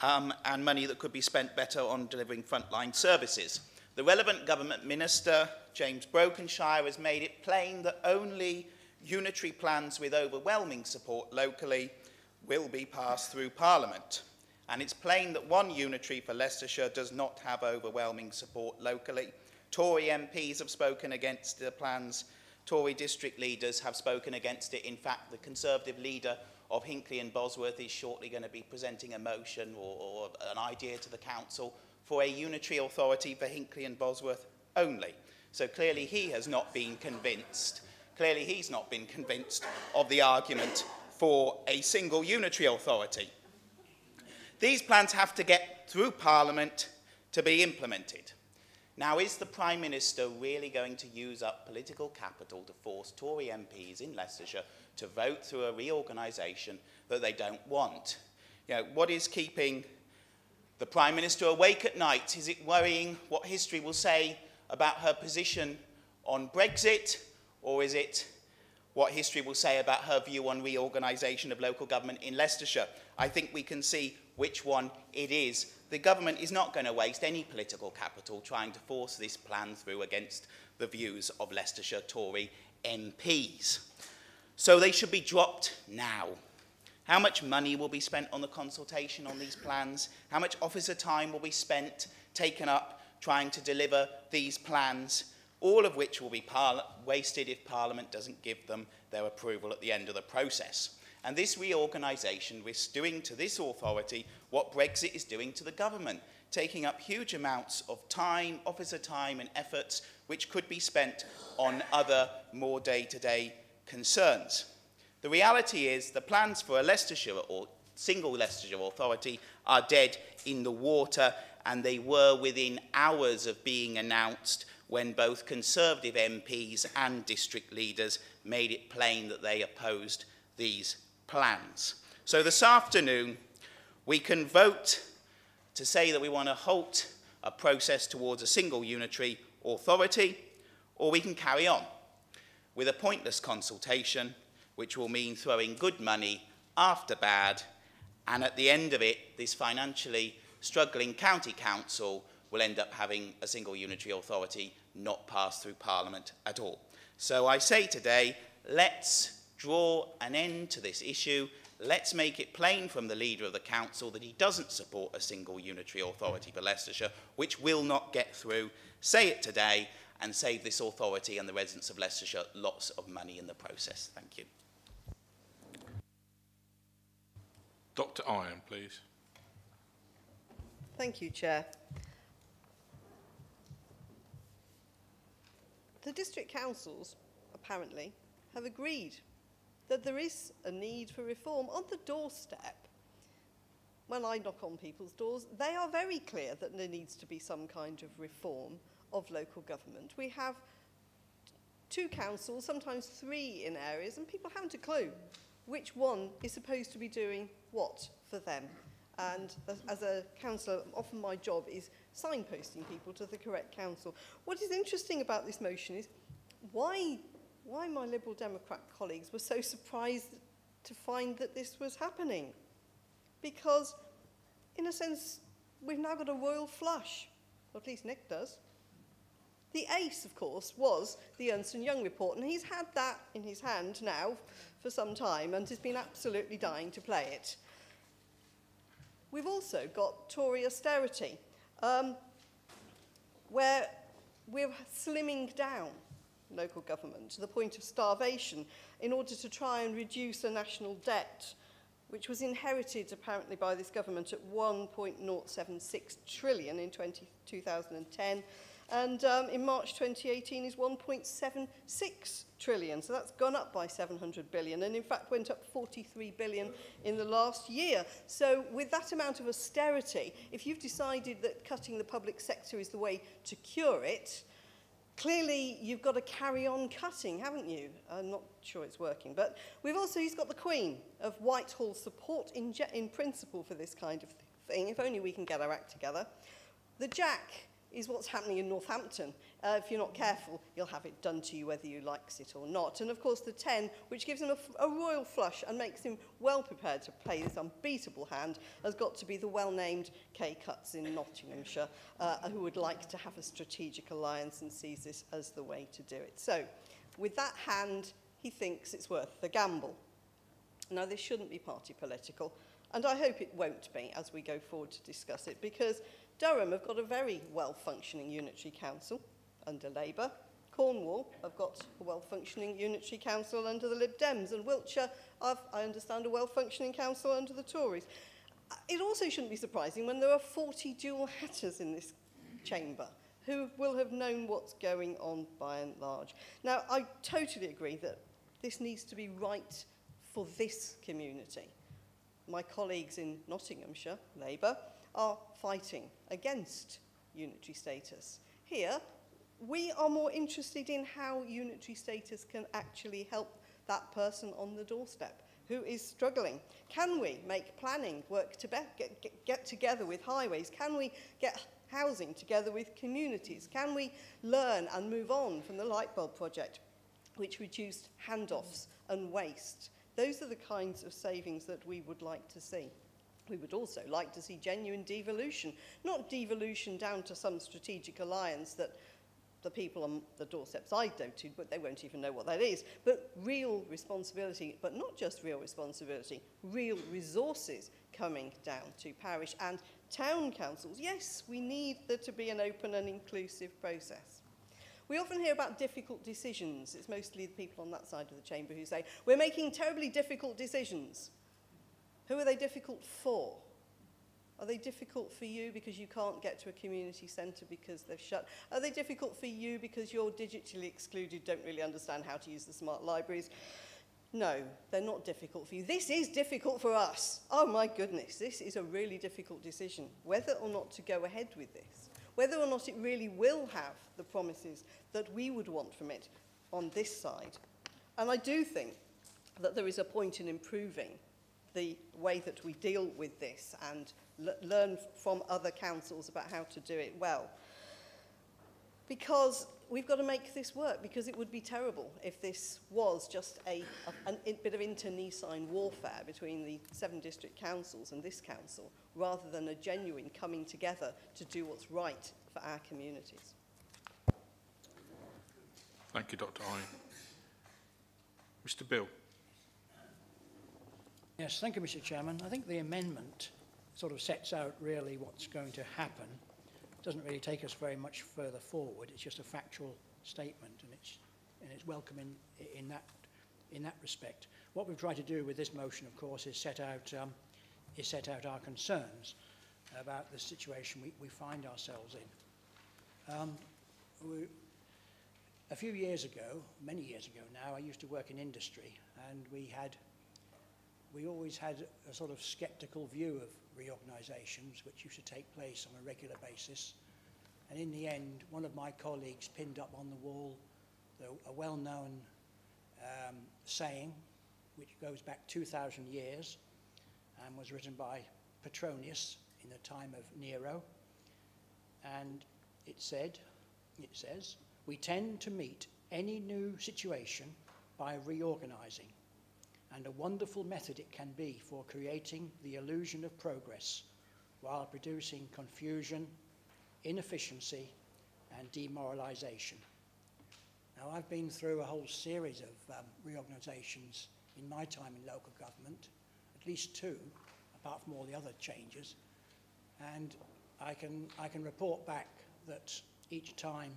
and money that could be spent better on delivering frontline services. The relevant government minister, James Brokenshire, has made it plain that only unitary plans with overwhelming support locally will be passed through Parliament. And it's plain that one unitary for Leicestershire does not have overwhelming support locally. Tory MPs have spoken against the plans. Tory district leaders have spoken against it. In fact, the Conservative leader of Hinckley and Bosworth is shortly going to be presenting a motion or an idea to the Council for a unitary authority for Hinckley and Bosworth only. So clearly he has not been convinced. Clearly he's not been convinced of the argument for a single unitary authority. These plans have to get through Parliament to be implemented. Now, is the Prime Minister really going to use up political capital to force Tory MPs in Leicestershire to vote through a reorganisation that they don't want? You know, what is keeping the Prime Minister awake at night? Is it worrying what history will say about her position on Brexit, or is it what history will say about her view on reorganisation of local government in Leicestershire? I think we can see which one it is. The government is not going to waste any political capital trying to force this plan through against the views of Leicestershire Tory MPs. So they should be dropped now. How much money will be spent on the consultation on these plans? How much officer time will be spent, taken up, trying to deliver these plans? All of which will be wasted if Parliament doesn't give them their approval at the end of the process. And this reorganisation is doing to this authority what Brexit is doing to the government, taking up huge amounts of time, officer time and efforts, which could be spent on other more day-to-day concerns. The reality is the plans for a Leicestershire or single Leicestershire authority are dead in the water, and they were within hours of being announced when both Conservative MPs and district leaders made it plain that they opposed these plans. So this afternoon, we can vote to say that we want to halt a process towards a single unitary authority, or we can carry on with a pointless consultation, which will mean throwing good money after bad, and at the end of it, this financially struggling county council will end up having a single unitary authority not pass through Parliament at all. So I say today, let's draw an end to this issue. Let's make it plain from the leader of the council that he doesn't support a single unitary authority for Leicestershire, which will not get through. Say it today and save this authority and the residents of Leicestershire lots of money in the process. Thank you. Dr. Iron, please. Thank you, Chair. The district councils, apparently, have agreed that there is a need for reform on the doorstep. When I knock on people's doors, they are very clear that there needs to be some kind of reform of local government. We have 2 councils, sometimes 3 in areas, and people haven't a clue which one is supposed to be doing what for them. And as a councillor, often my job is signposting people to the correct council. What is interesting about this motion is why my Liberal Democrat colleagues were so surprised to find that this was happening. Because, in a sense, we've now got a royal flush, or at least Nick does. The ace, of course, was the Ernst & Young report, and he's had that in his hand now for some time and has been absolutely dying to play it. We've also got Tory austerity, where we're slimming down local government to the point of starvation in order to try and reduce the national debt, which was inherited apparently by this government at 1.076 trillion in 2010, and in March 2018 is 1.76 trillion. So that's gone up by 700 billion, and in fact went up 43 billion in the last year. So with that amount of austerity, if you've decided that cutting the public sector is the way to cure it, clearly you've got to carry on cutting, haven't you? I'm not sure it's working. But he's got the Queen of Whitehall support in principle for this kind of thing, if only we can get our act together. The Jack is what's happening in Northampton. If you're not careful, you'll have it done to you whether you likes it or not. And of course the 10, which gives him a royal flush and makes him well prepared to play this unbeatable hand, has got to be the well-named Kay Cutts in Nottinghamshire, who would like to have a strategic alliance and sees this as the way to do it. So, with that hand, he thinks it's worth the gamble. Now, this shouldn't be party political, and I hope it won't be as we go forward to discuss it, because Durham have got a very well-functioning unitary council under Labour. Cornwall have got a well-functioning unitary council under the Lib Dems, and Wiltshire have, I understand, a well-functioning council under the Tories. It also shouldn't be surprising when there are 40 dual hatters in this chamber who will have known what's going on by and large. Now, I totally agree that this needs to be right for this community. My colleagues in Nottinghamshire, Labour, are fighting against unitary status. Here, we are more interested in how unitary status can actually help that person on the doorstep who is struggling. Can we make planning work to get together with highways? Can we get housing together with communities? Can we learn and move on from the light bulb project, which reduced handoffs and waste? Those are the kinds of savings that we would like to see. We would also like to see genuine devolution, not devolution down to some strategic alliance that the people on the doorsteps I go to, but they won't even know what that is. But real responsibility, but not just real responsibility, real resources coming down to parish and town councils. Yes, we need there to be an open and inclusive process. We often hear about difficult decisions. It's mostly the people on that side of the chamber who say, we're making terribly difficult decisions. Who are they difficult for? Are they difficult for you because you can't get to a community centre because they've shut? Are they difficult for you because you're digitally excluded, don't really understand how to use the smart libraries? No, they're not difficult for you. This is difficult for us. Oh my goodness, this is a really difficult decision, whether or not to go ahead with this, whether or not it really will have the promises that we would want from it on this side. And I do think that there is a point in improving the way that we deal with this and learn from other councils about how to do it well. Because we've got to make this work, because it would be terrible if this was just a bit of internecine warfare between the 7 district councils and this council, rather than a genuine coming together to do what's right for our communities. Thank you, Dr. Hine. Mr. Bill. Yes, thank you, Mr. Chairman. I think the amendment sort of sets out really what's going to happen. It doesn't really take us very much further forward. It's just a factual statement, and it's welcome in that respect. What we've tried to do with this motion, of course, is set out our concerns about the situation we find ourselves in. A few years ago, many years ago now, I used to work in industry, and we always had a sort of sceptical view of reorganisations which used to take place on a regular basis. And in the end, one of my colleagues pinned up on the wall a well-known saying, which goes back 2,000 years and was written by Petronius in the time of Nero. And it says, we tend to meet any new situation by reorganising, and a wonderful method it can be for creating the illusion of progress while producing confusion, inefficiency, and demoralisation. Now, I've been through a whole series of reorganisations in my time in local government, at least 2, apart from all the other changes, and I can report back that each time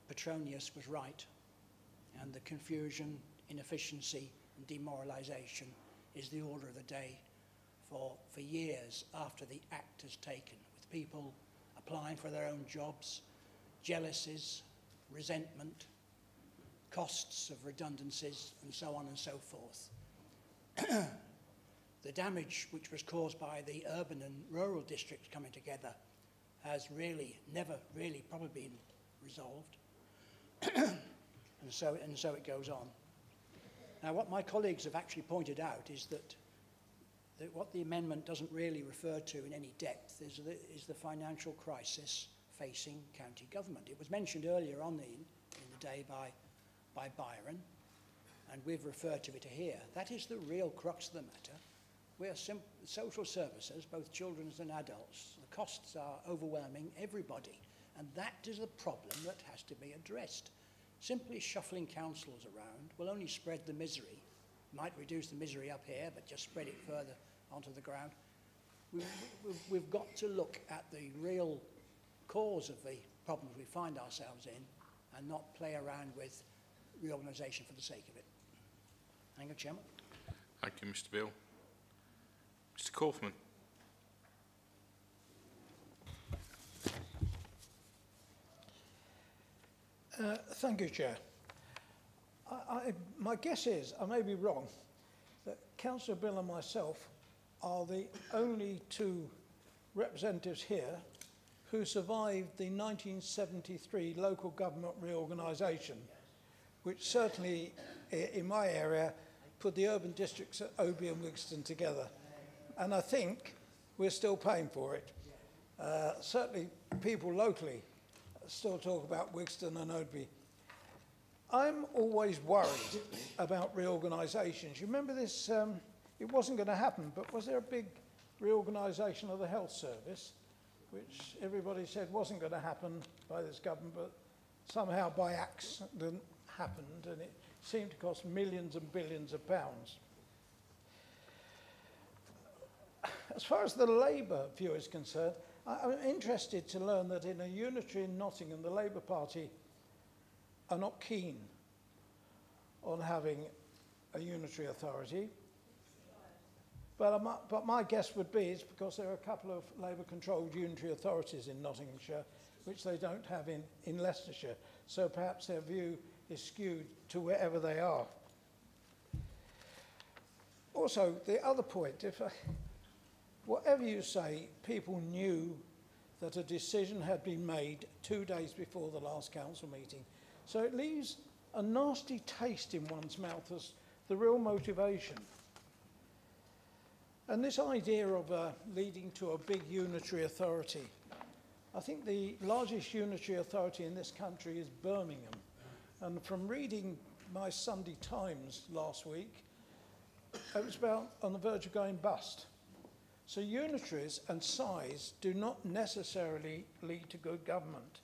Petronius was right, and the confusion, inefficiency, and demoralisation is the order of the day for years after the act is taken, with people applying for their own jobs, jealousies, resentment, costs of redundancies, and so on and so forth. The damage which was caused by the urban and rural districts coming together has really never really probably been resolved. and so it goes on. Now, what my colleagues have actually pointed out is that what the amendment doesn't really refer to in any depth is the financial crisis facing county government. It was mentioned earlier on in the day by Byron, and we've referred to it here. That is the real crux of the matter. We're social services, both children and adults. The costs are overwhelming everybody, and that is the problem that has to be addressed. Simply shuffling councils around will only spread the misery. Might reduce the misery up here, but just spread it further onto the ground. We've got to look at the real cause of the problems we find ourselves in and not play around with reorganisation for the sake of it. Thank you, Chairman. Thank you, Mr. Bill. Mr. Kaufman. Thank you, Chair. My guess is, I may be wrong, that Councillor Bill and myself are the only 2 representatives here who survived the 1973 local government reorganisation, which certainly, in my area, put the urban districts at Oadby and Wigston together. And I think we're still paying for it. Certainly, people locally still talk about Wigston and Oadby. I'm always worried about reorganisations. You remember this, it wasn't going to happen, but was there a big reorganisation of the health service, which everybody said wasn't going to happen by this government, but somehow by accident happened, and it seemed to cost millions and billions of pounds. As far as the Labour view is concerned, I'm interested to learn that in a unitary in Nottingham, the Labour Party are not keen on having a unitary authority. But my guess would be it's because there are a couple of Labour-controlled unitary authorities in Nottinghamshire, which they don't have in Leicestershire. So perhaps their view is skewed to wherever they are. Also, the other point, whatever you say, people knew that a decision had been made 2 days before the last council meeting. So it leaves a nasty taste in one's mouth as the real motivation. And this idea of leading to a big unitary authority, I think the largest unitary authority in this country is Birmingham. And from reading my Sunday Times last week, it was about on the verge of going bust. So unitaries and size do not necessarily lead to good government.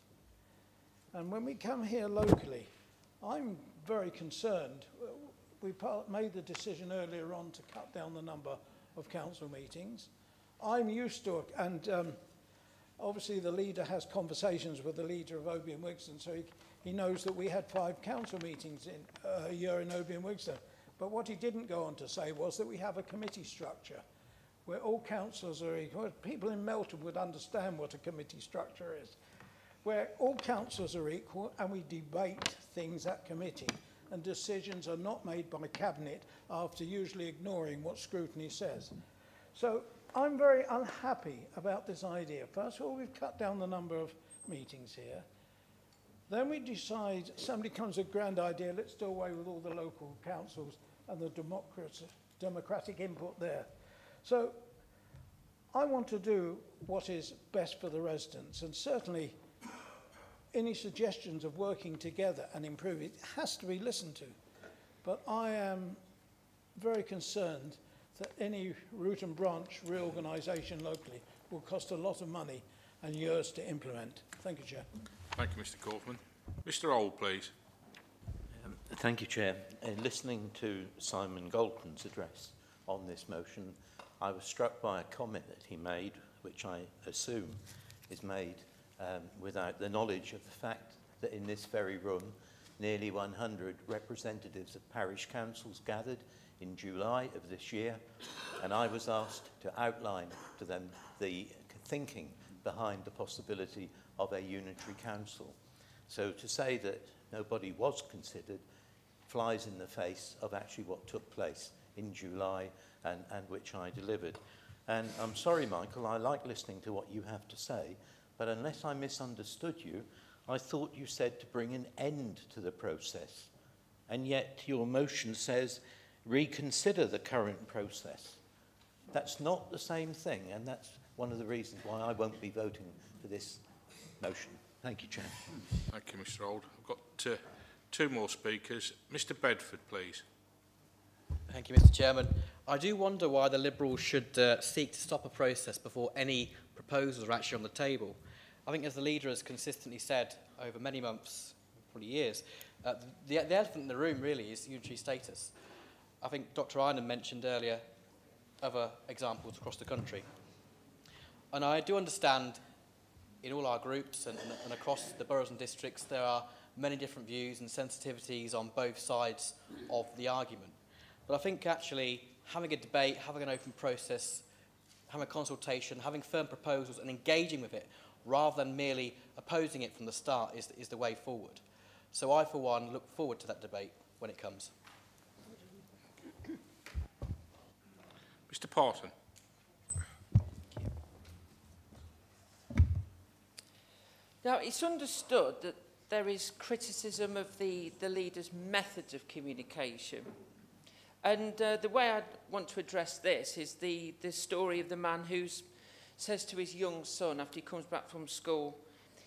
And when we come here locally, I'm very concerned. We made the decision earlier on to cut down the number of council meetings. I'm used to it, and obviously the leader has conversations with the leader of Oby and Wigston, so he knows that we had 5 council meetings in a year in Oby and Wigston. But what he didn't go on to say was that we have a committee structure where all councillors are equal. People in Melton would understand what a committee structure is, where all councillors are equal and we debate things at committee, and decisions are not made by Cabinet after usually ignoring what scrutiny says. So I'm very unhappy about this idea. First of all, we've cut down the number of meetings here. Then we decide, somebody comes with a grand idea, let's do away with all the local councils and the democratic input there. So I want to do what is best for the residents, and certainly any suggestions of working together and improving it has to be listened to. But I am very concerned that any root and branch reorganisation locally will cost a lot of money and years to implement. Thank you, Chair. Thank you, Mr Kaufman. Mr Old, please. Thank you, Chair. Listening to Simon Goldman's address on this motion, I was struck by a comment that he made, which I assume is made without the knowledge of the fact that in this very room, nearly 100 representatives of parish councils gathered in July of this year, and I was asked to outline to them the thinking behind the possibility of a unitary council. So to say that nobody was considered flies in the face of actually what took place in July and which I delivered. And I'm sorry, Michael, I like listening to what you have to say, but unless I misunderstood you, I thought you said to bring an end to the process. And yet your motion says reconsider the current process. That's not the same thing, and that's one of the reasons why I won't be voting for this motion. Thank you, Chair. Thank you, Mr Old. I've got 2 more speakers. Mr Bedford, please. Thank you, Mr Chairman. I do wonder why the Liberals should seek to stop a process before any proposals are actually on the table. I think, as the leader has consistently said over many months, probably years, the elephant in the room really is unitary status. I think Dr Inan mentioned earlier other examples across the country. And I do understand in all our groups and across the boroughs and districts there are many different views and sensitivities on both sides of the argument. But I think actually having a debate, having an open process, having a consultation, having firm proposals and engaging with it rather than merely opposing it from the start is the way forward. So I, for one, look forward to that debate when it comes. Mr Parton. Now, it's understood that there is criticism of the leader's methods of communication. And the way I want to address this is the story of the man who says to his young son after he comes back from school,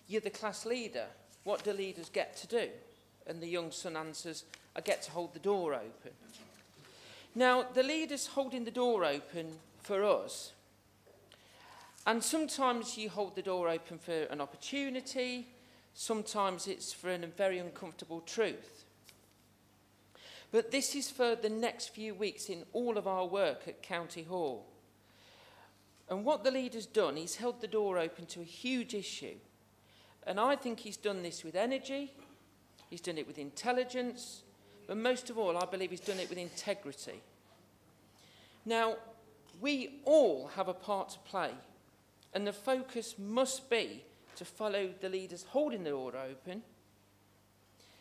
"You're the class leader. What do leaders get to do?" And the young son answers, "I get to hold the door open." Now, the leader's holding the door open for us. And sometimes you hold the door open for an opportunity. Sometimes it's for a very uncomfortable truth. But this is for the next few weeks in all of our work at County Hall. And what the leader's done, he's held the door open to a huge issue. And I think he's done this with energy, he's done it with intelligence, but most of all, I believe he's done it with integrity. Now, we all have a part to play, and the focus must be to follow the leaders holding the door open,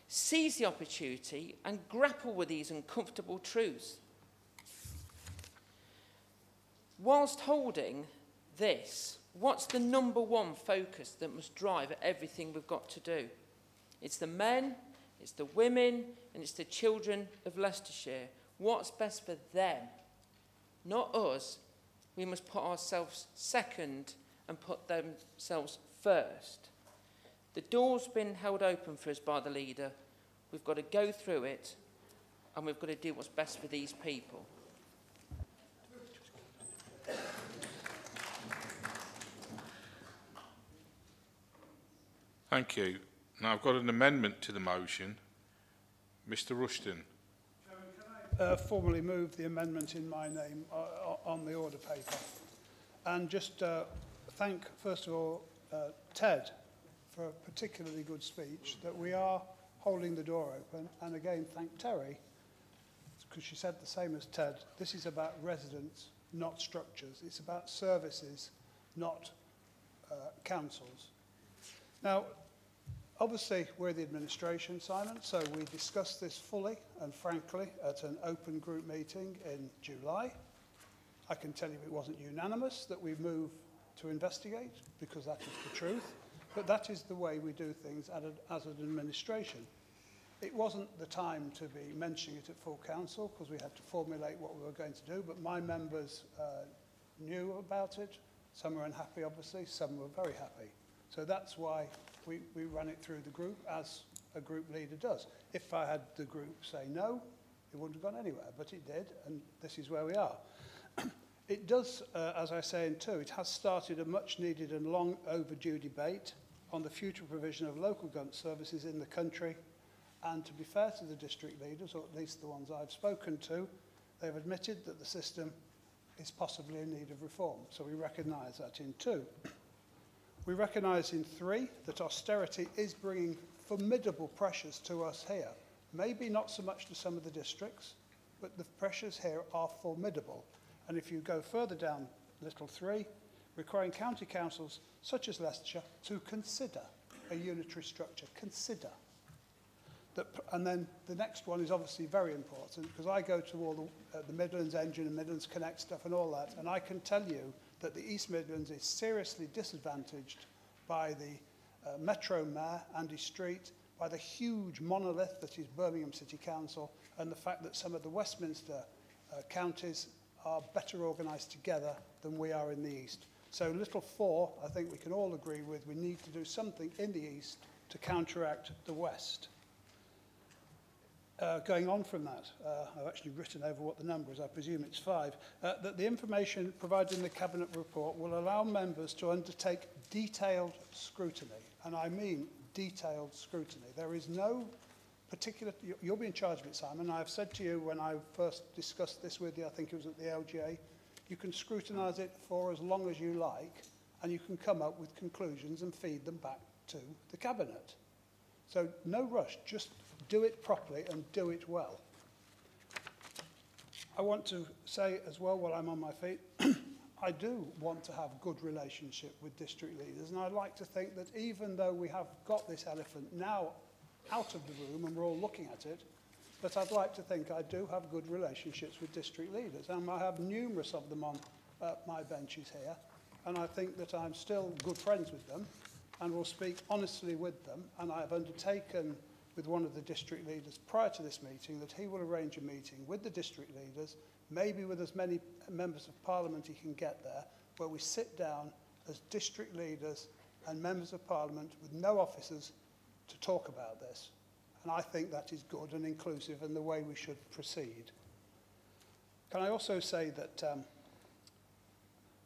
seize the opportunity, and grapple with these uncomfortable truths. Whilst holding this, what's the number one focus that must drive everything we've got to do? It's the men, it's the women, and it's the children of Leicestershire. What's best for them? Not us. We must put ourselves second and put themselves first. The door's been held open for us by the leader. We've got to go through it, and we've got to do what's best for these people. Thank you. Now I've got an amendment to the motion. Mr Rushton. Formally move the amendment in my name on the order paper. And just thank, first of all, Ted for a particularly good speech, that we are holding the door open. And again, thank Terry, because she said the same as Ted. This is about residents, not structures. It's about services, not councils. Now, obviously, we're the administration, Simon, so we discussed this fully and frankly at an open group meeting in July. I can tell you it wasn't unanimous that we move to investigate, because that is the truth, but that is the way we do things as an administration. It wasn't the time to be mentioning it at full council, because we had to formulate what we were going to do, but my members knew about it. Some were unhappy, obviously, some were very happy. So that's why we ran it through the group, as a group leader does. If I had the group say no, it wouldn't have gone anywhere, but it did, and this is where we are. It does, as I say in 2, it has started a much needed and long overdue debate on the future provision of local government services in the country, and to be fair to the district leaders, or at least the ones I've spoken to, they've admitted that the system is possibly in need of reform, so we recognise that in 2. We recognise in 3 that austerity is bringing formidable pressures to us here. Maybe not so much to some of the districts, but the pressures here are formidable. And if you go further down little 3, requiring county councils such as Leicestershire to consider a unitary structure, consider. And then the next one is obviously very important, because I go to all the Midlands Engine and Midlands Connect stuff and all that, and I can tell you that the East Midlands is seriously disadvantaged by the Metro Mayor, Andy Street, by the huge monolith that is Birmingham City Council, and the fact that some of the Westminster counties are better organised together than we are in the East. So little 4, I think we can all agree with, we need to do something in the East to counteract the West. Going on from that, I've actually written over what the number is, I presume it's 5, that the information provided in the Cabinet report will allow members to undertake detailed scrutiny, and I mean detailed scrutiny. There is no particular, you'll be in charge of it, Simon. I've said to you when I first discussed this with you, I think it was at the LGA, you can scrutinise it for as long as you like, and you can come up with conclusions and feed them back to the Cabinet. So no rush, just do it properly and do it well. I want to say as well, while I'm on my feet, I do want to have good relationship with district leaders, and I'd like to think that even though we have got this elephant now out of the room and we're all looking at it, but I'd like to think I do have good relationships with district leaders, and I have numerous of them on my benches here, and I think that I'm still good friends with them and will speak honestly with them, and I have undertaken with one of the district leaders prior to this meeting that he will arrange a meeting with the district leaders, maybe with as many members of Parliament he can get there, where we sit down as district leaders and members of Parliament with no officers to talk about this. And I think that is good and inclusive and the way we should proceed. Can I also say that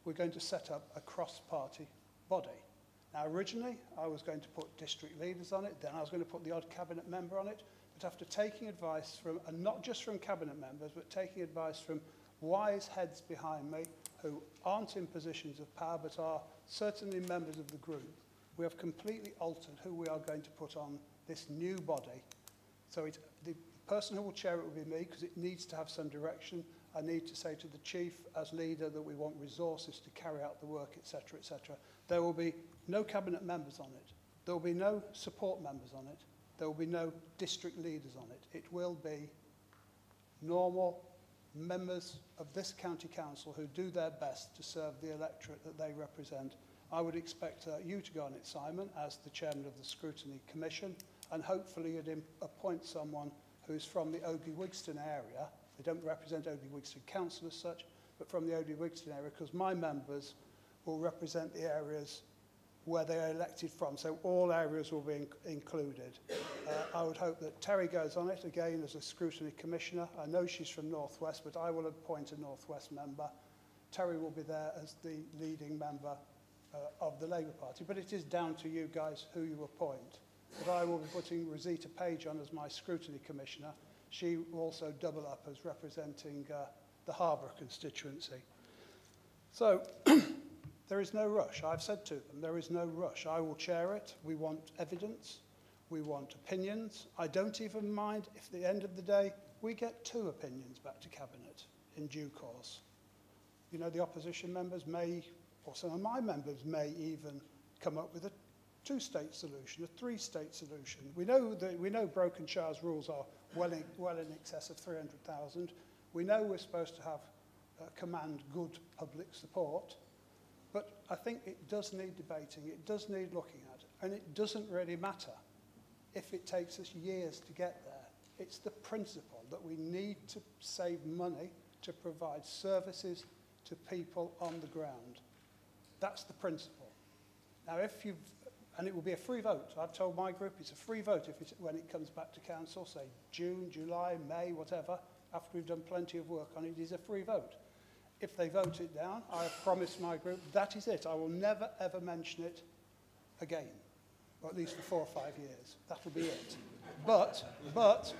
we're going to set up a cross-party body. Now, originally, I was going to put district leaders on it, then I was going to put the odd cabinet member on it, but after taking advice from, and not just from cabinet members, but taking advice from wise heads behind me who aren't in positions of power but are certainly members of the group, we have completely altered who we are going to put on this new body. So the person who will chair it will be me because it needs to have some direction. I need to say to the chief as leader that we want resources to carry out the work, etc., etc. There will be no cabinet members on it. There will be no support members on it. There will be no district leaders on it. It will be normal members of this county council who do their best to serve the electorate that they represent. I would expect you to go on it, Simon, as the chairman of the Scrutiny Commission, and hopefully you'd appoint someone who's from the Oadby Wigston area. They don't represent Oadby Wigston Council as such, but from the Oadby Wigston area, because my members will represent the areas where they are elected from, so all areas will be included. I would hope that Terry goes on it again as a Scrutiny Commissioner. I know she's from North West, but I will appoint a North West member. Terry will be there as the leading member of the Labour Party, but it is down to you guys who you appoint. But I will be putting Rosita Page on as my Scrutiny Commissioner. She will also double up as representing the Harbour constituency. So there is no rush. I've said to them, there is no rush. I will chair it. We want evidence. We want opinions. I don't even mind if at the end of the day we get 2 opinions back to Cabinet in due course. You know, the opposition members may, or some of my members may even come up with a 2-state solution, a 3-state solution. We know Brokenshires rules are well in excess of 300,000. We know we're supposed to have command good public support, but I think it does need debating, it does need looking at, and it doesn't really matter if it takes us years to get there. It's the principle that we need to save money to provide services to people on the ground. That's the principle. Now, and it will be a free vote. I've told my group it's a free vote when it comes back to council, say June, July, May, whatever, after we've done plenty of work on it, it is a free vote. If they vote it down, I have promised my group, that is it. I will never, ever mention it again, or at least for 4 or 5 years. That will be it. But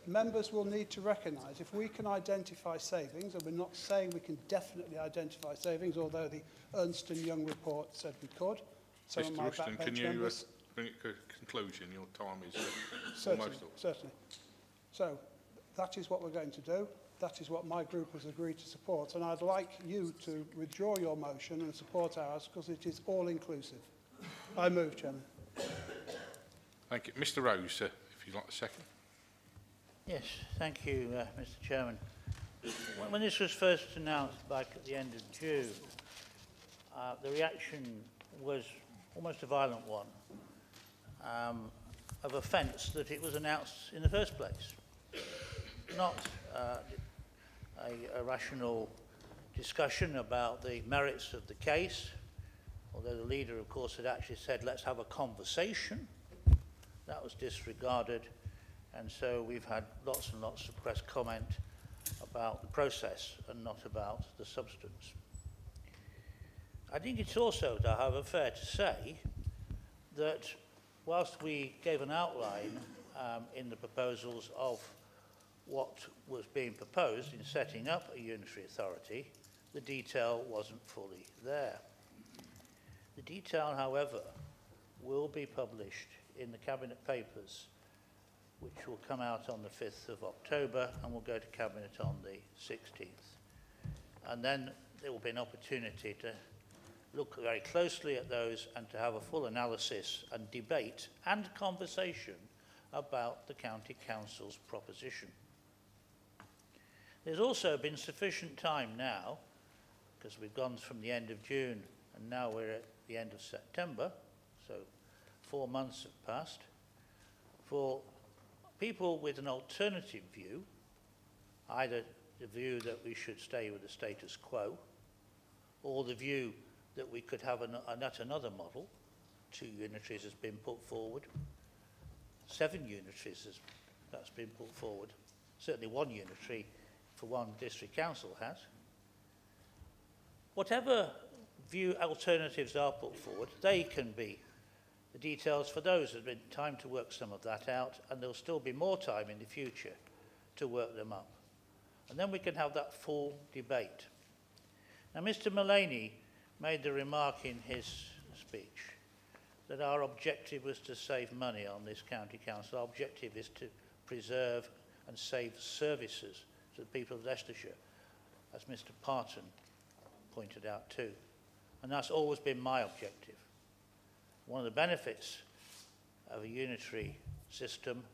members will need to recognise if we can identify savings, and we're not saying we can definitely identify savings, although the Ernst & Young report said we could. Mr. Ruston, can you bring it to a conclusion? Your time is almost up. Certainly. So that is what we're going to do. That is what my group has agreed to support. And I'd like you to withdraw your motion and support ours because it is all-inclusive. I move, Chairman. Thank you. Mr. Rose, if you'd like a second. Yes, thank you, Mr. Chairman. When this was first announced back at the end of June, the reaction was almost a violent one, of offence that it was announced in the first place. Not a rational discussion about the merits of the case, although the leader, of course, had actually said, let's have a conversation. That was disregarded, and so we've had lots and lots of press comment about the process and not about the substance. I think it's also, however, fair to say that whilst we gave an outline in the proposals of what was being proposed in setting up a unitary authority, the detail wasn't fully there. The detail, however, will be published in the Cabinet papers, which will come out on the 5th of October and will go to Cabinet on the 16th. And then there will be an opportunity to look very closely at those and to have a full analysis and debate and conversation about the County Council's proposition. There's also been sufficient time now, because we've gone from the end of June and now we're at the end of September, so 4 months have passed, for people with an alternative view, either the view that we should stay with the status quo, or the view that we could have yet another model. 2 unitaries has been put forward. 7 unitaries that's been put forward. Certainly 1 unitary for 1 district council has. Whatever view alternatives are put forward, they can be the details for those. There's been time to work some of that out, and there'll still be more time in the future to work them up. And then we can have that full debate. Now, Mr. Mullaney made the remark in his speech that our objective was to save money on this county council. Our objective is to preserve and save services to the people of Leicestershire, as Mr. Parton pointed out too. And that's always been my objective. One of the benefits of a unitary system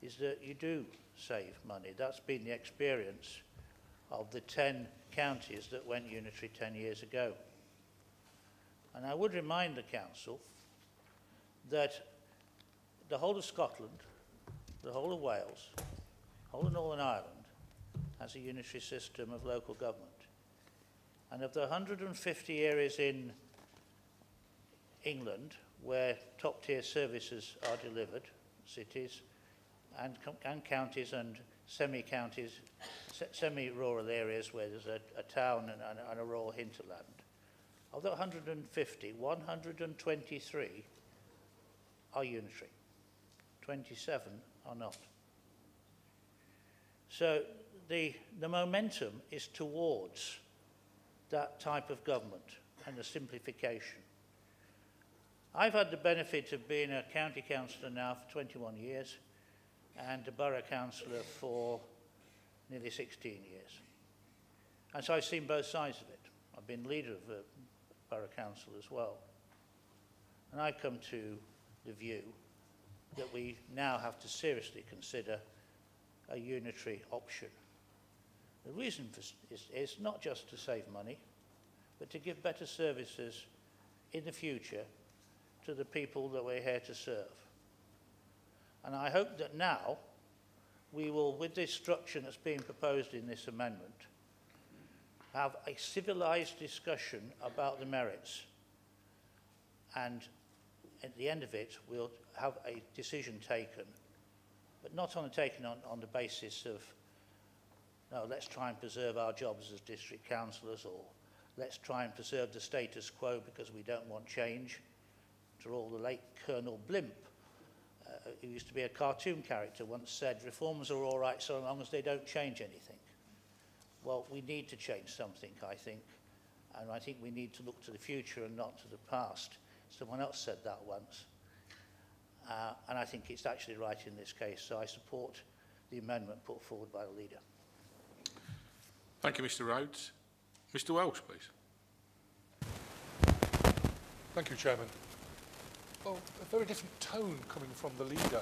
is that you do save money. That's been the experience of the 10 counties that went unitary 10 years ago. And I would remind the council that the whole of Scotland, the whole of Wales, the whole of Northern Ireland has a unitary system of local government. And of the 150 areas in England where top-tier services are delivered, cities and counties and semi-counties, semi-rural areas where there's a town and a rural hinterland, of the 150, 123 are unitary. 27 are not. So the momentum is towards that type of government and the simplification. I've had the benefit of being a county councillor now for 21 years and a borough councillor for nearly 16 years. And so I've seen both sides of it. I've been leader of a borough council as well. And I come to the view that we now have to seriously consider a unitary option. The reason is not just to save money, but to give better services in the future to the people that we're here to serve. And I hope that now we will, with this structure that's being proposed in this amendment, have a civilised discussion about the merits. And at the end of it, we'll have a decision taken, but not taken on the basis of, no, let's try and preserve our jobs as district councillors, or let's try and preserve the status quo because we don't want change. After all, the late Colonel Blimp, who used to be a cartoon character, once said, reforms are all right so long as they don't change anything. Well, we need to change something, I think, and I think we need to look to the future and not to the past. Someone else said that once, and I think it's actually right in this case, so I support the amendment put forward by the leader. Thank you, Mr. Rhodes. Mr. Welsh, please. Thank you, Chairman. Well, a very different tone coming from the leader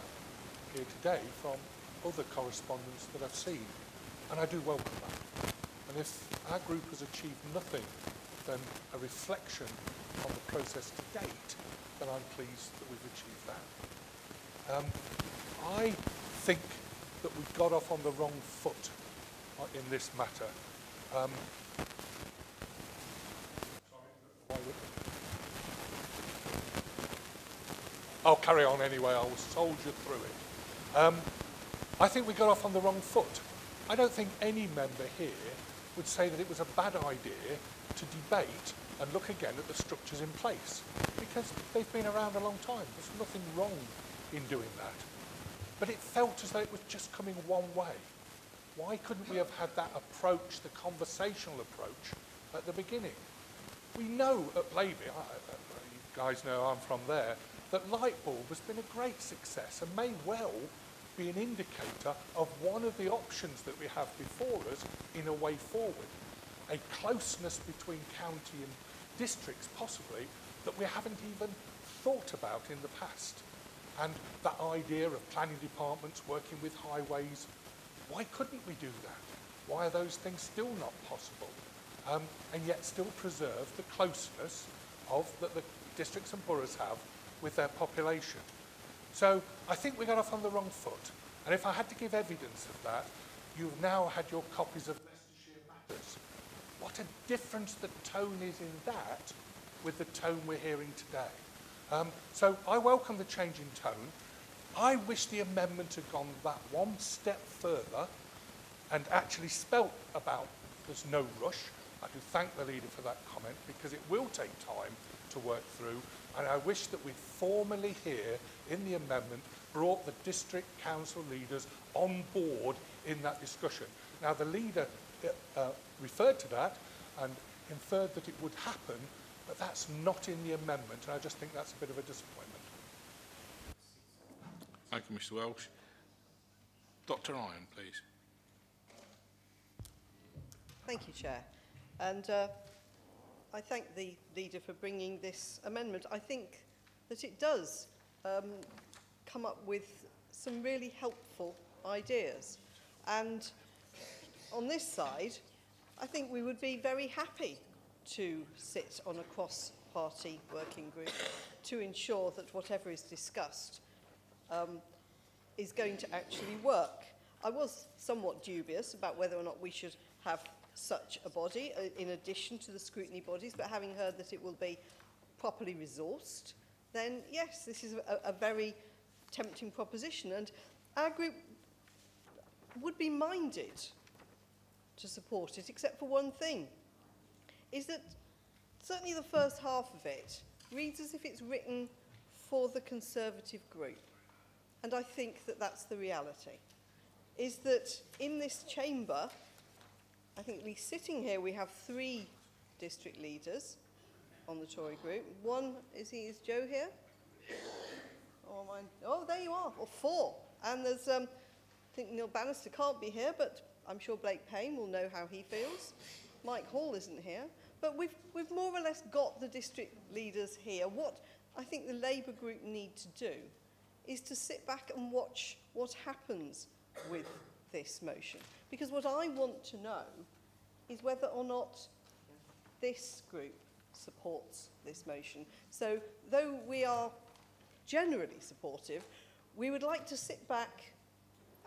here today from other correspondence that I've seen, and I do welcome that. And if our group has achieved nothing than a reflection on the process to date, then I'm pleased that we've achieved that. I think that we got off on the wrong foot in this matter. I'll carry on anyway, I will soldier through it. I think we got off on the wrong foot. I don't think any member here would say that it was a bad idea to debate and look again at the structures in place, because they've been around a long time. There's nothing wrong in doing that. But it felt as though it was just coming one way. Why couldn't we have had that approach, the conversational approach, at the beginning? We know at Blaby, you guys know I'm from there, that Lightbulb has been a great success and may well be an indicator of one of the options that we have before us in a way forward. A closeness between county and districts, possibly, that we haven't even thought about in the past. And that idea of planning departments working with highways, why couldn't we do that? Why are those things still not possible? And yet still preserve the closeness of that the districts and boroughs have with their population. So I think we got off on the wrong foot. And if I had to give evidence of that, you've now had your copies of Leicestershire Matters. What a difference the tone is in that with the tone we're hearing today. So I welcome the change in tone. I wish the amendment had gone that one step further and actually spelt about there's no rush, I do thank the leader for that comment because it will take time to work through, and I wish that we formally here in the amendment brought the district council leaders on board in that discussion. Now, the leader referred to that and inferred that it would happen, but that's not in the amendment, and I just think that's a bit of a disappointment. Thank you, Mr. Welsh. Dr. Ryan, please. Thank you, Chair. And I thank the leader for bringing this amendment. I think that it does come up with some really helpful ideas. And on this side, I think we would be very happy to sit on a cross-party working group to ensure that whatever is discussed is going to actually work. I was somewhat dubious about whether or not we should have such a body in addition to the scrutiny bodies, but having heard that it will be properly resourced, then yes, this is a very tempting proposition, and our group would be minded to support it, except for one thing, is that certainly the first half of it reads as if it's written for the Conservative group. And I think that that's the reality, is that in this chamber, I think we sitting here, we have 3 district leaders on the Tory group. One, is Joe here? Oh, there you are, or 4. And there's, I think Neil Bannister can't be here, but I'm sure Blake Payne will know how he feels. Mike Hall isn't here. But we've more or less got the district leaders here. What I think the Labour group need to do is to sit back and watch what happens with this motion. Because what I want to know is whether or not this group supports this motion. So though we are generally supportive, we would like to sit back,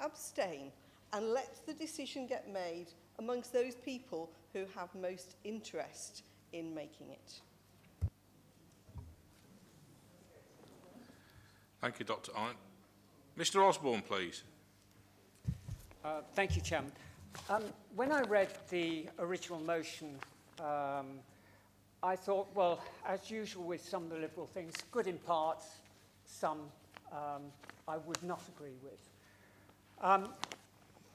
abstain, and let the decision get made amongst those people who have most interest in making it. Thank you, Dr. Ryan. Mr. Osborne, please. Thank you, Chairman. When I read the original motion, I thought, well, as usual with some of the Liberal things, good in parts, some I would not agree with.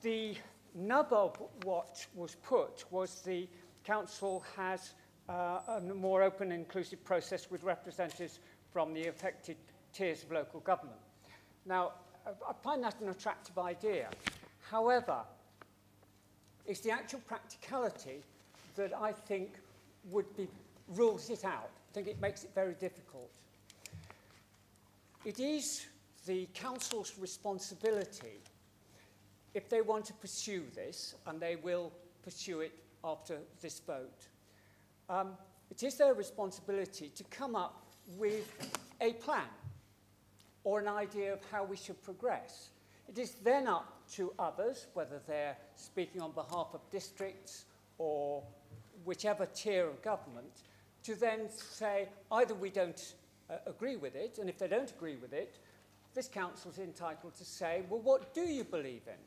The nub of what was put was the Council has a more open and inclusive process with representatives from the affected tiers of local government. Now, I find that an attractive idea. However, it's the actual practicality that I think rules it out. I think it makes it very difficult. It is the Council's responsibility, if they want to pursue this, and they will pursue it after this vote, it is their responsibility to come up with a plan or an idea of how we should progress. It is then up to others, whether they're speaking on behalf of districts or whichever tier of government, to then say either we don't agree with it, and if they don't agree with it, this council's entitled to say, well, what do you believe in?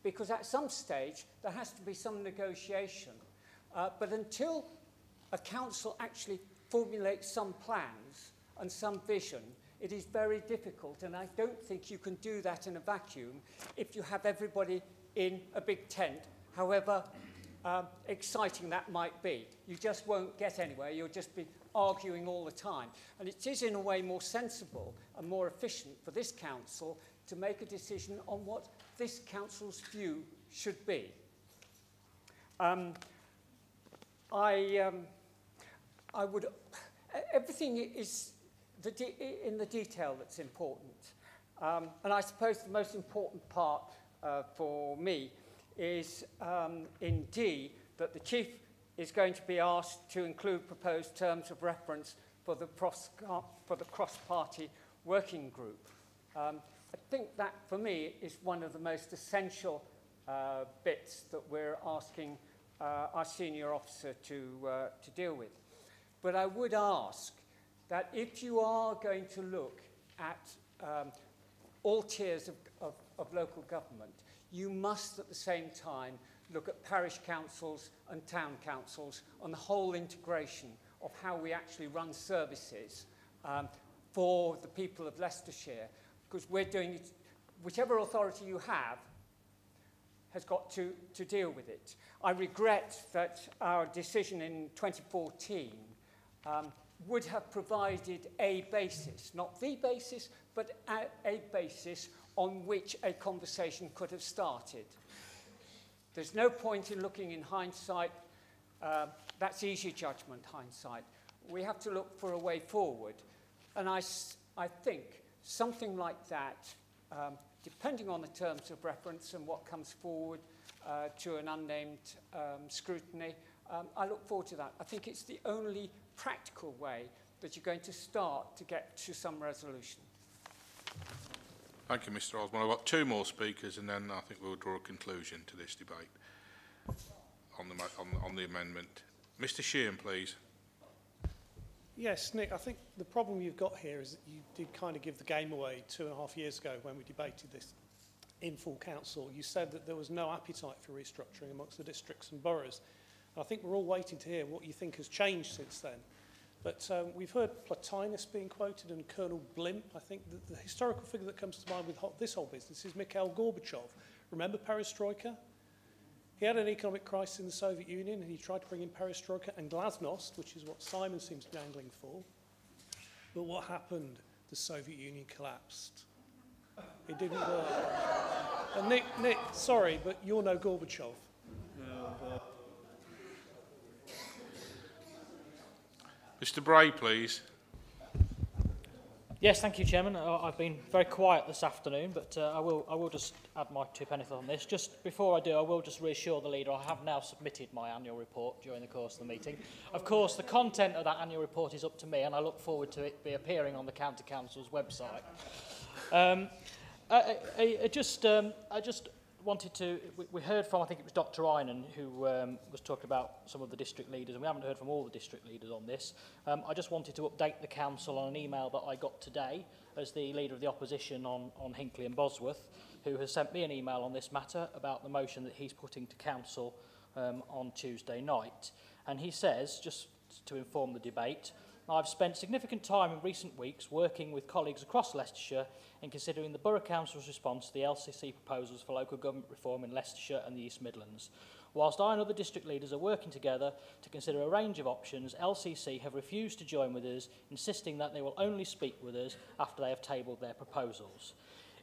Because at some stage, there has to be some negotiation. But until a council actually formulates some plans and some vision, it is very difficult, and I don't think you can do that in a vacuum if you have everybody in a big tent, however exciting that might be. You just won't get anywhere. You'll just be arguing all the time. And it is, in a way, more sensible and more efficient for this council to make a decision on what this council's view should be. Everything is in the detail that's important. And I suppose the most important part for me is in D, that the Chief is going to be asked to include proposed terms of reference for the cross-party working group. I think that, for me, is one of the most essential bits that we're asking our senior officer to deal with. But I would ask that if you are going to look at all tiers of local government, you must at the same time look at parish councils and town councils on the whole integration of how we actually run services for the people of Leicestershire, because we're doing it, whichever authority you have has got to deal with it. I regret that our decision in 2014 would have provided a basis, not the basis, but a basis on which a conversation could have started. There's no point in looking in hindsight. That's easy judgment, hindsight. We have to look for a way forward. And I think something like that, depending on the terms of reference and what comes forward to an unnamed scrutiny, I look forward to that. I think it's the only practical way that you're going to start to get to some resolution. Thank you, Mr. Osborne. I've got two more speakers, and then I think we'll draw a conclusion to this debate on the amendment. Mr. Sheehan, please. Yes, Nick, I think the problem you've got here is that you did kind of give the game away 2.5 years ago when we debated this in full council. You said that there was no appetite for restructuring amongst the districts and boroughs. And I think we're all waiting to hear what you think has changed since then. But we've heard Plotinus being quoted and Colonel Blimp. I think that the historical figure that comes to mind with this whole business is Mikhail Gorbachev. Remember Perestroika? He had an economic crisis in the Soviet Union and he tried to bring in Perestroika and Glasnost, which is what Simon seems to be angling for. But what happened? The Soviet Union collapsed. It didn't work. And Nick, sorry, but you're no Gorbachev. Mr. Bray, please. Yes, thank you, Chairman. I've been very quiet this afternoon, but I will just add my 2 pennies on this. Just before I do, I will just reassure the Leader I have now submitted my annual report during the course of the meeting. Of course, the content of that annual report is up to me, and I look forward to it be appearing on the County Council's website. I just wanted to, we heard from, I think it was Dr. Einan, who was talking about some of the district leaders, and we haven't heard from all the district leaders on this. I just wanted to update the council on an email that I got today as the Leader of the Opposition on Hinckley and Bosworth, who has sent me an email on this matter about the motion that he's putting to council on Tuesday night. And he says, just to inform the debate, I've spent significant time in recent weeks working with colleagues across Leicestershire in considering the Borough Council's response to the LCC proposals for local government reform in Leicestershire and the East Midlands. Whilst I and other district leaders are working together to consider a range of options, LCC have refused to join with us, insisting that they will only speak with us after they have tabled their proposals.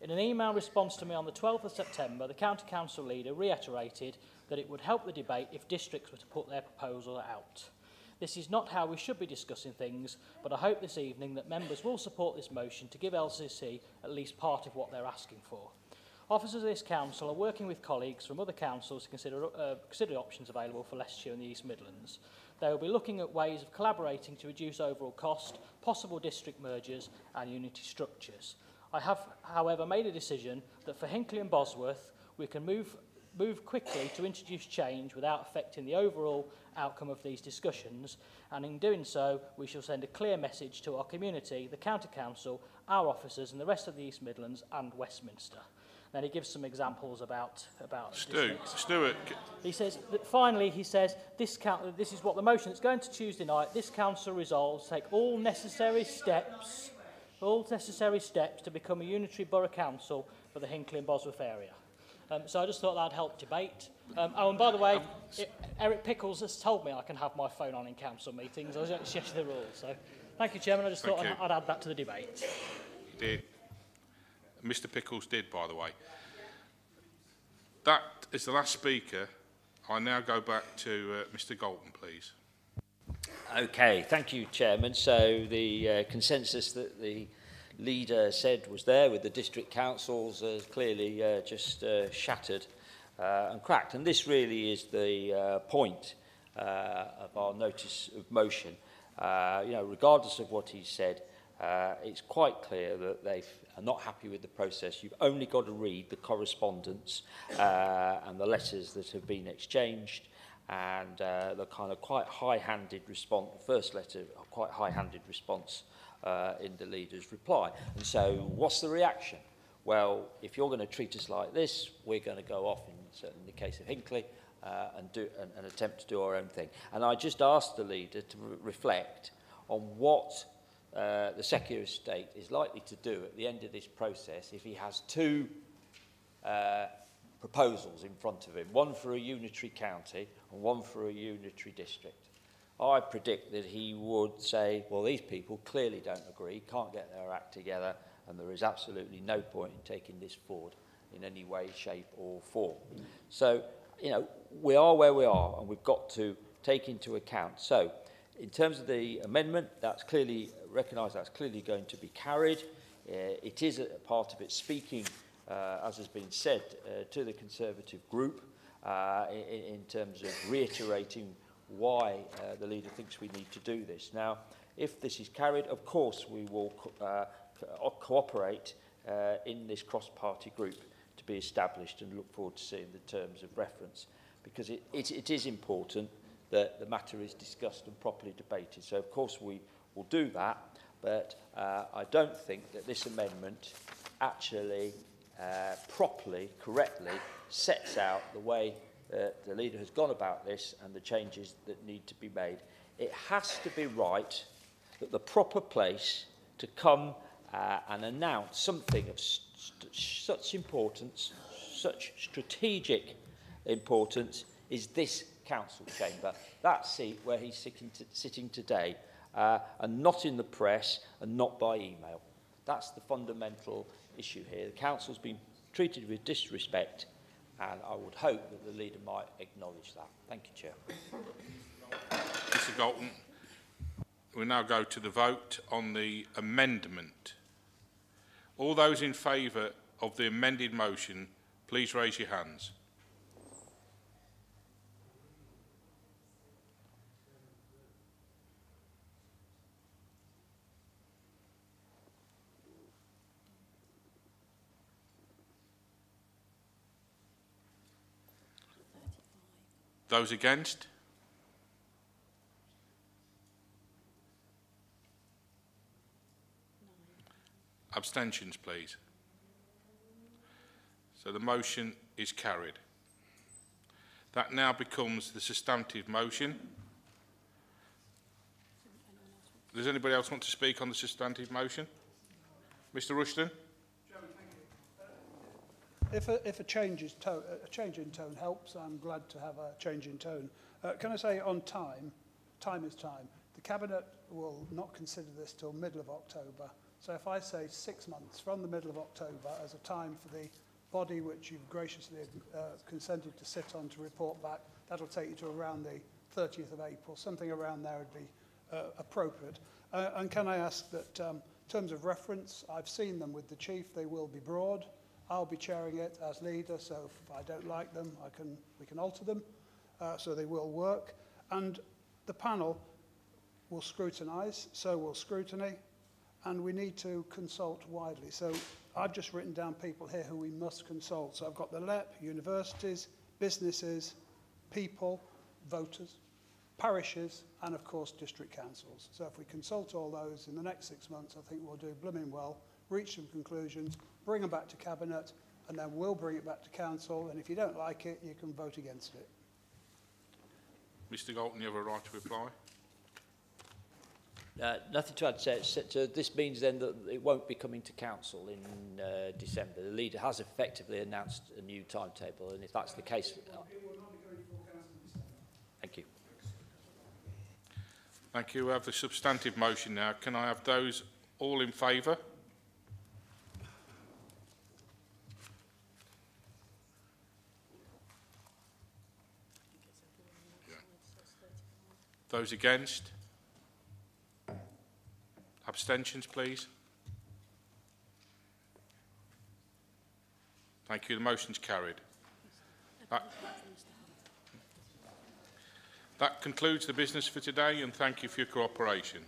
In an email response to me on the 12th of September, the County Council leader reiterated that it would help the debate if districts were to put their proposal out. This is not how we should be discussing things, but I hope this evening that members will support this motion to give LCC at least part of what they're asking for. Officers of this council are working with colleagues from other councils to consider options available for Leicestershire and the East Midlands. They will be looking at ways of collaborating to reduce overall cost, possible district mergers and unity structures. I have, however, made a decision that for Hinckley and Bosworth, we can move quickly to introduce change without affecting the overall outcome of these discussions, and in doing so we shall send a clear message to our community, the County Council, our officers and the rest of the East Midlands and Westminster. Then he gives some examples about Stuart. He says that finally he says this is what the motion that's going to Tuesday night. This council resolves to take all necessary steps to become a unitary borough council for the Hinckley and Bosworth area. So I just thought that'd help debate. Oh, and by the way, Eric Pickles has told me I can have my phone on in council meetings. I was actually checking the rules. So thank you, Chairman. I just thought I'd add that to the debate. You did. Mr. Pickles did, by the way. That is the last speaker. I now go back to Mr. Galton, please. Okay, thank you, Chairman. So the consensus that the Leader said was there with the district councils clearly just shattered and cracked. And this really is the point of our notice of motion. Regardless of what he said, it's quite clear that they are not happy with the process. You've only got to read the correspondence and the letters that have been exchanged and the kind of quite high-handed response, the first letter, a quite high-handed response in the Leader's reply. And so what's the reaction? Well, if you're going to treat us like this, we're going to go off, certainly in the case of Hinckley, and attempt to do our own thing. And I just asked the leader to reflect on what the Secretary of State is likely to do at the end of this process if he has two proposals in front of him, one for a unitary county and one for a unitary district. I predict that he would say, well, these people clearly don't agree, can't get their act together, and there is absolutely no point in taking this forward in any way, shape or form. So, you know, we are where we are, and we've got to take into account. So, in terms of the amendment, that's clearly recognised, that's clearly going to be carried. It is a part of it speaking, as has been said, to the Conservative group in terms of reiterating why the leader thinks we need to do this. Now, if this is carried, of course we will cooperate in this cross-party group to be established, and look forward to seeing the terms of reference, because it is important that the matter is discussed and properly debated. So, of course, we will do that, but I don't think that this amendment actually properly, correctly sets out the way the leader has gone about this and the changes that need to be made. It has to be right that the proper place to come and announce something of such importance, such strategic importance, is this council chamber, that seat where he's sitting today, and not in the press and not by email. That's the fundamental issue here. The council's been treated with disrespect, and I would hope that the leader might acknowledge that. Thank you, Chair. Mr Galton, we now go to the vote on the amendment. All those in favour of the amended motion, please raise your hands. Those against? Abstentions, please. So the motion is carried. That now becomes the substantive motion. Does anybody else want to speak on the substantive motion? Mr Rushton? If a change in tone helps, I'm glad to have a change in tone. Can I say on time? Time is time. The Cabinet will not consider this till middle of October. So if I say 6 months from the middle of October as a time for the body which you've graciously consented to sit on to report back, that'll take you to around the 30th of April. Something around there would be appropriate. And can I ask that in terms of reference, I've seen them with the Chief, they will be broad. I'll be chairing it as leader, so if I don't like them, we can alter them, so they will work. And the panel will scrutinise, so will scrutiny, and we need to consult widely. So I've just written down people here who we must consult. So I've got the LEP, universities, businesses, people, voters, parishes, and of course district councils. So if we consult all those in the next 6 months, I think we'll do blooming well, reach some conclusions, bring them back to Cabinet, and then we'll bring it back to Council, and if you don't like it, you can vote against it. Mr Galton, you have a right to reply. Nothing to add. So this means then that it won't be coming to Council in December. The leader has effectively announced a new timetable, and if that's the case... Thank you. Thank you. We have the substantive motion now. Can I have those all in favour? Those against? Abstentions, please. Thank you. The motion's carried. That concludes the business for today, and thank you for your cooperation.